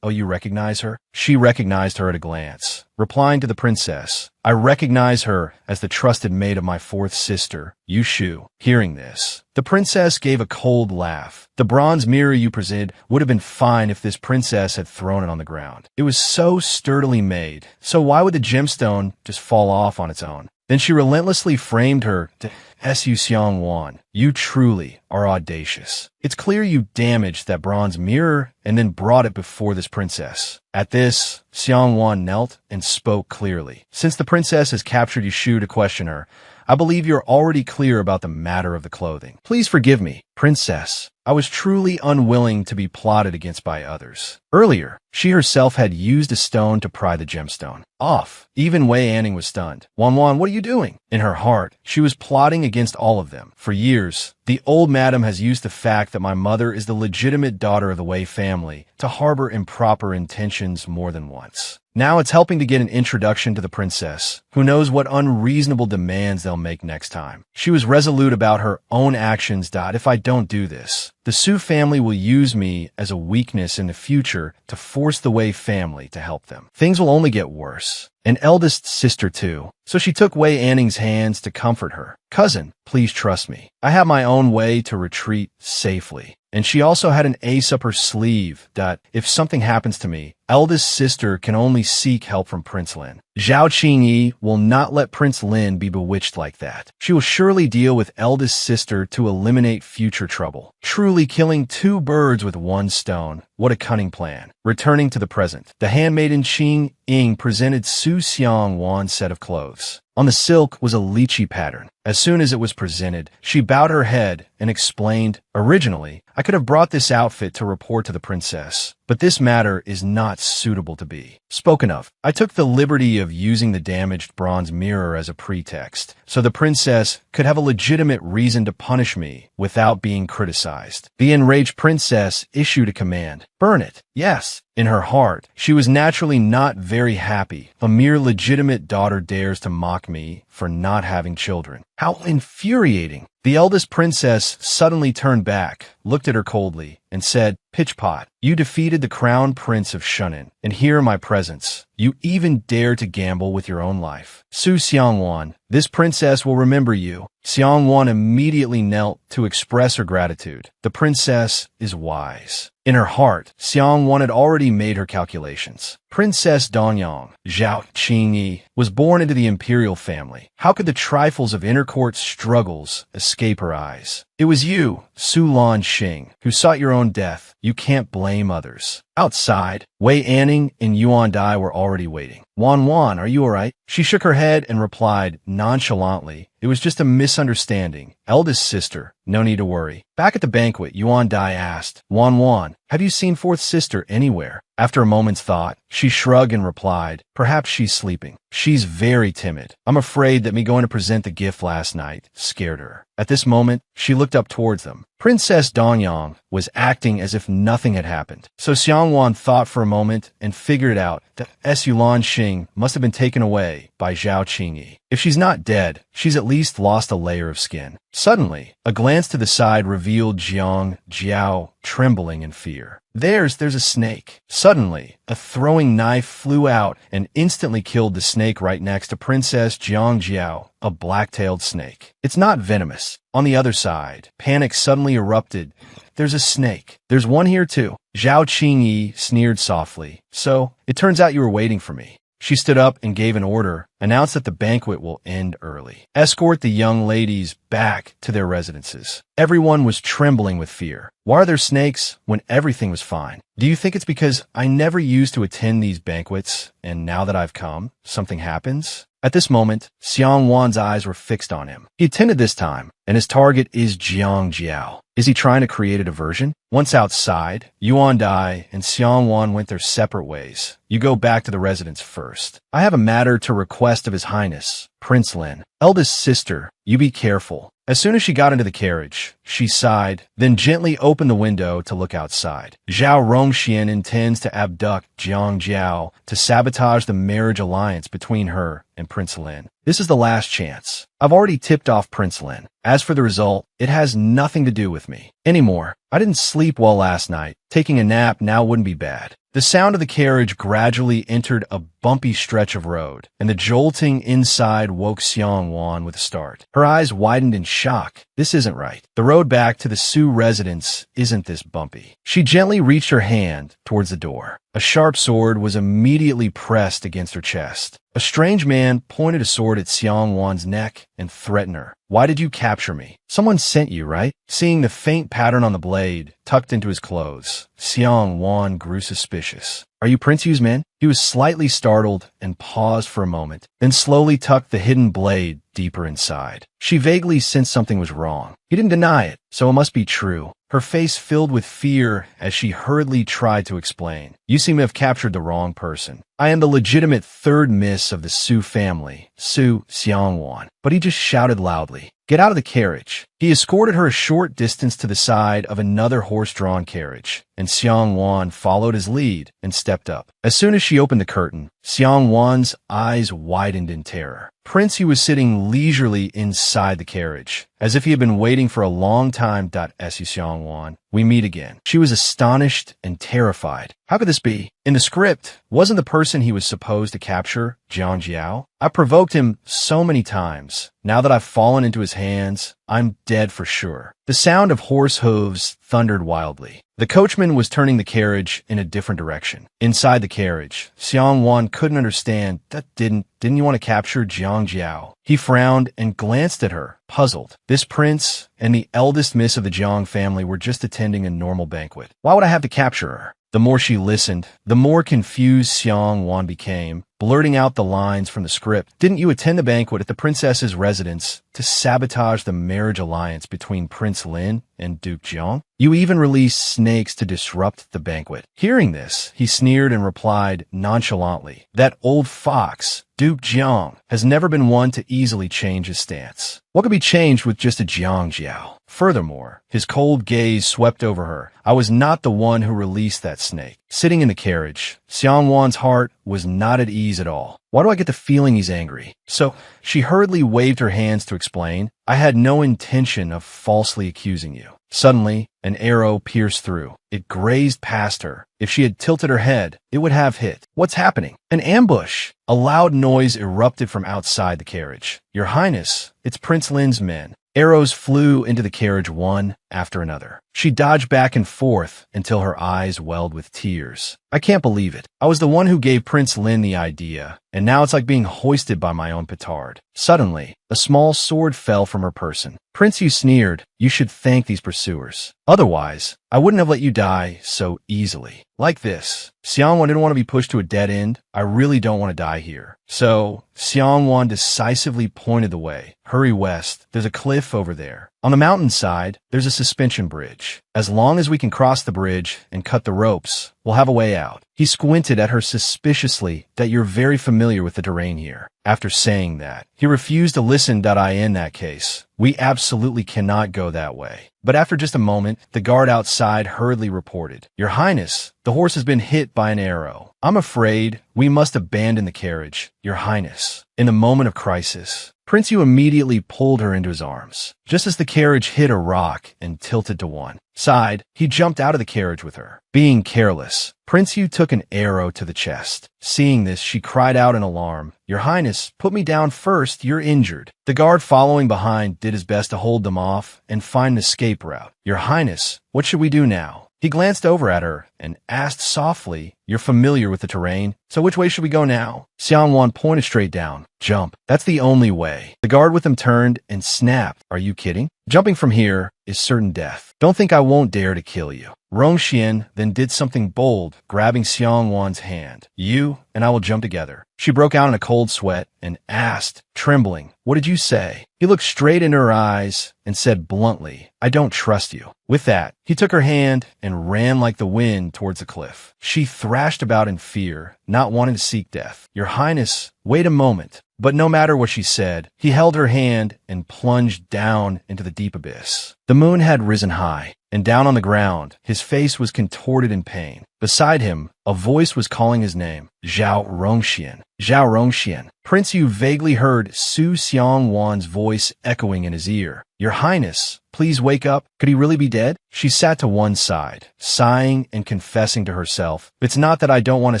Oh, you recognize her? She recognized her at a glance. Replying to the princess, I recognize her as the trusted maid of my fourth sister, Yu Shu. Hearing this, the princess gave a cold laugh. The bronze mirror you presented would have been fine if this princess had thrown it on the ground. It was so sturdily made, so why would the gemstone just fall off on its own? Then she relentlessly framed her to Su Xiangwan. You truly are audacious. It's clear you damaged that bronze mirror and then brought it before this princess. At this, Xiangwan knelt and spoke clearly. Since the princess has captured Yushu to question her, I believe you're already clear about the matter of the clothing. Please forgive me, princess. I was truly unwilling to be plotted against by others. Earlier, she herself had used a stone to pry the gemstone off. Even Wei Anning was stunned. Wan Wan, what are you doing? In her heart, she was plotting against all of them. For years, the old madam has used the fact that my mother is the legitimate daughter of the Wei family to harbor improper intentions more than once. Now it's helping to get an introduction to the princess, who knows what unreasonable demands they'll make next time. She was resolute about her own actions. If I don't do this, the Su family will use me as a weakness in the future to force the Wei family to help them. Things will only get worse. An eldest sister too, so she took Wei Anning's hands to comfort her. Cousin, please trust me. I have my own way to retreat safely. And she also had an ace up her sleeve that, if something happens to me, eldest sister can only seek help from Prince Lin. Zhao Qingyi will not let Prince Lin be bewitched like that. She will surely deal with eldest sister to eliminate future trouble. Truly killing two birds with one stone. What a cunning plan. Returning to the present, the handmaiden Qing Ying presented Su Xiangwan's set of clothes. On the silk was a lychee pattern. As soon as it was presented, she bowed her head and explained, "Originally, I could have brought this outfit to report to the princess, but this matter is not suitable to be spoken of. I took the liberty of using the damaged bronze mirror as a pretext, so the princess could have a legitimate reason to punish me without being criticized." The enraged princess issued a command, "Burn it." Yes. In her heart, she was naturally not very happy. A mere legitimate daughter dares to mock me for not having children. How infuriating. The eldest princess suddenly turned back, looked at her coldly, and said, "Pitchpot, you defeated the crown prince of Shunan, and here in my presence, you even dare to gamble with your own life. Su Xiangwan, this princess will remember you." Xiangwan immediately knelt to express her gratitude. The princess is wise. In her heart, Xiangwan had already made her calculations. Princess Dongyang, Zhao Qingyi, was born into the imperial family. How could the trifles of intercourt struggles escape her eyes? "It was you, Su Lan Xing, who sought your own death. You can't blame others." Outside, Wei Anning and Yuan Dai were already waiting. "Wan, are you all right?" She shook her head and replied nonchalantly, "It was just a misunderstanding. Eldest sister, no need to worry." Back at the banquet, Yuan Dai asked, "Wan, have you seen fourth sister anywhere?" After a moment's thought, she shrugged and replied, "Perhaps she's sleeping. She's very timid. I'm afraid that me going to present the gift last night scared her." At this moment, she looked up towards them. Princess Dongyang was acting as if nothing had happened. So Xiangwan thought for a moment and figured out that Yulan Xing must have been taken away by Zhao Qingyi. If she's not dead, she's at least lost a layer of skin. Suddenly, a glance to the side revealed Jiang Jiao trembling in fear. There's a snake. Suddenly, a throwing knife flew out and instantly killed the snake right next to Princess Jiang Jiao, a black-tailed snake. It's not venomous. On the other side, panic suddenly erupted. "There's a snake. There's one here too." Zhao Qingyi sneered softly. "So, it turns out you were waiting for me." She stood up and gave an order, announced that the banquet will end early. "Escort the young ladies back to their residences." Everyone was trembling with fear. Why are there snakes when everything was fine? Do you think it's because I never used to attend these banquets, and now that I've come, something happens? At this moment, Xiangwan's eyes were fixed on him. He attended this time, and his target is Jiang Jiao. Is he trying to create a diversion? Once outside, Yuan Dai and Xiangwan went their separate ways. "You go back to the residence first. I have a matter to request of His Highness, Prince Lin. Eldest sister, you be careful." As soon as she got into the carriage, she sighed, then gently opened the window to look outside. Zhao Rongxian intends to abduct Jiang Jiao to sabotage the marriage alliance between her and Prince Lin. This is the last chance. I've already tipped off Prince Lin. As for the result, it has nothing to do with me anymore. I didn't sleep well last night. Taking a nap now wouldn't be bad. The sound of the carriage gradually entered a bumpy stretch of road, and the jolting inside woke Xiangwan with a start. Her eyes widened in shock. This isn't right. The road back to the Su residence isn't this bumpy. She gently reached her hand towards the door. A sharp sword was immediately pressed against her chest. A strange man pointed a sword at Xiangwan's neck and threatened her. "Why did you capture me? Someone sent you, right?" Seeing the faint pattern on the blade tucked into his clothes, Xiangwan grew suspicious. "Are you Prince Yu's men?" He was slightly startled and paused for a moment, then slowly tucked the hidden blade deeper inside. She vaguely sensed something was wrong. He didn't deny it, so it must be true. Her face filled with fear as she hurriedly tried to explain. "You seem to have captured the wrong person. I am the legitimate third miss of the Su family, Su Xiangwan." But he just shouted loudly, "Get out of the carriage." He escorted her a short distance to the side of another horse-drawn carriage, and Xiangwan followed his lead and stepped up. As soon as she opened the curtain, Xiangwan's eyes widened in terror. Prince Yu was sitting leisurely inside the carriage, as if he had been waiting for a long time. Xiangwan, we meet again. She was astonished and terrified. How could this be? In the script, wasn't the person he was supposed to capture Jiang Jiao? I provoked him so many times. Now that I've fallen into his hands, I'm dead for sure. The sound of horse hooves thundered wildly. The coachman was turning the carriage in a different direction. Inside the carriage, Xiang Wan couldn't understand. Didn't you want to capture Jiang Jiao? He frowned and glanced at her, puzzled. This prince and the eldest miss of the Jiang family were just attending a normal banquet. Why would I have to capture her? The more she listened, the more confused Xiang Wan became, blurting out the lines from the script. Didn't you attend the banquet at the princess's residence to sabotage the marriage alliance between Prince Lin and Duke Jiang? You even released snakes to disrupt the banquet. Hearing this, he sneered and replied nonchalantly, "That old fox, Duke Jiang, has never been one to easily change his stance. What could be changed with just a Jiang Jiao?" Furthermore, his cold gaze swept over her. I was not the one who released that snake. Sitting in the carriage, Xiang Wan's heart was not at ease at all. Why do I get the feeling he's angry? So she hurriedly waved her hands to explain, "I had no intention of falsely accusing you." Suddenly, an arrow pierced through. It grazed past her. If she had tilted her head, it would have hit. What's happening? An ambush! A loud noise erupted from outside the carriage. "Your Highness, it's Prince Lin's men." Arrows flew into the carriage one after another. She dodged back and forth until her eyes welled with tears. "I can't believe it. I was the one who gave Prince Lin the idea, and now it's like being hoisted by my own petard." Suddenly, a small sword fell from her person. "Prince," you sneered, "you should thank these pursuers. Otherwise, I wouldn't have let you die so easily. Like this. Xiang Wan didn't want to be pushed to a dead end. I really don't want to die here." So, Xiang Wan decisively pointed the way. "Hurry west. There's a cliff over there. On the mountainside, there's a suspension bridge. As long as we can cross the bridge and cut the ropes, we'll have a way out." He squinted at her suspiciously. "That you're very familiar with the terrain here." After saying that, he refused to listen. In that case, we absolutely cannot go that way. But after just a moment, the guard outside hurriedly reported, "Your Highness, the horse has been hit by an arrow. I'm afraid we must abandon the carriage, Your Highness." In the moment of crisis, Prince Yu immediately pulled her into his arms. Just as the carriage hit a rock and tilted to one side, he jumped out of the carriage with her. Being careless, Prince Yu took an arrow to the chest. Seeing this, she cried out in alarm, "Your Highness, put me down first, you're injured." The guard following behind did his best to hold them off and find an escape route. "Your Highness, what should we do now?" He glanced over at her and asked softly, "You're familiar with the terrain, so which way should we go now?" Xiang Wan pointed straight down. "Jump. That's the only way." The guard with him turned and snapped, "Are you kidding? Jumping from here is certain death. Don't think I won't dare to kill you." Rongxian then did something bold, grabbing Xiang Wan's hand. "You and I will jump together." She broke out in a cold sweat and asked, trembling, "What did you say?" He looked straight into her eyes and said bluntly, "I don't trust you." With that, he took her hand and ran like the wind towards the cliff. She thrashed about in fear, not wanting to seek death. "Your Highness, wait a moment." But no matter what she said, he held her hand and plunged down into the deep abyss. The moon had risen high, and down on the ground, his face was contorted in pain. Beside him, a voice was calling his name, Zhao Rongxian. Zhao Rongxian. Prince Yu vaguely heard Su Xiang Wan's voice echoing in his ear. "Your Highness, please wake up. Could he really be dead?" She sat to one side, sighing and confessing to herself, "It's not that I don't want to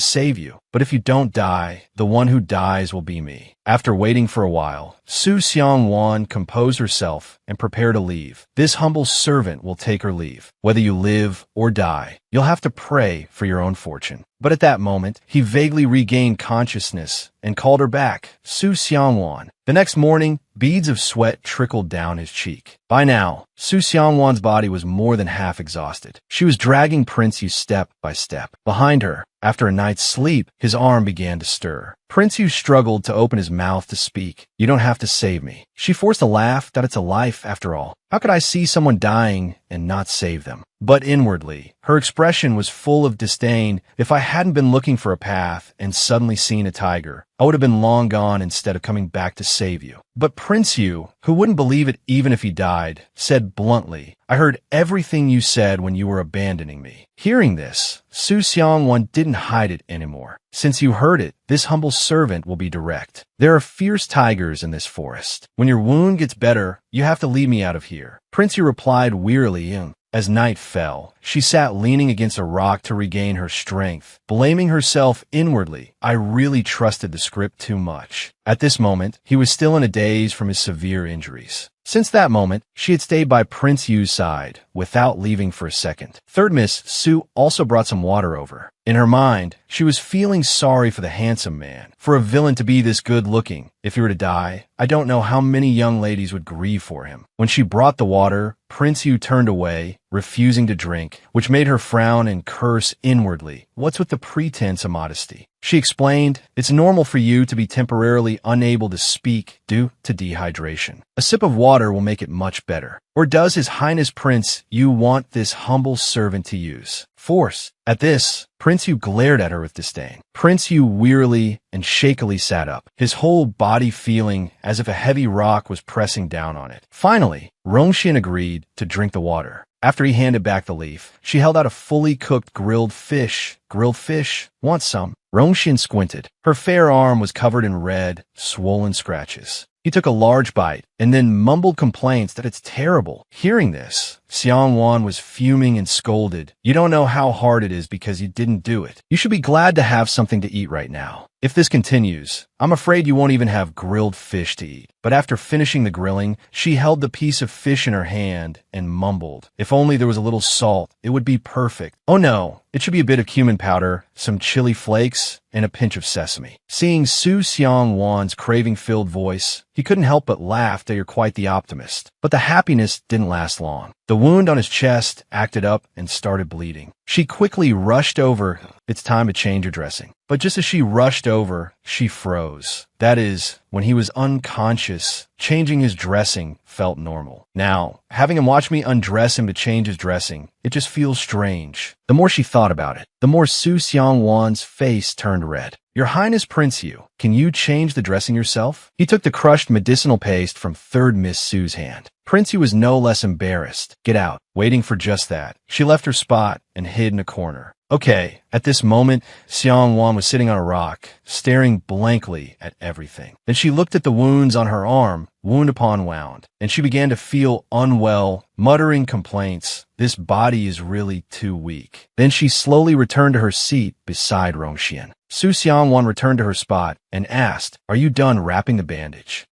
save you, but if you don't die, the one who dies will be me." After waiting for a while, Su Xiang Wan composed herself and prepared to leave. "This humble servant will take her leave. Whether you live or die, you'll have to pray for your own fortune." But at that moment, he vaguely regained consciousness and called her back, "Su Xiang Wan." The next morning, beads of sweat trickled down his cheek. By now, Su Xiang Wan's body was more than half exhausted. She was dragging Prince Yu step by step. Behind her, after a night's sleep, his arm began to stir. Prince Yu struggled to open his mouth to speak. "You don't have to save me." She forced a laugh. That it's a life, after all. How could I see someone dying and not save them? But inwardly, her expression was full of disdain. If I hadn't been looking for a path and suddenly seen a tiger, I would have been long gone instead of coming back to save you. But Prince Yu, who wouldn't believe it even if he died, said bluntly, "I heard everything you said when you were abandoning me." Hearing this, Su Xiang Wan didn't hide it anymore. "Since you heard it, this humble servant will be direct. There are fierce tigers in this forest. When your wound gets better, you have to lead me out of here." Prince Yu replied wearily, As night fell, she sat leaning against a rock to regain her strength, blaming herself inwardly. I really trusted the script too much. At this moment, he was still in a daze from his severe injuries. Since that moment, she had stayed by Prince Yu's side, without leaving for a second. Third Miss Su also brought some water over. In her mind, she was feeling sorry for the handsome man, for a villain to be this good-looking. If he were to die, I don't know how many young ladies would grieve for him. When she brought the water, Prince Yu turned away, refusing to drink, which made her frown and curse inwardly. What's with the pretense of modesty? She explained, it's normal for you to be temporarily unable to speak due to dehydration. A sip of water will make it much better. Or does His Highness Prince Yu want this humble servant to use force? At this, Prince Yu glared at her with disdain. Prince Yu wearily and shakily sat up, his whole body feeling as if a heavy rock was pressing down on it. Finally, Rongxian agreed to drink the water. After he handed back the leaf, she held out a fully cooked grilled fish. Grilled fish? Want some? Rongxian squinted. Her fair arm was covered in red, swollen scratches. He took a large bite and then mumbled complaints that it's terrible. Hearing this, Xiang Wan was fuming and scolded. You don't know how hard it is because you didn't do it. You should be glad to have something to eat right now. If this continues, I'm afraid you won't even have grilled fish to eat. But after finishing the grilling, she held the piece of fish in her hand and mumbled. If only there was a little salt, it would be perfect. Oh no, it should be a bit of cumin powder, some chili flakes, and a pinch of sesame. Seeing Su Xiang Wan's craving-filled voice, he couldn't help but laugh that you're quite the optimist. But the happiness didn't last long. The wound on his chest acted up and started bleeding. She quickly rushed over. It's time to change your dressing. But just as she rushed over, she froze. That is, when he was unconscious, changing his dressing felt normal. Now, having him watch me undress him to change his dressing, it just feels strange. The more she thought about it, the more Su Xiang Wan's face turned red. Your Highness Prince Yu, can you change the dressing yourself? He took the crushed medicinal paste from Third Miss Su's hand. Prince Yu was no less embarrassed. Get out. Waiting for just that, she left her spot and hid in a corner. Okay, at this moment, Xiang Wan was sitting on a rock, staring blankly at everything. Then she looked at the wounds on her arm, wound upon wound, and she began to feel unwell, muttering complaints. This body is really too weak. Then she slowly returned to her seat beside Rongxian. Su Xiangwan returned to her spot and asked, "Are you done wrapping the bandage?"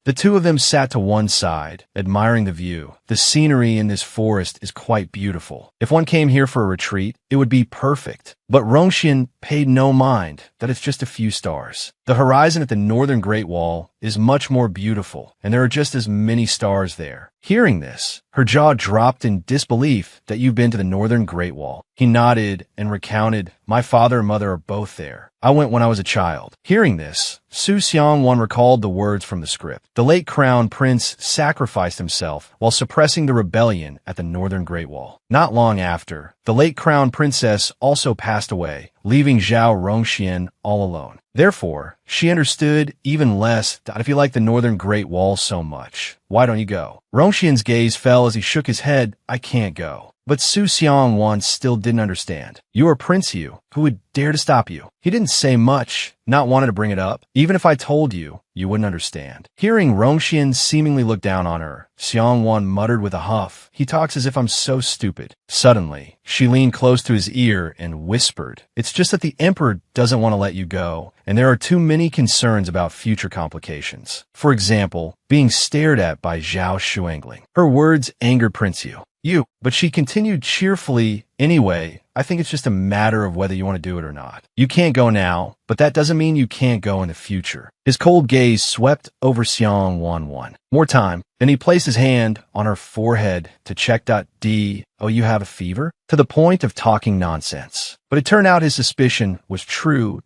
The two of them sat to one side, admiring the view. The scenery in this forest is quite beautiful. If one came here for a retreat, it would be perfect. But Rongxian paid no mind that it's just a few stars. The horizon at the northern Great Wall is much more beautiful, and there are just as many stars there. Hearing this, her jaw dropped in disbelief that you've been to the northern Great Wall. He nodded and recounted, "My father and mother are both there. I went when I was a child." Hearing this, Su Xiangwan recalled the words from the script. The late crown prince sacrificed himself while suppressing the rebellion at the northern Great Wall. Not long after, the late crown princess also passed away, leaving Zhao Rongxian all alone. Therefore, she understood even less that if you like the northern Great Wall so much, why don't you go? Rongxian's gaze fell as he shook his head. I can't go. But Su Xiangwan still didn't understand. You are Prince Yu. Who would dare to stop you? He didn't say much, not wanting to bring it up. Even if I told you, you wouldn't understand. Hearing Rongxian seemingly look down on her, Xiangwan muttered with a huff, "He talks as if I'm so stupid." Suddenly, she leaned close to his ear and whispered, "It's just that the Emperor doesn't want to let you go, and there are too many concerns about future complications. For example, being stared at by Zhao Shuangling." Her words angered Prince Yu. But she continued cheerfully, "Anyway, I think it's just a matter of whether you want to do it or not. You can't go now, but that doesn't mean you can't go in the future." His cold gaze swept over Xiangwan. More time. Then he placed his hand on her forehead to check. D. Oh, you have a fever? To the point of talking nonsense. But it turned out his suspicion was true.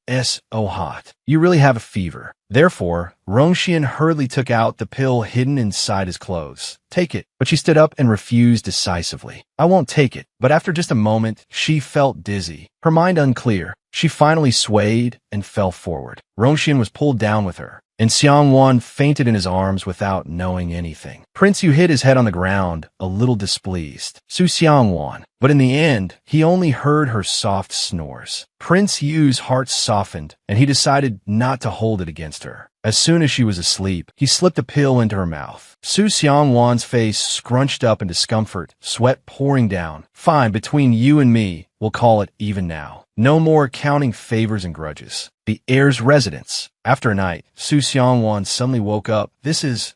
S. Oh, hot. You really have a fever. Therefore, Rongxian hurriedly took out the pill hidden inside his clothes. Take it. But she stood up and refused decisively. I won't take it. But after just a moment, she felt dizzy, her mind unclear. She finally swayed and fell forward. Rongxian was pulled down with her. and Xiangwan fainted in his arms without knowing anything. Prince Yu hit his head on the ground, a little displeased. Su Xiangwan. But in the end, he only heard her soft snores. Prince Yu's heart softened, and he decided not to hold it against her. As soon as she was asleep, he slipped a pill into her mouth. Su Xiangwan's face scrunched up in discomfort, sweat pouring down. Fine, between you and me, we'll call it even now. No more counting favors and grudges. The heir's residence. After a night, Su Xiangwan suddenly woke up.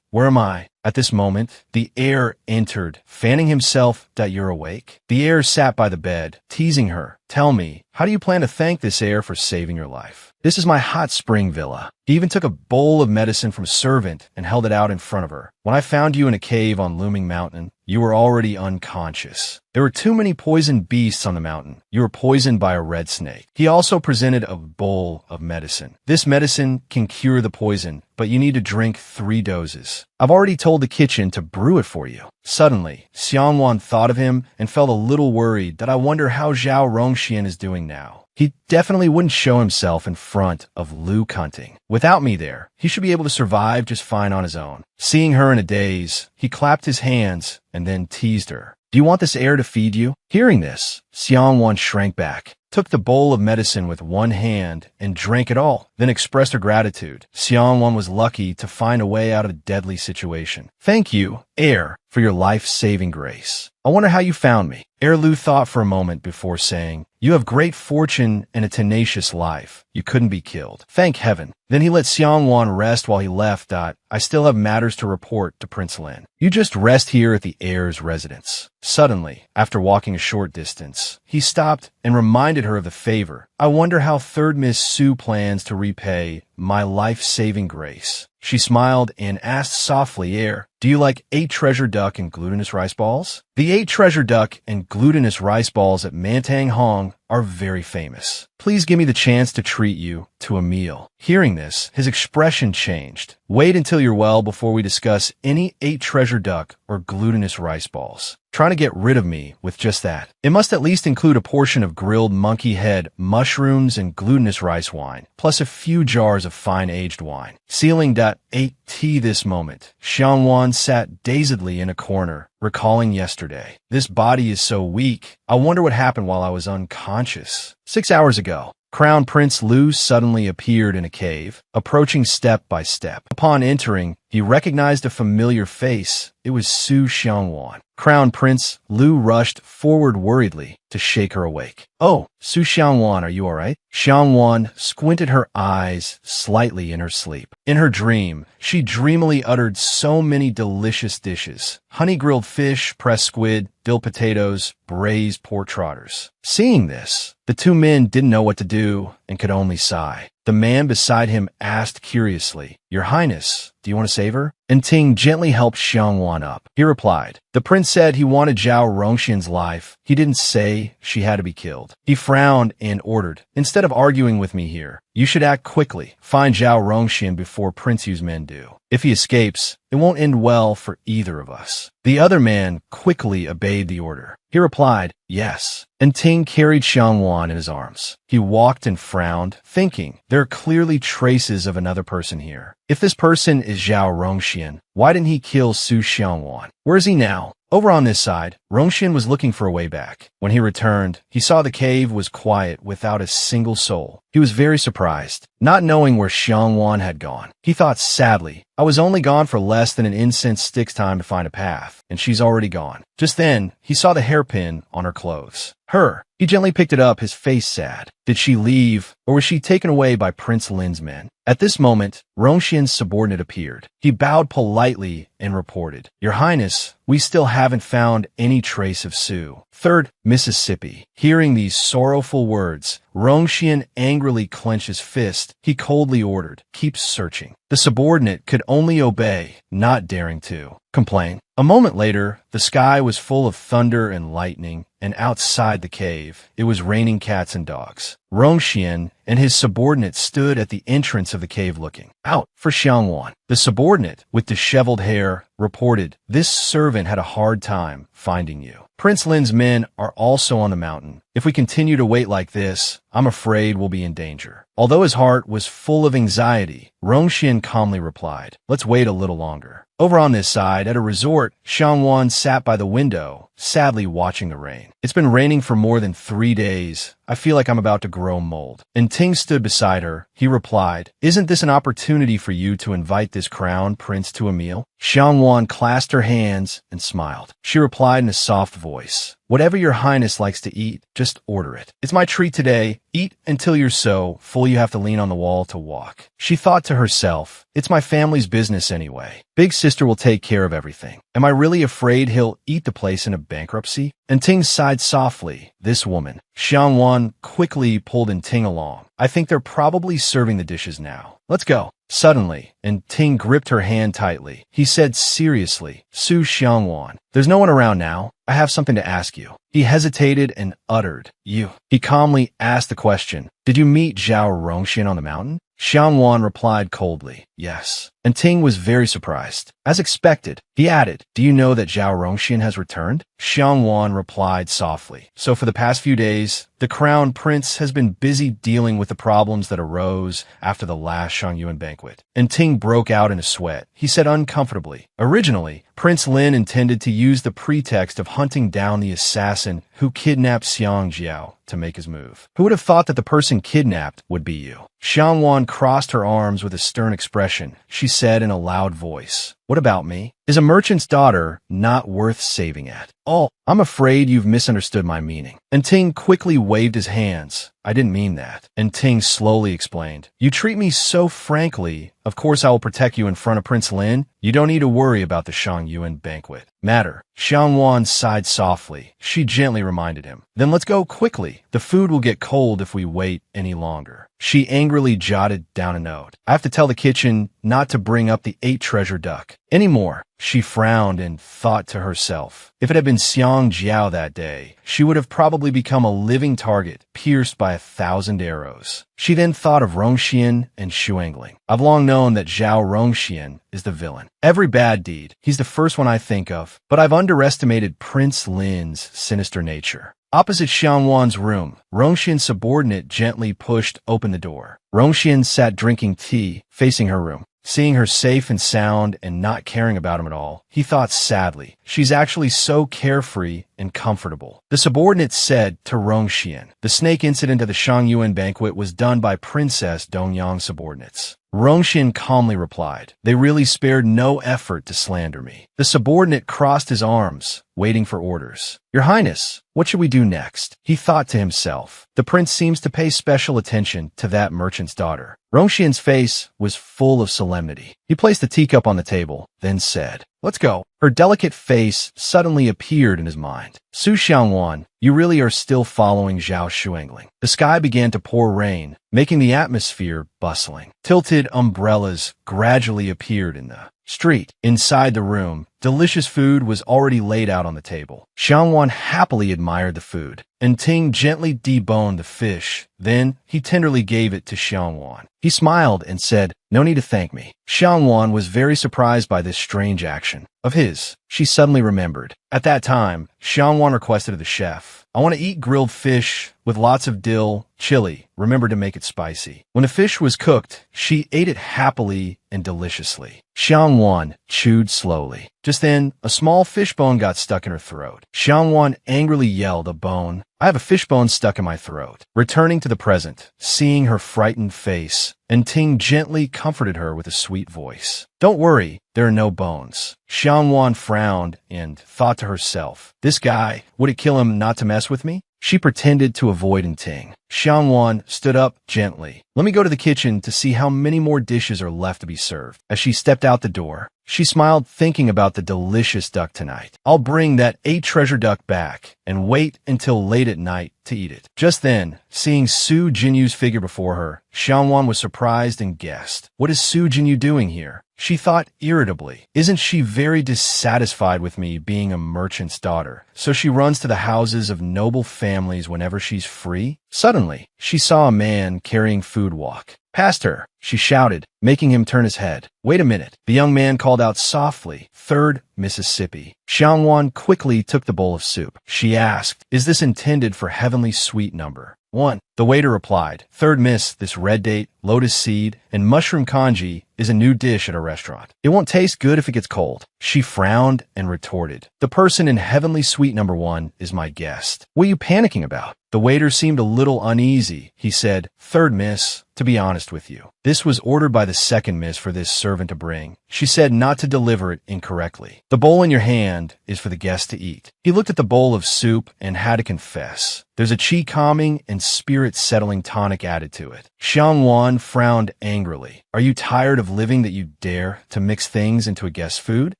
Where am I? At this moment, the heir entered, fanning himself that you're awake. The heir sat by the bed, teasing her. Tell me, how do you plan to thank this heir for saving your life? This is my hot spring villa. He even took a bowl of medicine from a servant and held it out in front of her. When I found you in a cave on Looming Mountain, you were already unconscious. There were too many poisoned beasts on the mountain. You were poisoned by a red snake. He also presented a bowl of medicine. This medicine can cure the poison, but you need to drink 3 doses. I've already told the kitchen to brew it for you. Suddenly, Xiangwan thought of him and felt a little worried that I wonder how Zhao Rongxian is doing now. He definitely wouldn't show himself in front of Lu Kunting. Without me there, he should be able to survive just fine on his own. Seeing her in a daze, he clapped his hands and then teased her. Do you want this heir to feed you? Hearing this, Xiangwan shrank back, took the bowl of medicine with one hand and drank it all, then expressed her gratitude. Xiangwan was lucky to find a way out of a deadly situation. Thank you, heir, for your life-saving grace. I wonder how you found me. Heir Lu thought for a moment before saying, you have great fortune and a tenacious life. You couldn't be killed. Thank heaven. Then he let Xiangwan rest while he left. I still have matters to report to Prince Lin. You just rest here at the heir's residence. Suddenly, after walking a short distance, he stopped and reminded her of the favor. I wonder how Third Miss Su plans to repay my life-saving grace. She smiled and asked softly, heir, do you like 8 treasure duck and glutinous rice balls? The 8 treasure duck and glutinous rice balls at Mantang Hong are very famous. Please give me the chance to treat you to a meal. Hearing this, his expression changed. Wait until you're well before we discuss any 8 treasure duck or glutinous rice balls. Trying to get rid of me with just that. It must at least include a portion of grilled monkey head, mushrooms, and glutinous rice wine, plus a few jars of fine aged wine. Sealing that 8 tea this moment, Xiangwan sat dazedly in a corner, recalling yesterday. This body is so weak. I wonder what happened while I was unconscious. 6 hours ago, Crown Prince Lu suddenly appeared in a cave, approaching step by step. Upon entering, he recognized a familiar face. It was Su Xiangwan. Crown Prince Lu rushed forward worriedly to shake her awake. Oh, Su Xiangwan, are you all right? Xiangwan squinted her eyes slightly in her sleep. In her dream, she dreamily uttered so many delicious dishes. Honey-grilled fish, pressed squid, dill potatoes, braised pork trotters. Seeing this, the 2 men didn't know what to do and could only sigh. The man beside him asked curiously, Your Highness, do you want to save her? And Ting gently helped Xiangwan up. He replied, the prince said he wanted Zhao Rongxian's life. He didn't say she had to be killed. He frowned and ordered, instead of arguing with me here, you should act quickly. Find Zhao Rongxian before Prince Yu's men do. If he escapes, it won't end well for either of us. The other man quickly obeyed the order. He replied, yes. And Ting carried Xiangwan in his arms. He walked and frowned, thinking, there are clearly traces of another person here. If this person is Zhao Rongxian, why didn't he kill Su Xiangwan? Where is he now? Over on this side, Rongxian was looking for a way back. When he returned, he saw the cave was quiet without a single soul. He was very surprised, not knowing where Xiangwan had gone. He thought sadly, I was only gone for less than an incense stick's time to find a path, and she's already gone. Just then, he saw the hairpin on her clothes. Her. He gently picked it up, his face sad. Did she leave, or was she taken away by Prince Lin's men? At this moment, Rongxian's subordinate appeared. He bowed politely and reported, Your Highness, we still haven't found any trace of Su. 3rd Mississippi. Hearing these sorrowful words, Rongxian angrily clenched his fist. He coldly ordered, keep searching. The subordinate could only obey, not daring to complain. A moment later, the sky was full of thunder and lightning, and outside the cave, it was raining cats and dogs. Rongxian and his subordinate stood at the entrance of the cave looking out for Xiangwan. The subordinate, with disheveled hair, reported, "This servant had a hard time finding you. Prince Lin's men are also on the mountain. If we continue to wait like this, I'm afraid we'll be in danger." Although his heart was full of anxiety, Rongxian calmly replied, "Let's wait a little longer." Over on this side, at a resort, Xiangwan sat by the window, sadly watching the rain. "It's been raining for more than 3 days. I feel like I'm about to grow mold." And Ting stood beside her. He replied, "Isn't this an opportunity for you to invite this crown prince to a meal?" Xiangwan clasped her hands and smiled. She replied in a soft voice, "Whatever your highness likes to eat, just order it. It's my treat today. Eat until you're so full you have to lean on the wall to walk." She thought to herself, "It's my family's business anyway. Big sister will take care of everything. Am I really afraid he'll eat the place in a bankruptcy?" And Ting sighed softly. This woman. Xiangwan quickly pulled Ting along. "I think they're probably serving the dishes now. Let's go." Suddenly, and Ting gripped her hand tightly. He said seriously, "Su Xiangwan, there's no one around now. I have something to ask you." He hesitated and uttered, "You." He calmly asked the question, "Did you meet Zhao Rongxian on the mountain?" Xiangwan replied coldly, "Yes." And Ting was very surprised. As expected, he added, "Do you know that Zhao Rongxian has returned?" Xiangwan replied softly, "So for the past few days, the crown prince has been busy dealing with the problems that arose after the last Shangyuan banquet." And Ting broke out in a sweat. He said uncomfortably, "Originally, Prince Lin intended to use the pretext of hunting down the assassin who kidnapped Xiang Jiao to make his move. Who would have thought that the person kidnapped would be you?" Xiangwan crossed her arms with a stern expression. She said in a loud voice, "What about me? Is a merchant's daughter not worth saving at all?" "I'm afraid you've misunderstood my meaning." And Ting quickly waved his hands. "I didn't mean that." And Ting slowly explained, "You treat me so frankly. Of course I will protect you in front of Prince Lin. You don't need to worry about the Shangyuan banquet matter." Xiangwan sighed softly. She gently reminded him, "Then let's go quickly. The food will get cold if we wait any longer." She angrily jotted down a note. "I have to tell the kitchen not to bring up the 8-treasure duck anymore." She frowned and thought to herself, if it had been Xiang Jiao that day, she would have probably become a living target, pierced by 1,000 arrows. She then thought of Rongxian and Shuangling. "I've long known that Zhao Rongxian is the villain. Every bad deed, he's the first one I think of, but I've underestimated Prince Lin's sinister nature." Opposite Xiangwan's room, Rongxian's subordinate gently pushed open the door. Rongxian sat drinking tea, facing her room. Seeing her safe and sound and not caring about him at all, he thought sadly, "She's actually so carefree and comfortable." The subordinate said to Rongxian, "The snake incident of the Shangyuan banquet was done by Princess Dongyang's subordinates." Rongxian calmly replied, "They really spared no effort to slander me." The subordinate crossed his arms, waiting for orders. "Your Highness, what should we do next?" He thought to himself, "The prince seems to pay special attention to that merchant's daughter." Rongxian's face was full of solemnity. He placed the teacup on the table, then said, "Let's go." Her delicate face suddenly appeared in his mind. "Su Xiangwan, you really are still following Zhao Shuangling." The sky began to pour rain, making the atmosphere bustling. Tilted umbrellas gradually appeared in the street. Inside the room, delicious food was already laid out on the table. Xiangwan happily admired the food, and Ting gently deboned the fish. Then he tenderly gave it to Xiangwan. He smiled and said, "No need to thank me." Xiangwan was very surprised by this strange action of his. She suddenly remembered. At that time, Xiangwan requested of the chef, "I want to eat grilled fish with lots of dill, chili. Remember to make it spicy." When the fish was cooked, she ate it happily and deliciously. Xiangwan chewed slowly. Just then, a small fishbone got stuck in her throat. Xiangwan angrily yelled, "A bone? I have a fishbone stuck in my throat." Returning to the present, seeing her frightened face, and Ting gently comforted her with a sweet voice. "Don't worry, there are no bones." Xiangwan frowned and thought to herself, "This guy, would it kill him not to mess with me?" She pretended to avoid Ting. Xiangwan stood up gently. "Let me go to the kitchen to see how many more dishes are left to be served." As she stepped out the door, she smiled, thinking about the delicious duck tonight. "I'll bring that 8-treasure duck back and wait until late at night to eat it." Just then, seeing Su Jinyu's figure before her, Xiangwan was surprised and guessed, "What is Su Jinyu doing here?" She thought irritably. Isn't she very dissatisfied with me being a merchant's daughter? So she runs to the houses of noble families whenever she's free? Suddenly, she saw a man carrying food walk past her. She shouted, making him turn his head. Wait a minute. The young man called out softly, "Third Mississippi." Xiangwan quickly took the bowl of soup. She asked, "Is this intended for heavenly sweet number 1?" The waiter replied, "Third Miss, this red date, lotus seed, and mushroom congee is a new dish at a restaurant. It won't taste good if it gets cold." She frowned and retorted, "The person in heavenly sweet number 1 is my guest. What are you panicking about?" The waiter seemed a little uneasy. He said, "Third Miss, to be honest with you, this was ordered by the second miss for this servant to bring. She said not to deliver it incorrectly. The bowl in your hand is for the guest to eat." He looked at the bowl of soup and had to confess. There's a qi-calming and spirit-settling tonic added to it. Xiangwan frowned angrily. "Are you tired of living that you dare to mix things into a guest's food?"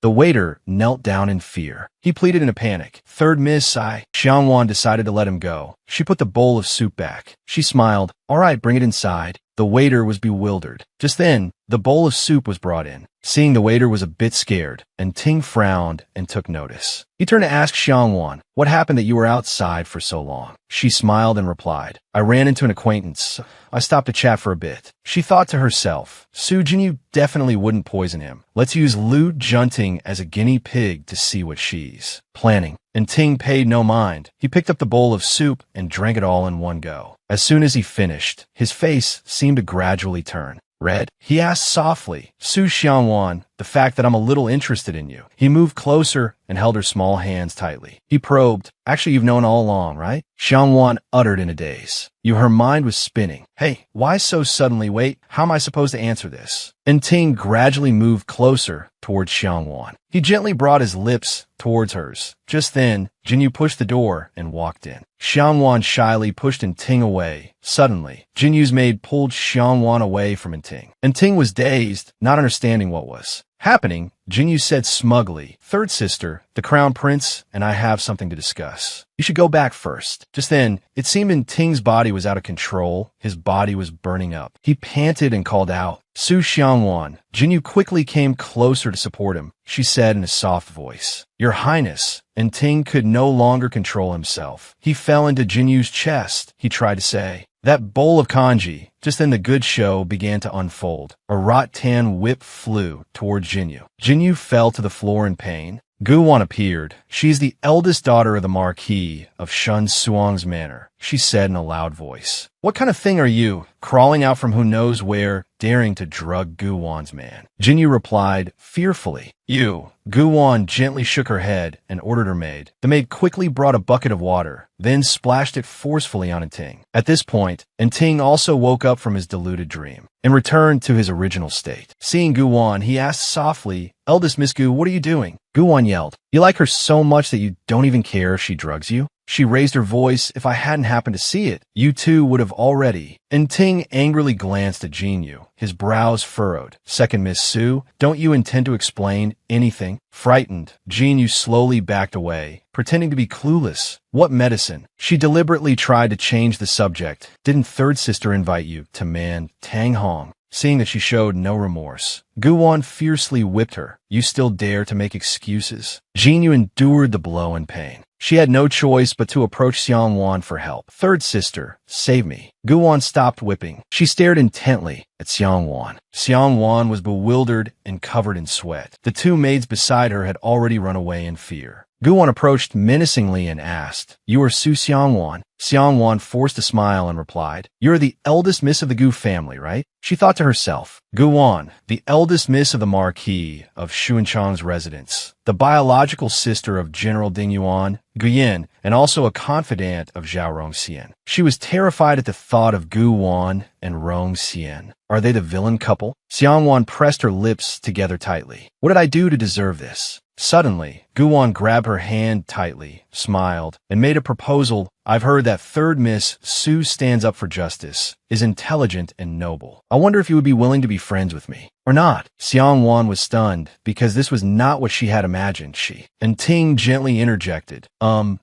The waiter knelt down in fear. He pleaded in a panic, "Third Miss, Xiangwan decided to let him go. She put the bowl of soup back. She smiled. "All right, bring it inside." The waiter was bewildered. Just then, the bowl of soup was brought in. Seeing the waiter was a bit scared, and Ting frowned and took notice. He turned to ask Xiangwan, "What happened that you were outside for so long?" She smiled and replied, "I ran into an acquaintance. I stopped to chat for a bit." She thought to herself, Su Jinyu definitely wouldn't poison him. Let's use Lu Junting as a guinea pig to see what she's planning. And Ting paid no mind. He picked up the bowl of soup and drank it all in one go. As soon as he finished, his face seemed to gradually turn red. He asked softly, "Su Xiangwan, the fact that I'm a little interested in you." He moved closer and held her small hands tightly. He probed, "Actually, you've known all along, right?" Xiangwan uttered in a daze. Her mind was spinning. "Hey, why so suddenly? Wait, how am I supposed to answer this?" And Ting gradually moved closer towards Xiangwan. He gently brought his lips towards hers. Just then, Jinyu pushed the door and walked in. Xiangwan shyly pushed Ting away. Suddenly, Jinyu's maid pulled Xiangwan away from Ting. And Ting was dazed, not understanding what was happening. Jinyu said smugly, "Third sister, the crown prince and I have something to discuss. You should go back first." Just then, it seemed Ting's body was out of control. His body was burning up. He panted and called out, "Su Xiangwan." Jinyu quickly came closer to support him. She said in a soft voice, "Your Highness." And Ting could no longer control himself. He fell into Jinyu's chest. He tried to say, "That bowl of congee." Just then the good show began to unfold. A rattan whip flew towards Jinyu. Jinyu fell to the floor in pain. Guwan appeared. "She's the eldest daughter of the Marquis of Shun Suang's manor," she said in a loud voice. "What kind of thing are you, crawling out from who knows where, daring to drug Guwan's man?" Jinyu replied fearfully, "You." Guwan gently shook her head and ordered her maid. The maid quickly brought a bucket of water, then splashed it forcefully on Ting. At this point, Ting also woke up from his deluded dream and returned to his original state. Seeing Guwan, he asked softly, "Eldest Miss Gu, what are you doing?" Guwan yelled, "You like her so much that you don't even care if she drugs you?" She raised her voice. "If I hadn't happened to see it, you two would have already." And Ting angrily glanced at Jinyu, his brows furrowed. "Second Miss Su, don't you intend to explain anything?" Frightened, Jinyu slowly backed away, pretending to be clueless. "What medicine?" She deliberately tried to change the subject. "Didn't third sister invite you to man Tang Hong?" Seeing that she showed no remorse, Guwan fiercely whipped her. "You still dare to make excuses?" Jinyu endured the blow in pain. She had no choice but to approach Xiangwan for help. "Third sister, save me." Guwan stopped whipping. She stared intently at Xiangwan. Xiangwan was bewildered and covered in sweat. The two maids beside her had already run away in fear. Guwan approached menacingly and asked, "You are Su Xiangwan?" Xiangwan forced a smile and replied, "You're the eldest miss of the Gu family, right?" She thought to herself, Guwan, the eldest miss of the Marquis of Xuanchang's residence, the biological sister of General Ding Yuan, Guyan, and also a confidant of Zhao Rongxian. She was terrified at the thought of Guwan and Rongxian. Are they the villain couple? Xiangwan pressed her lips together tightly. What did I do to deserve this? Suddenly, Guwan grabbed her hand tightly, smiled, and made a proposal. "I've heard that third Miss Su stands up for justice, is intelligent and noble. I wonder if you would be willing to be friends with me." or not? Xiang Wan was stunned because this was not what she had imagined. And Ting gently interjected,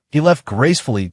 he left gracefully.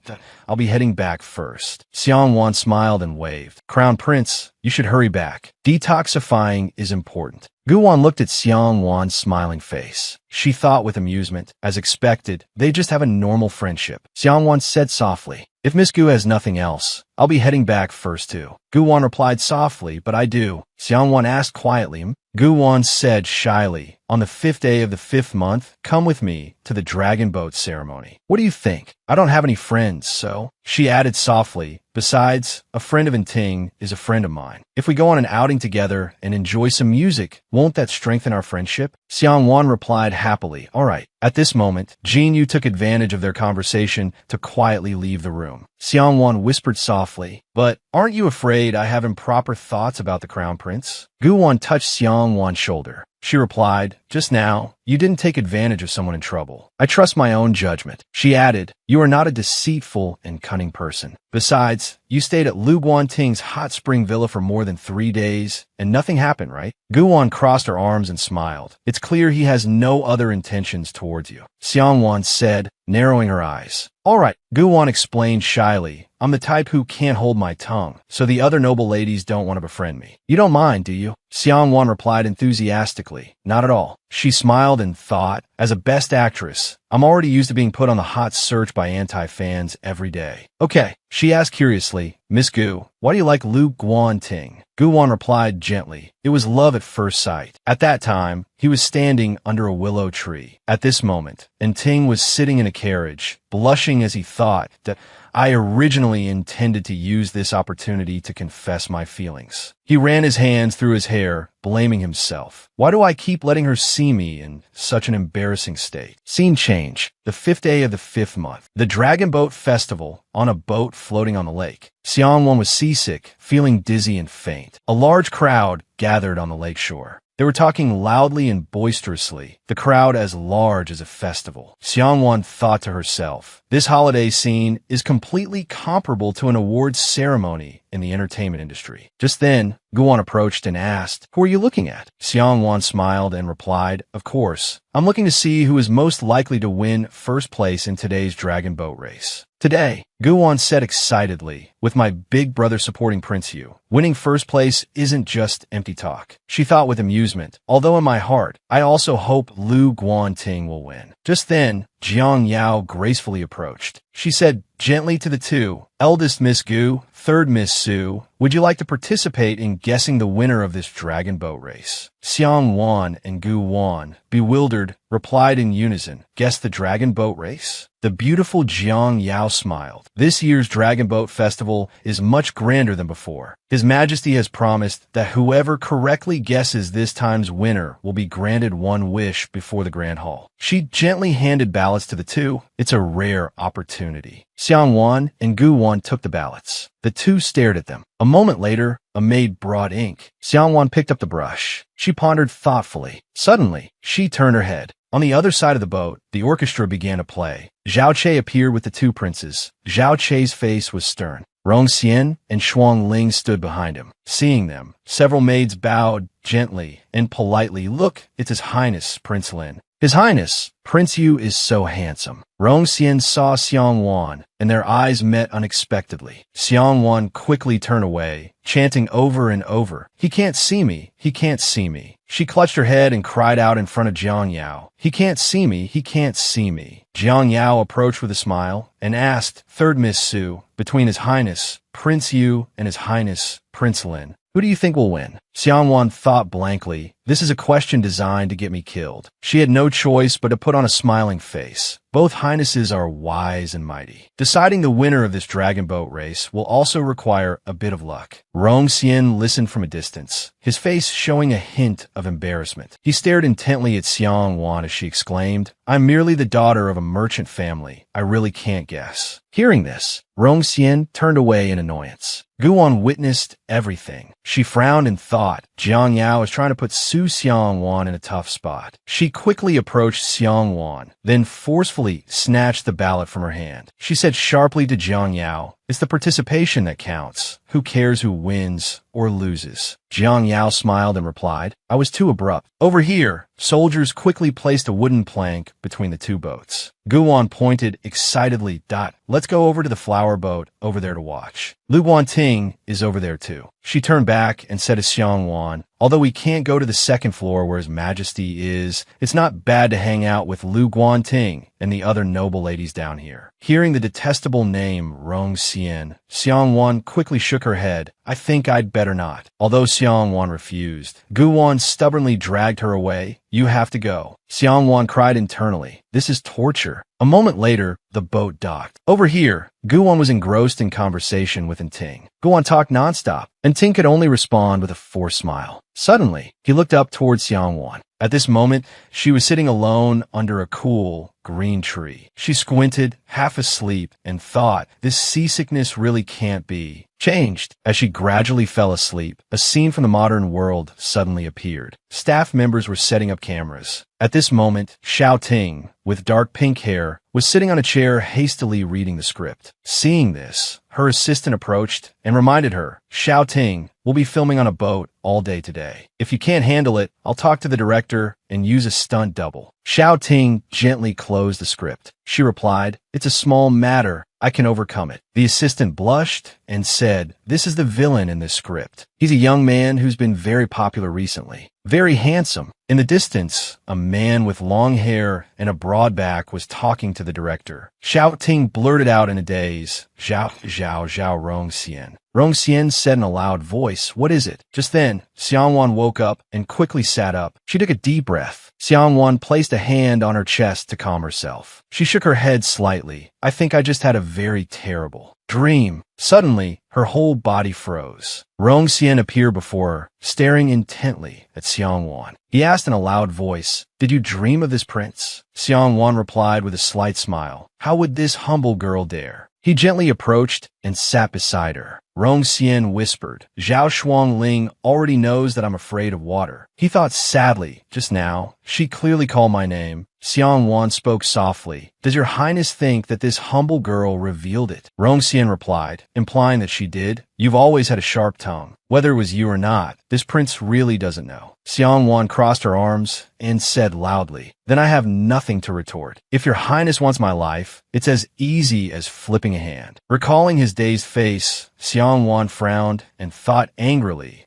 I'll be heading back first. Xiang Wan smiled and waved. Crown Prince, you should hurry back. Detoxifying is important. Gu Wan looked at Xiang Wan's smiling face. She thought with amusement. As expected, they just have a normal friendship. Xiang Wan said softly, if Miss Gu has nothing else, I'll be heading back first too. Gu Wan replied softly, but I do. Xiang Wan asked quietly. Gu Wan said shyly, on the 5th day of the 5th month, come with me to the dragon boat ceremony. What do you think? I don't have any friends, so... She added softly, besides, a friend of Ting is a friend of mine. If we go on an outing together and enjoy some music, won't that strengthen our friendship? Xiang Wan replied happily, all right. At this moment, Jin Yu took advantage of their conversation to quietly leave the room. Xiang Wan whispered softly, but aren't you afraid I have improper thoughts about the Crown Prince? Gu Wan touched Xiang Wan's shoulder. She replied, just now, you didn't take advantage of someone in trouble. I trust my own judgment. She added, you are not a deceitful and cunning person. Besides, you stayed at Lu Guanting's hot spring villa for more than 3 days, and nothing happened, right? Gu Wan crossed her arms and smiled. It's clear he has no other intentions towards you. Xiang Wan said, narrowing her eyes. All right, Gu Wan explained shyly. I'm the type who can't hold my tongue, so the other noble ladies don't want to befriend me. You don't mind, do you? Xiang Wan replied enthusiastically. Not at all. She smiled and thought, as a best actress, I'm already used to being put on the hot search by anti-fans every day. Okay, she asked curiously, Miss Gu, why do you like Lu Guanting? Gu Wan replied gently, it was love at first sight. At that time, he was standing under a willow tree. At this moment, Ting was sitting in a carriage, blushing as he thought that I originally intended to use this opportunity to confess my feelings. He ran his hands through his hair, blaming himself. Why do I keep letting her see me in such an embarrassing state? Scene change. The 5th day of the 5th month. The Dragon Boat Festival on a boat floating on the lake. Xiang Wan was seasick, feeling dizzy and faint. A large crowd gathered on the lakeshore. They were talking loudly and boisterously, the crowd as large as a festival. Xiang Wan thought to herself, this holiday scene is completely comparable to an awards ceremony in the entertainment industry. Just then, Gu Wan approached and asked, who are you looking at? Xiang Wan smiled and replied, of course, I'm looking to see who is most likely to win first place in today's dragon boat race. Today, Gu Wan said excitedly, with my big brother supporting Prince Yu, winning first place isn't just empty talk. She thought with amusement, although in my heart, I also hope Lu Guanting will win. Just then, Jiang Yao gracefully approached. She said gently to the two, eldest Miss Gu, third Miss Su, would you like to participate in guessing the winner of this dragon boat race? Xiang Wan and Gu Wan, bewildered, replied in unison, guess the dragon boat race? The beautiful Jiang Yao smiled. This year's Dragon Boat Festival is much grander than before. His Majesty has promised that whoever correctly guesses this time's winner will be granted one wish before the Grand Hall. She gently handed ballots to the two. It's a rare opportunity. Xiang Wan and Gu Wan took the ballots. The two stared at them. A moment later, a maid brought ink. Xiang Wan picked up the brush. She pondered thoughtfully. Suddenly, she turned her head. On the other side of the boat, the orchestra began to play. Zhao Che appeared with the two princes. Zhao Che's face was stern. Rong Xian and Shuang Ling stood behind him. Seeing them, several maids bowed gently and politely. Look, it's His Highness, Prince Lin. His Highness, Prince Yu is so handsome. Rong Xian saw Xiang Wan, and their eyes met unexpectedly. Xiang Wan quickly turned away, chanting over and over, he can't see me, he can't see me. She clutched her head and cried out in front of Jiang Yao, he can't see me, he can't see me. Jiang Yao approached with a smile and asked, third Miss Su, between His Highness, Prince Yu and His Highness, Prince Lin, who do you think will win? Xiang Wan thought blankly, this is a question designed to get me killed. She had no choice but to put on a smiling face. Both highnesses are wise and mighty. Deciding the winner of this dragon boat race will also require a bit of luck. Rong Xian listened from a distance, his face showing a hint of embarrassment. He stared intently at Xiang Wan as she exclaimed, I'm merely the daughter of a merchant family. I really can't guess. Hearing this, Rong Xian turned away in annoyance. Gu Wan witnessed everything. She frowned and thought, Jiang Yao is trying to put Su Xiang Wan in a tough spot. She quickly approached Xiang Wan, then forcefully snatched the ballot from her hand. She said sharply to Jiang Yao, It's the participation that counts. Who cares who wins or loses? Jiang Yao smiled and replied, I was too abrupt. Over here, soldiers quickly placed a wooden plank between the two boats. Guan pointed excitedly, Let's go over to the flower boat over there to watch. Lu Guanting is over there too. She turned back and said to Xiangwan, although we can't go to the second floor where His Majesty is, it's not bad to hang out with Lu Guanting and the other noble ladies down here. Hearing the detestable name Rong Xian, Xiangwan quickly shook her head. I think I'd better not. Although Xiangwan refused, Guan stubbornly dragged her away. You have to go. Xiangwan cried internally. This is torture. A moment later, the boat docked. Over here, Guan was engrossed in conversation with Ting. Guan talked nonstop, and Ting could only respond with a forced smile. Suddenly, he looked up towards Xiangwan. At this moment, she was sitting alone under a cool, green tree. She squinted, half asleep, and thought, this seasickness really can't be changed. As she gradually fell asleep, a scene from the modern world suddenly appeared. Staff members were setting up cameras. At this moment, Xiao Ting, with dark pink hair, was sitting on a chair hastily reading the script. Seeing this, her assistant approached and reminded her, Xiao Ting, we'll be filming on a boat all day today. If you can't handle it, I'll talk to the director and use a stunt double. Xiao Ting gently closed the script. She replied, it's a small matter. I can overcome it. The assistant blushed and said, this is the villain in this script. He's a young man who's been very popular recently. Very handsome. In the distance, a man with long hair and a broad back was talking to the director. Xiao Ting blurted out in a daze, Zhao Rong Xian. Rong Xian said in a loud voice, what is it? Just then, Xiangwan woke up and quickly sat up. She took a deep breath. Xiangwan placed a hand on her chest to calm herself. She shook her head slightly. I think I just had a very terrible dream. Suddenly, her whole body froze. Rong Xian appeared before her, staring intently at Xiangwan. He asked in a loud voice, did you dream of this prince? Xiangwan replied with a slight smile. How would this humble girl dare? He gently approached and sat beside her. Rong Xian whispered, Zhao Shuangling already knows that I'm afraid of water. He thought sadly, just now, she clearly called my name. Xiangwan spoke softly. Does your highness think that this humble girl revealed it? Rong Xian replied, implying that she did. You've always had a sharp tongue. Whether it was you or not, this prince really doesn't know. Xiangwan crossed her arms and said loudly, then I have nothing to retort. If your highness wants my life, it's as easy as flipping a hand. Recalling his dazed face, Xiangwan frowned and thought angrily,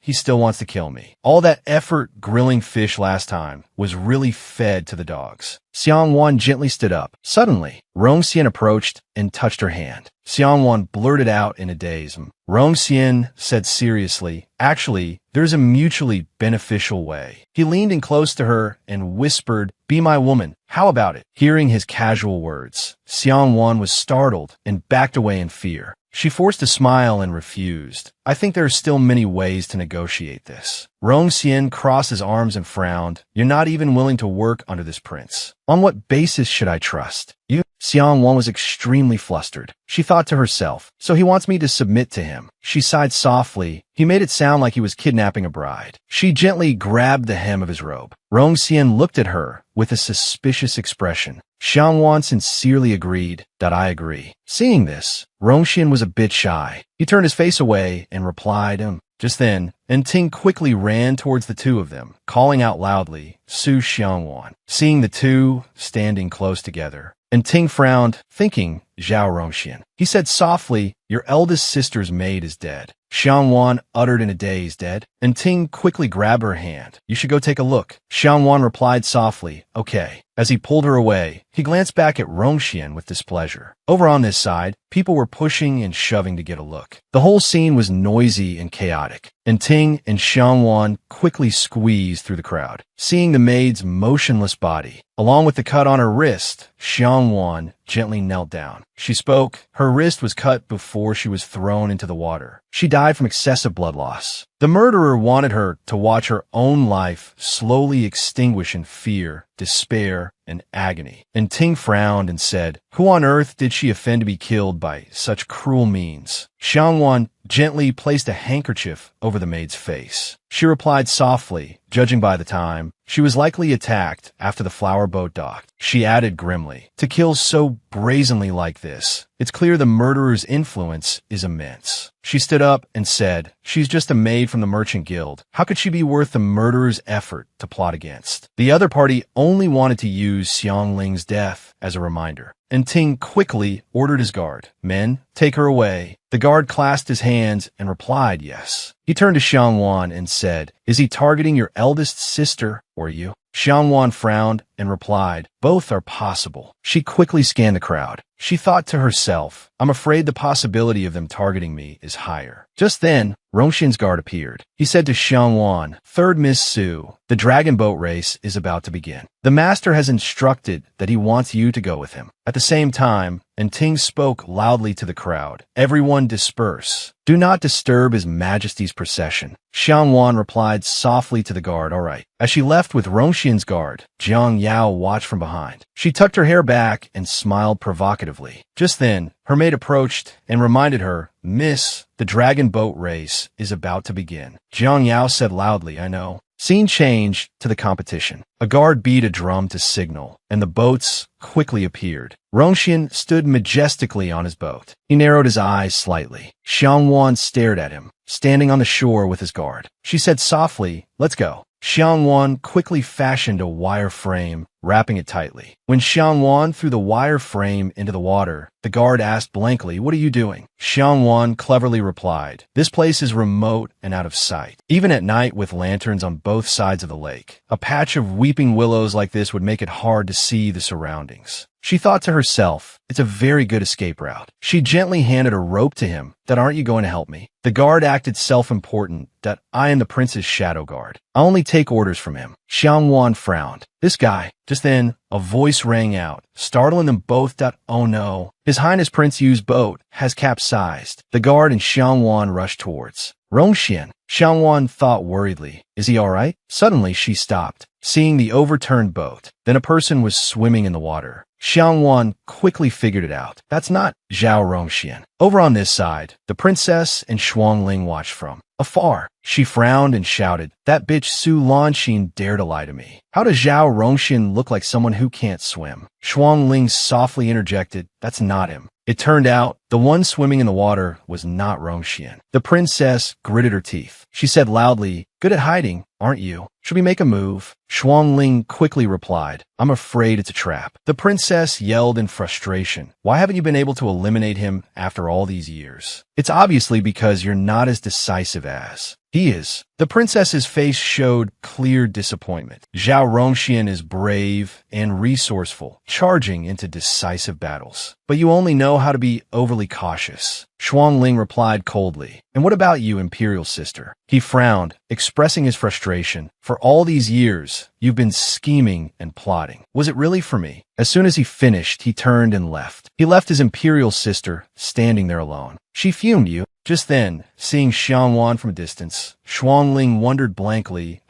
he still wants to kill me. All that effort grilling fish last time was really fed to the dogs. Xiangwan gently stood up. Suddenly, Rong Xian approached and touched her hand. Xiangwan blurted out in a daze. Rong Xian said seriously, actually, there's a mutually beneficial way. He leaned in close to her and whispered, be my woman. How about it? Hearing his casual words, Xiangwan was startled and backed away in fear. She forced a smile and refused. I think there are still many ways to negotiate this. Rong Xian crossed his arms and frowned. You're not even willing to work under this prince. On what basis should I trust you? Xiangwan was extremely flustered. She thought to herself, so he wants me to submit to him. She sighed softly. He made it sound like he was kidnapping a bride. She gently grabbed the hem of his robe. Rong Xian looked at her with a suspicious expression. Xiangwan sincerely agreed. I agree. Seeing this, Rong Xian was a bit shy. He turned his face away and replied, Just then, Ting quickly ran towards the two of them, calling out loudly, Su Xiangwan. Seeing the two standing close together, Ting frowned, thinking, Zhao Rongxian. He said softly, your eldest sister's maid is dead. Xiangwan uttered in a daze, dead, Ting quickly grabbed her hand. You should go take a look. Xiangwan replied softly, okay. As he pulled her away, he glanced back at Rongxian with displeasure. Over on this side, people were pushing and shoving to get a look. The whole scene was noisy and chaotic, Ting and Xiangwan quickly squeezed through the crowd. Seeing the maid's motionless body, along with the cut on her wrist, Xiangwan gently knelt down. She spoke. Her wrist was cut before she was thrown into the water. She died from excessive blood loss. The murderer wanted her to watch her own life slowly extinguish in fear, despair, and agony. Ting frowned and said, who on earth did she offend to be killed by such cruel means? Xiangwan gently placed a handkerchief over the maid's face. She replied softly, judging by the time, she was likely attacked after the flower boat docked. She added grimly, to kill so brazenly like this, it's clear the murderer's influence is immense. She stood up and said, she's just a maid from the merchant guild. How could she be worth the murderer's effort to plot against? The other party only wanted to use Xiang Ling's death as a reminder. And Ting quickly ordered his guard, men, take her away. The guard clasped his hands and replied yes. He turned to Xiangwan and said, is he targeting your eldest sister or you? Xiangwan frowned and replied, both are possible. She quickly scanned the crowd. She thought to herself, I'm afraid the possibility of them targeting me is higher. Just then, Rongxin's guard appeared. He said to Xiangwan, third Miss Su, the dragon boat race is about to begin. The master has instructed that he wants you to go with him. At the same time, and Ting spoke loudly to the crowd, everyone disperse. Do not disturb His Majesty's procession. Xiangwan replied softly to the guard, all right. As she left with Rongxin's guard, Jiang Yao watched from behind. She tucked her hair back and smiled provocatively. Just then, her maid approached and reminded her, Miss, the dragon boat race is about to begin. Jiang Yao said loudly, I know. Scene changed to the competition. A guard beat a drum to signal, and the boats quickly appeared. Rongxin stood majestically on his boat. He narrowed his eyes slightly. Xiangwan stared at him, standing on the shore with his guard. She said softly, let's go. Xiangwan quickly fashioned a wire frame, wrapping it tightly. When Xiangwan threw the wire frame into the water, the guard asked blankly, what are you doing? Xiangwan cleverly replied, this place is remote and out of sight. Even at night with lanterns on both sides of the lake, a patch of weeping willows like this would make it hard to see the surroundings. She thought to herself, it's a very good escape route. She gently handed a rope to him. That aren't you going to help me? The guard acted self-important, that I am the prince's shadow guard. I only take orders from him. Xiangwan frowned. This guy. Just then, a voice rang out, startling them both. Oh no. His Highness Prince Yu's boat has capsized. The guard and Xiangwan rushed towards Rongxin. Xiangwan thought worriedly, is he all right? Suddenly, she stopped, seeing the overturned boat. Then a person was swimming in the water. Xiangwan quickly figured it out. That's not Zhao Rongxian. Over on this side, the princess and Xuangling watched from afar. She frowned and shouted, that bitch Su Lanxin dare to lie to me. How does Zhao Rongxian look like someone who can't swim? Xuangling softly interjected, that's not him. It turned out, the one swimming in the water was not Rongxian. The princess gritted her teeth. She said loudly, good at hiding, aren't you? Should we make a move? Xuangling quickly replied, I'm afraid it's a trap. The princess yelled in frustration, why haven't you been able to eliminate him after all these years? It's obviously because you're not as decisive as he is. The princess's face showed clear disappointment. Zhao Rongxian is brave and resourceful, charging into decisive battles. But you only know how to be overly cautious. Xuangling replied coldly, and what about you, imperial sister? He frowned, expressing his frustration. For all these years, you've been scheming and plotting. Was it really for me? As soon as he finished, he turned and left. He left his imperial sister standing there alone. She fumed you. Just then, seeing Xiangwan from a distance, Xuangling wondered blankly,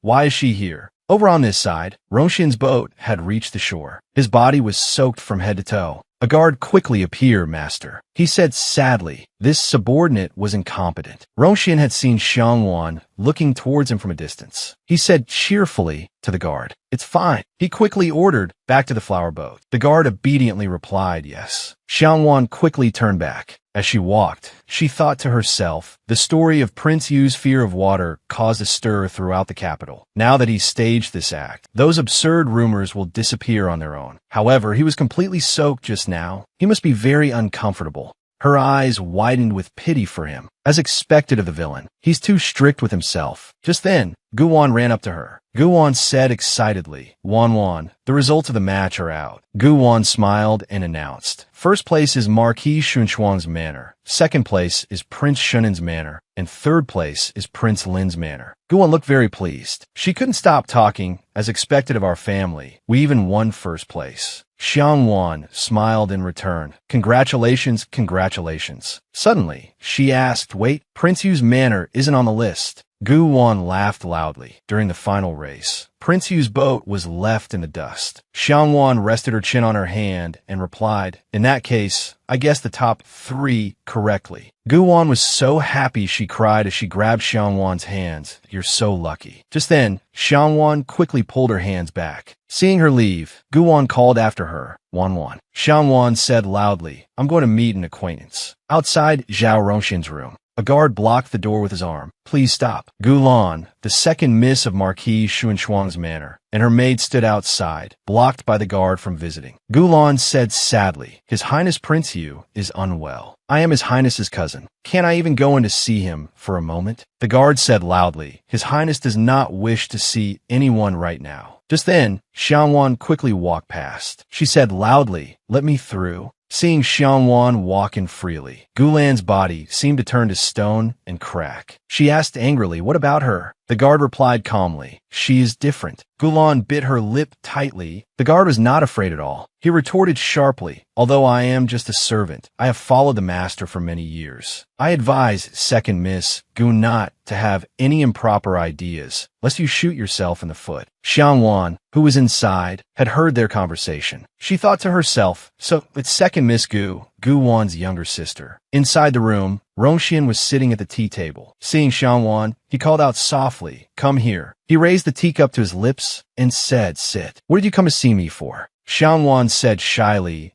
why is she here? Over on this side, Rongxin's boat had reached the shore. His body was soaked from head to toe. A guard quickly appeared, master. He said sadly, this subordinate was incompetent. Rongxin had seen Xiangwan looking towards him from a distance. He said cheerfully to the guard, it's fine. He quickly ordered back to the flower boat. The guard obediently replied yes. Xiangwan quickly turned back. As she walked, she thought to herself, the story of Prince Yu's fear of water caused a stir throughout the capital. Now that he's staged this act, those absurd rumors will disappear on their own. However, he was completely soaked just now. He must be very uncomfortable. Her eyes widened with pity for him, as expected of the villain. He's too strict with himself. Just then, Guwan ran up to her. Guwan said excitedly, Wan, the results of the match are out. Guwan smiled and announced, first place is Marquis Shunchuang's manor, second place is Prince Shunin's manor, and third place is Prince Lin's manor. Guwan looked very pleased. She couldn't stop talking, as expected of our family. We even won first place. Xiangwan smiled in return. Congratulations, congratulations. Suddenly, she asked, wait, Prince Yu's manor isn't on the list. Gu Wan laughed loudly. During the final race, Prince Yu's boat was left in the dust. Xiangwan rested her chin on her hand and replied, in that case, I guessed the top 3 correctly. Gu Wan was so happy she cried as she grabbed Xiangwan's hands. You're so lucky. Just then, Xiangwan quickly pulled her hands back. Seeing her leave, Gu Wan called after her, Wan Wan. Xiangwan said loudly, I'm going to meet an acquaintance. Outside Zhao Rongxian's room, a guard blocked the door with his arm. Please stop. Gulan, the second miss of Marquis Xuanshuang's manor, and her maid stood outside, blocked by the guard from visiting. Gulan said sadly, His Highness Prince Yu is unwell. I am His Highness's cousin. Can't I even go in to see him for a moment? The guard said loudly, His Highness does not wish to see anyone right now. Just then, Xiangwan quickly walked past. She said loudly, Let me through. Seeing Xiangwan walking freely, Gulan's body seemed to turn to stone and crack. She asked angrily, what about her? The guard replied calmly, she is different. Gulan bit her lip tightly. The guard was not afraid at all. He retorted sharply, although I am just a servant, I have followed the master for many years. I advise second miss Gu not to have any improper ideas, lest you shoot yourself in the foot. Xiangwan, who was inside, had heard their conversation. She thought to herself, so it's second miss Gu, Gu Wan's younger sister. Inside the room, Rongxian was sitting at the tea table. Seeing Xiangwan, he called out softly, come here. He raised the teacup to his lips and said, sit. What did you come to see me for? Xiangwan said shyly,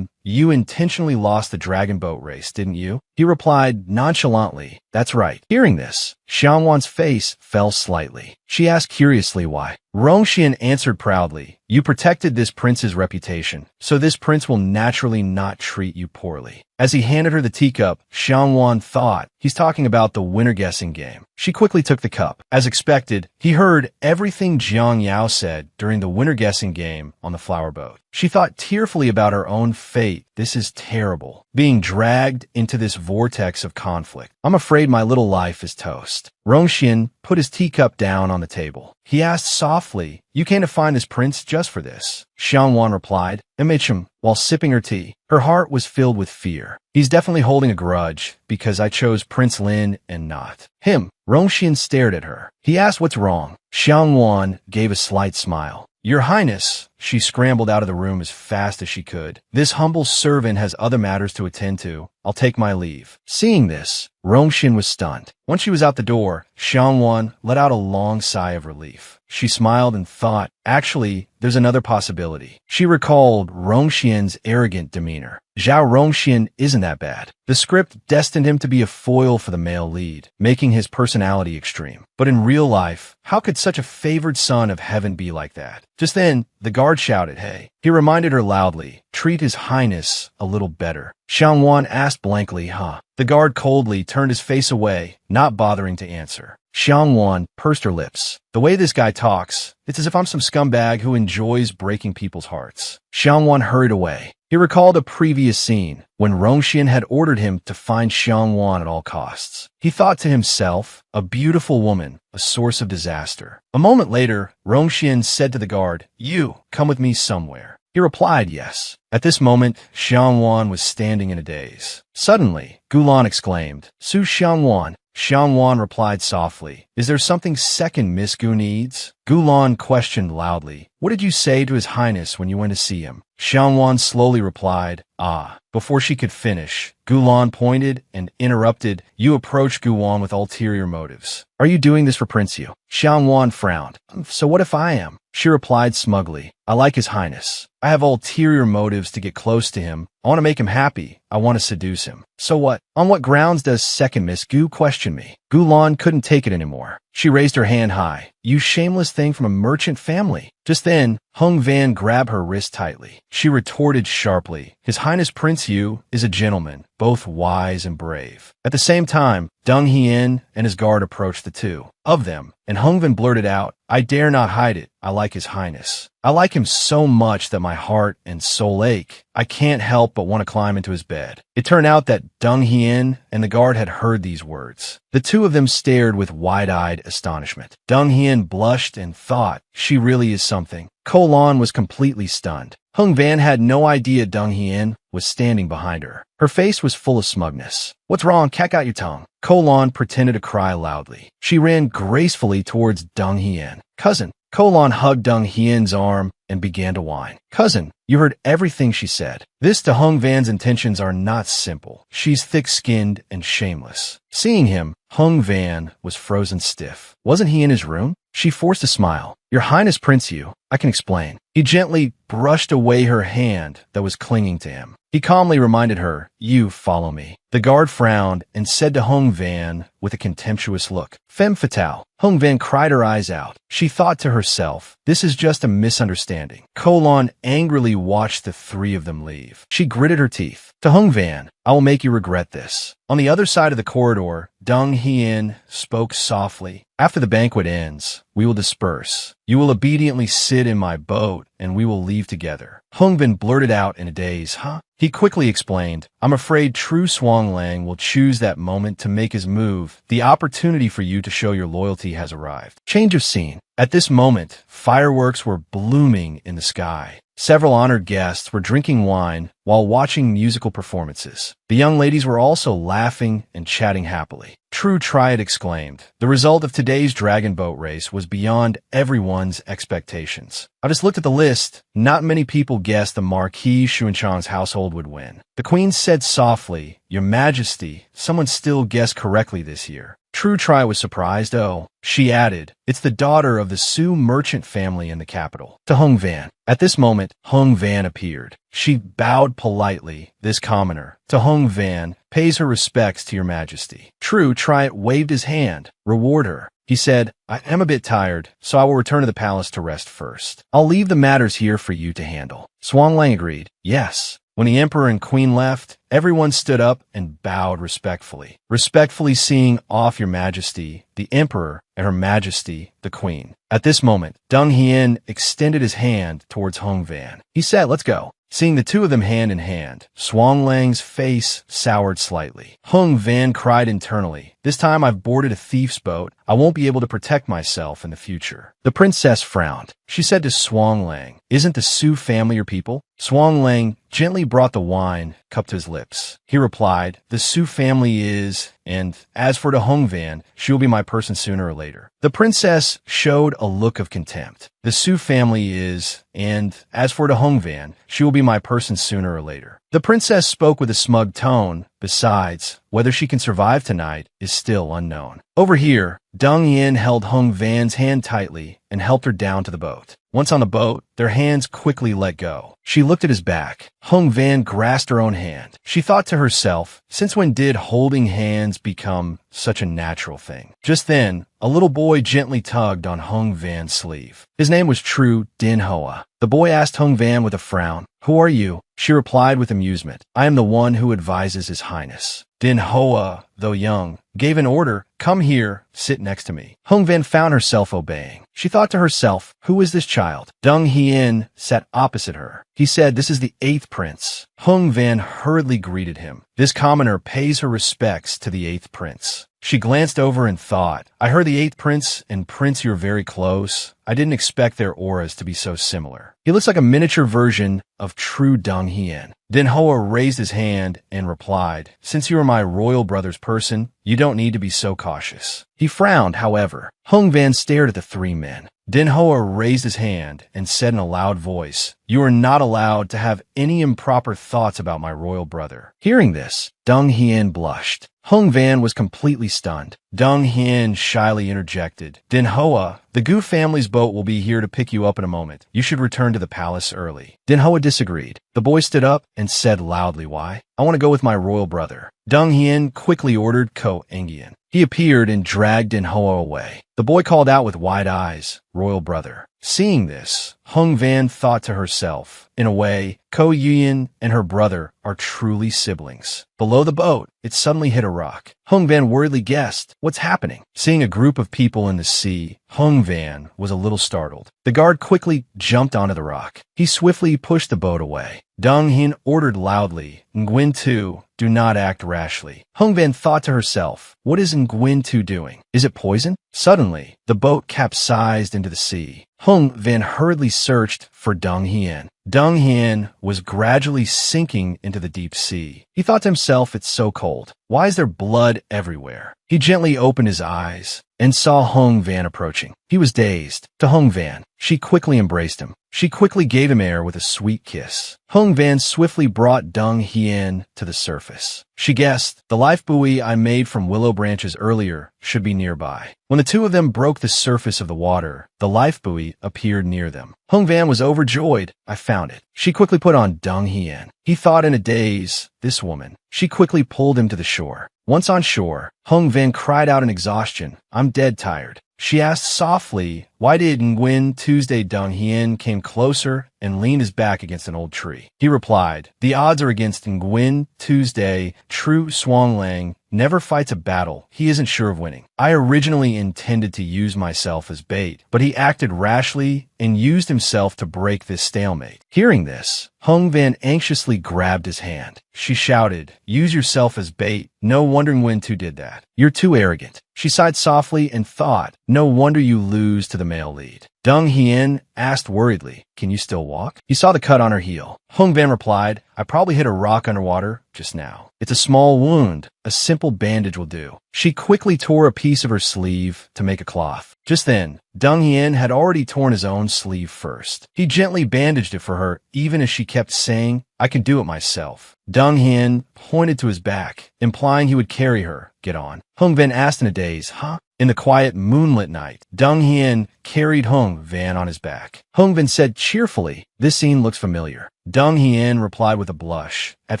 you intentionally lost the dragon boat race, didn't you? He replied nonchalantly, that's right. Hearing this, Xiangwan's face fell slightly. She asked curiously why. Rongxian answered proudly, you protected this prince's reputation, so this prince will naturally not treat you poorly. As he handed her the teacup, Xiangwan thought, he's talking about the winner guessing game. She quickly took the cup. As expected, he heard everything Jiang Yao said during the winner guessing game on the flower boat. She thought tearfully about her own fate. This is terrible. Being dragged into this vortex of conflict. I'm afraid my little life is toast. Rongxian put his teacup down on the table. He asked softly, you came to find this prince just for this? Xiangwan replied, MHM, while sipping her tea. Her heart was filled with fear. He's definitely holding a grudge because I chose Prince Lin and not him. Rongxian stared at her. He asked what's wrong. Xiangwan gave a slight smile. Your Highness, she scrambled out of the room as fast as she could. This humble servant has other matters to attend to. I'll take my leave. Seeing this, Rongxian was stunned. Once she was out the door, Xiangwan let out a long sigh of relief. She smiled and thought, actually, there's another possibility. She recalled Rongxian's arrogant demeanor. Zhao Rongxian isn't that bad. The script destined him to be a foil for the male lead, making his personality extreme. But in real life, how could such a favored son of heaven be like that? Just then, the guard shouted, hey. He reminded her loudly, treat His Highness a little better. Xiangwan asked blankly, huh? The guard coldly turned his face away, not bothering to answer. Xiangwan pursed her lips. The way this guy talks, it's as if I'm some scumbag who enjoys breaking people's hearts. Xiangwan hurried away. He recalled a previous scene when Rongxian had ordered him to find Xiangwan at all costs. He thought to himself, a beautiful woman, a source of disaster. A moment later, Rongxian said to the guard, you, come with me somewhere. He replied yes. At this moment, Xiangwan was standing in a daze. Suddenly, Gulan exclaimed, Su Xiangwan. Xiangwan replied softly, is there something second Miss Gu needs? Gulan questioned loudly, what did you say to His Highness when you went to see him? Xiangwan slowly replied, ah. Before she could finish, Gulan pointed and interrupted, you approach Gulan with ulterior motives. Are you doing this for Prince Yu? Xiangwan frowned. So what if I am? She replied smugly, I like His Highness. I have ulterior motives to get close to him. I want to make him happy. I want to seduce him. So what? On what grounds does second Miss Gu question me? Gulan couldn't take it anymore. She raised her hand high. You shameless thing from a merchant family. Just then, Hung Van grabbed her wrist tightly. She retorted sharply, His Highness Prince Yu is a gentleman, both wise and brave. At the same time, Deng Hien and his guard approached the two of them, and Hung Van blurted out, I dare not hide it. I like His Highness. I like him so much that my heart and soul ache. I can't help but want to climb into his bed. It turned out that Deng Hien and the guard had heard these words. The two of them stared with wide-eyed astonishment. Deng Hien blushed and thought, she really is something. Ko Lan was completely stunned. Hung Van had no idea Dong Hien was standing behind her. Her face was full of smugness. "What's wrong? Cat got your tongue." Ko Lan pretended to cry loudly. She ran gracefully towards Dong Hien. "Cousin." Ko Lan hugged Dong Hien's arm and began to whine. "Cousin, you heard everything she said." This to Hung Van's intentions are not simple. She's thick-skinned and shameless. Seeing him, Hung Van was frozen stiff. Wasn't he in his room? She forced a smile. "Your Highness Prince Yu, I can explain." He gently brushed away her hand that was clinging to him. He calmly reminded her, "You follow me." The guard frowned and said to Hung Van with a contemptuous look, "Femme fatale." Hung Van cried her eyes out. She thought to herself, this is just a misunderstanding. Ko Lan angrily watched the three of them leave. She gritted her teeth. To Hung Van, "I will make you regret this." On the other side of the corridor, Dong Hien spoke softly. "After the banquet ends, we will disperse. You will obediently sit in my boat, and we will leave together." Hung Van blurted out in a daze, "Huh?" He quickly explained, "I'm afraid True Swang Lang will choose that moment to make his move. The opportunity for you to show your loyalty has arrived." Change of scene. At this moment, fireworks were blooming in the sky. Several honored guests were drinking wine while watching musical performances. The young ladies were also laughing and chatting happily. True Triad exclaimed, "The result of today's dragon boat race was beyond everyone's expectations. I just looked at the list. Not many people guessed the Marquis Xuanchang's household would win." The queen said softly, "Your Majesty, someone still guessed correctly this year." True Tri was surprised. "Oh," she added, "it's the daughter of the Su merchant family in the capital." To Hung Van. At this moment, Hung Van appeared. She bowed politely. This commoner, to Hung Van, pays her respects to your Majesty. True Tri waved his hand. "Reward her." He said, "I am a bit tired, so I will return to the palace to rest first. I'll leave the matters here for you to handle." Swang Lang agreed. "Yes." When the emperor and queen left, everyone stood up and bowed respectfully. "Respectfully seeing off your Majesty, the emperor, and her Majesty, the queen." At this moment, Dong Hien extended his hand towards Hung Van. He said, "Let's go." Seeing the two of them hand in hand, Swang Lang's face soured slightly. Hung Van cried internally, "This time I've boarded a thief's boat. I won't be able to protect myself in the future." The princess frowned. She said to Swang Lang, "Isn't the Su family your people?" Swang Lang gently brought the wine cup to his lips. He replied, "The Su family is, and as for the Hung Van, she will be my person sooner or later." The princess showed a look of contempt. "The Su family is, and as for the Hung Van, she will be my person sooner or later." The princess spoke with a smug tone. Besides, whether she can survive tonight is still unknown. Over here, Dong Yin held Hung Van's hand tightly and helped her down to the boat. Once on the boat, their hands quickly let go. She looked at his back. Hung Van grasped her own hand. She thought to herself, since when did holding hands become such a natural thing? Just then, a little boy gently tugged on Hung Van's sleeve. His name was True Din Hoa. The boy asked Hung Van with a frown, "Who are you?" She replied with amusement, "I am the one who advises His Highness." Din Hoa, though young, gave an order, "Come here, sit next to me." Hung Van found herself obeying. She thought to herself, who is this child? Dong Hien sat opposite her. He said, "This is the 8th prince." Hung Van hurriedly greeted him. This commoner pays her respects to the 8th prince. She glanced over and thought, "I heard the 8th prince and prince you're very close. I didn't expect their auras to be so similar." He looks like a miniature version of True Dong Hien. Din Hoa raised his hand and replied, "Since you are my royal brother's person, you don't need to be so cautious." He frowned, however. Hung Van stared at the three men. Din Hoa raised his hand and said in a loud voice, "You are not allowed to have any improper thoughts about my royal brother." Hearing this, Dong Hien blushed. Hung Van was completely stunned. Dong Hien shyly interjected, "Din Hoa, the Gu family's boat will be here to pick you up in a moment. You should return to the palace early." Din Hoa disagreed. The boy stood up and said loudly, "Why? I want to go with my royal brother." Dong Hien quickly ordered Ko Engian. He appeared and dragged Din Hoa away. The boy called out with wide eyes, "Royal brother." Seeing this, Hung Van thought to herself, in a way, Ko Yuyan and her brother are truly siblings. Below the boat, it suddenly hit a rock. Hung Van worriedly guessed, "What's happening?" Seeing a group of people in the sea, Hung Van was a little startled. The guard quickly jumped onto the rock. He swiftly pushed the boat away. Dong Hien ordered loudly, "Nguyen Tu, do not act rashly." Hung Van thought to herself, what is Nguyen Tu doing? Is it poison? Suddenly, the boat capsized into the sea. Hung Van hurriedly searched for Dong Hien. Dong Hien was gradually sinking into the deep sea. He thought to himself, it's so cold. Why is there blood everywhere? He gently opened his eyes and saw Hung Van approaching. He was dazed. To Hung Van, she quickly embraced him. She quickly gave him air with a sweet kiss. Hung Van swiftly brought Dong Hien to the surface. She guessed, the life buoy I made from willow branches earlier should be nearby. When the two of them broke the surface of the water, the life buoy appeared near them. Hung Van was overjoyed. I found it. She quickly put on Dong Hien. He thought in a daze, this woman. She quickly pulled him to the shore. Once on shore, Hung Van cried out in exhaustion, I'm dead tired. She asked softly, why did Nguyen Tuesday? Dong Hien came closer and leaned his back against an old tree. He replied, the odds are against Nguyen Tuesday. True Swang Lang never fights a battle he isn't sure of winning. I originally intended to use myself as bait, but he acted rashly and used himself to break this stalemate. Hearing this, Hung Van anxiously grabbed his hand. She shouted, use yourself as bait. No wonder Nguyen Tu did that. You're too arrogant. She sighed softly and thought, no wonder you lose to the male lead. Dong Hien asked worriedly, can you still walk? He saw the cut on her heel. Hung Van replied, I probably hit a rock underwater just now. It's a small wound. A simple bandage will do. She quickly tore a piece of her sleeve to make a cloth. Just then, Dong Hien had already torn his own sleeve first. He gently bandaged it for her, even as she kept saying, I can do it myself. Dong Hien pointed to his back, implying he would carry her. Get on. Hung Van asked in a daze, huh? In the quiet moonlit night, Dong Hien carried Hung Van on his back. Hung Van said cheerfully, this scene looks familiar. Dong Hien replied with a blush, at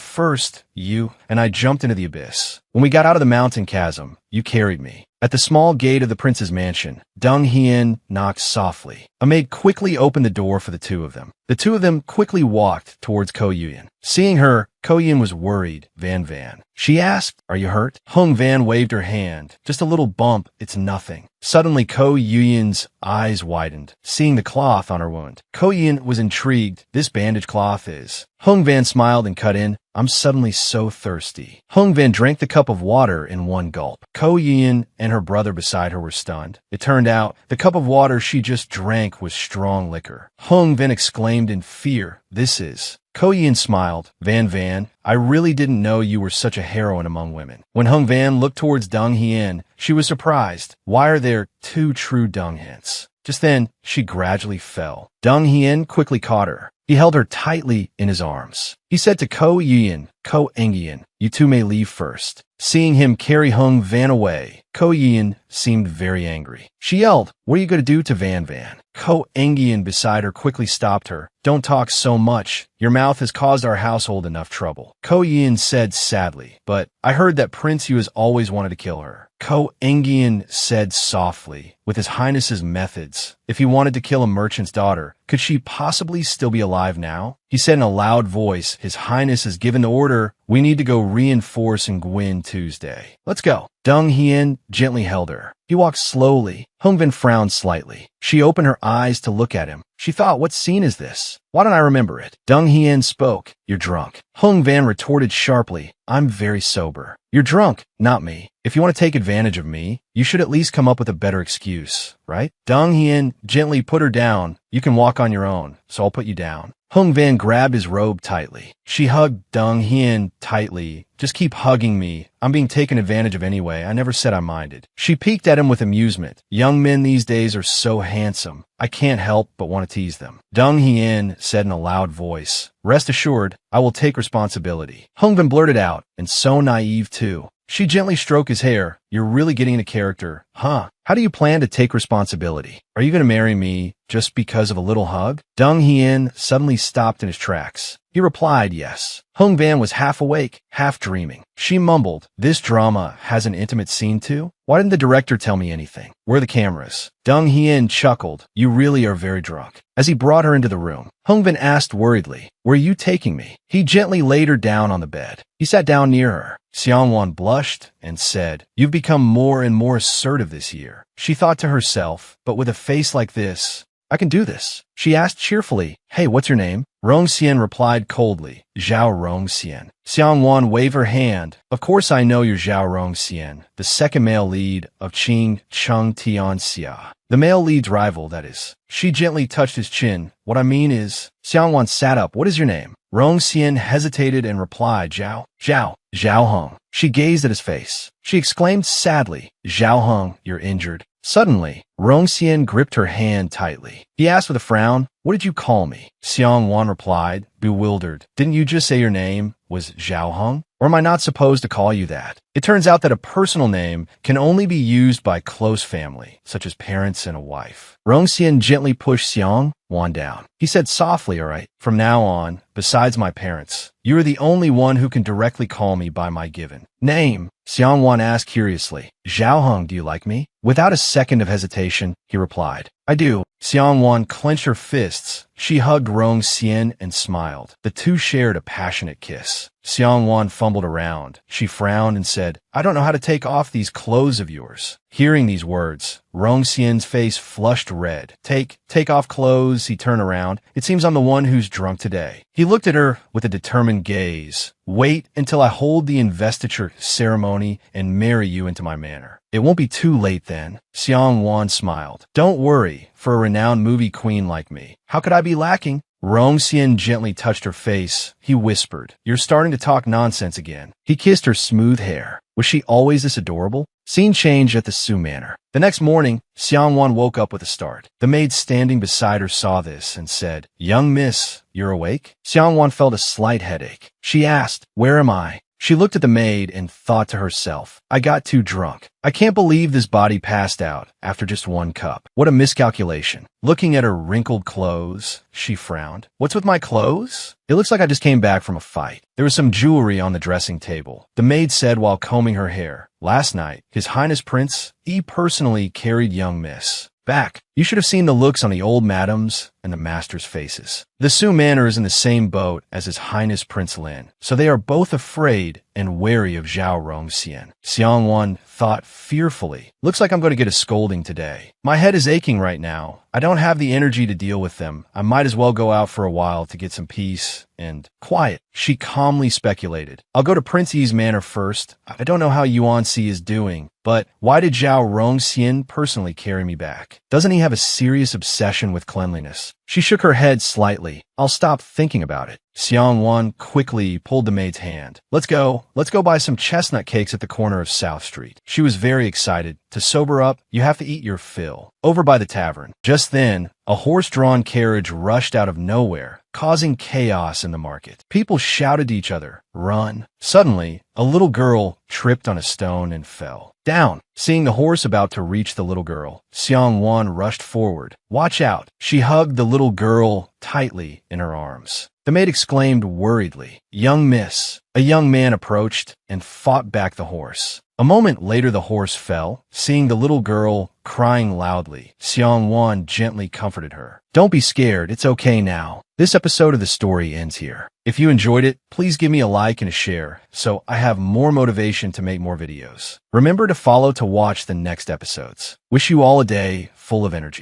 first, you and I jumped into the abyss. When we got out of the mountain chasm, you carried me. At the small gate of the prince's mansion, Dong Hien knocked softly. A maid quickly opened the door for the two of them. The two of them quickly walked towards Ko Yuyan. Seeing her, Ko Yuyan was worried. Van. She asked, are you hurt? Hung Van waved her hand. Just a little bump, it's nothing. Suddenly, Ko Yuyan's eyes widened, seeing the cloth on her wound. Ko Yuyan was intrigued. This bandage cloth is. Hung Van smiled and cut in. I'm suddenly so thirsty. Hung Van drank the cup of water in one gulp. Ko Yuyan and her brother beside her were stunned. It turned out the cup of water she just drank was strong liquor. Hung Van exclaimed in fear, this is. Ko Yuyan smiled. Van, I really didn't know you were such a heroine among women. When Hung Van looked towards Dong Hien, she was surprised. Why are there two true Dong Hiens? Just then, she gradually fell. Dong Hien quickly caught her. He held her tightly in his arms. He said to Ko Yuyan, Ko Engian, you two may leave first. Seeing him carry Hung Van away, Ko Yuyan seemed very angry. She yelled, what are you going to do to Van? Ko Engian beside her quickly stopped her. Don't talk so much. Your mouth has caused our household enough trouble. Ko Yuyan said sadly, but I heard that Prince Yu has always wanted to kill her. Ko Engian said softly, with His Highness's methods, if he wanted to kill a merchant's daughter, could she possibly still be alive now? He said in a loud voice, His Highness has given the order. We need to go reinforce Nguyen Tuesday. Let's go. Dong Hien gently held her. He walked slowly. Hung Van frowned slightly. She opened her eyes to look at him. She thought, what scene is this? Why don't I remember it? Dong Hien spoke. You're drunk. Hung Van retorted sharply. I'm very sober. You're drunk, not me. If you want to take advantage of me, you should at least come up with a better excuse, right? Dong Hien gently put her down. You can walk on your own, so I'll put you down. Hung Van grabbed his robe tightly. She hugged Dong Hien tightly. Just keep hugging me. I'm being taken advantage of anyway. I never said I minded. She peeked at him with amusement. Young men these days are so handsome. I can't help but want to tease them. Dong Hien said in a loud voice, rest assured, I will take responsibility. Hung Van blurted out, and so naive too. She gently stroked his hair. You're really getting into character, huh? How do you plan to take responsibility? Are you going to marry me just because of a little hug? Dong Hien suddenly stopped in his tracks. He replied, yes. Hung Van was half awake, half dreaming. She mumbled, this drama has an intimate scene too? Why didn't the director tell me anything? Where are the cameras? Dong Hien chuckled, you really are very drunk. As he brought her into the room, Hung Van asked worriedly, where are you taking me? He gently laid her down on the bed. He sat down near her. Xiangwan blushed and said, you've become more and more assertive this year. She thought to herself, but with a face like this, I can do this. She asked cheerfully, hey, what's your name? Rongxian replied coldly, Zhao Rongxian. Xiangwan waved her hand. Of course I know you're Zhao Rongxian, the second male lead of Qing Cheng Tianxia. The male lead's rival, that is. She gently touched his chin. What I mean is, Xiangwan sat up. What is your name? Rongxian hesitated and replied, Zhao Heng. She gazed at his face. She exclaimed sadly, Zhao Heng, you're injured. Suddenly, Rongxian gripped her hand tightly. He asked with a frown, what did you call me? Xiangwan replied, bewildered. Didn't you just say your name was Zhao Heng? Or am I not supposed to call you that? It turns out that a personal name can only be used by close family, such as parents and a wife. Rongxian gently pushed Xiangwan down. He said softly, all right, from now on, besides my parents, you are the only one who can directly call me by my given name. Xiangwan asked curiously, Zhao Heng, do you like me? Without a second of hesitation, he replied, I do. Xiangwan clenched her fists. She hugged Rongxian and smiled. The two shared a passionate kiss. Xiangwan fumbled around. She frowned and said, I don't know how to take off these clothes of yours. Hearing these words, Rongxian's face flushed red. Take off clothes, he turned around. It seems I'm the one who's drunk today. He looked at her with a determined gaze. Wait until I hold the investiture ceremony and marry you into my manor. It won't be too late then. Xiangwan smiled. Don't worry, for a renowned movie queen like me. How could I be lacking? Rongxian gently touched her face. He whispered, you're starting to talk nonsense again. He kissed her smooth hair. Was she always this adorable? Scene changed at the Su Manor. The next morning, Xiangwan woke up with a start. The maid standing beside her saw this and said, Young miss, you're awake? Xiangwan felt a slight headache. She asked, where am I? She looked at the maid and thought to herself, I got too drunk. I can't believe this body passed out after just one cup. What a miscalculation. Looking at her wrinkled clothes, she frowned. What's with my clothes? It looks like I just came back from a fight. There was some jewelry on the dressing table. The maid said while combing her hair, last night, His Highness Prince E personally carried young miss back. You should have seen the looks on the old madams and the master's faces. The Su Manor is in the same boat as His Highness Prince Lin, so they are both afraid and wary of Zhao Rongxian. Xiangwan thought fearfully, looks like I'm going to get a scolding today. My head is aching right now. I don't have the energy to deal with them. I might as well go out for a while to get some peace and quiet. She calmly speculated. I'll go to Prince Yi's manor first. I don't know how Yuan Si is doing, but why did Zhao Rongxian personally carry me back? Doesn't he have a serious obsession with cleanliness? She shook her head slightly. I'll stop thinking about it. Xiangwan quickly pulled the maid's hand. Let's go buy some chestnut cakes at the corner of South Street. She was very excited. To sober up, you have to eat your fill. Over by the tavern. Just then, a horse-drawn carriage rushed out of nowhere, causing chaos in the market. People shouted to each other, run. Suddenly, a little girl tripped on a stone and fell down. Seeing the horse about to reach the little girl, Xiangwan rushed forward. Watch out. She hugged the little girl tightly in her arms. The maid exclaimed worriedly, Young miss. A young man approached and fought back the horse. A moment later the horse fell. Seeing the little girl crying loudly, Xiangwan gently comforted her. Don't be scared, it's okay now. This episode of the story ends here. If you enjoyed it, please give me a like and a share so I have more motivation to make more videos. Remember to follow to watch the next episodes. Wish you all a day full of energy.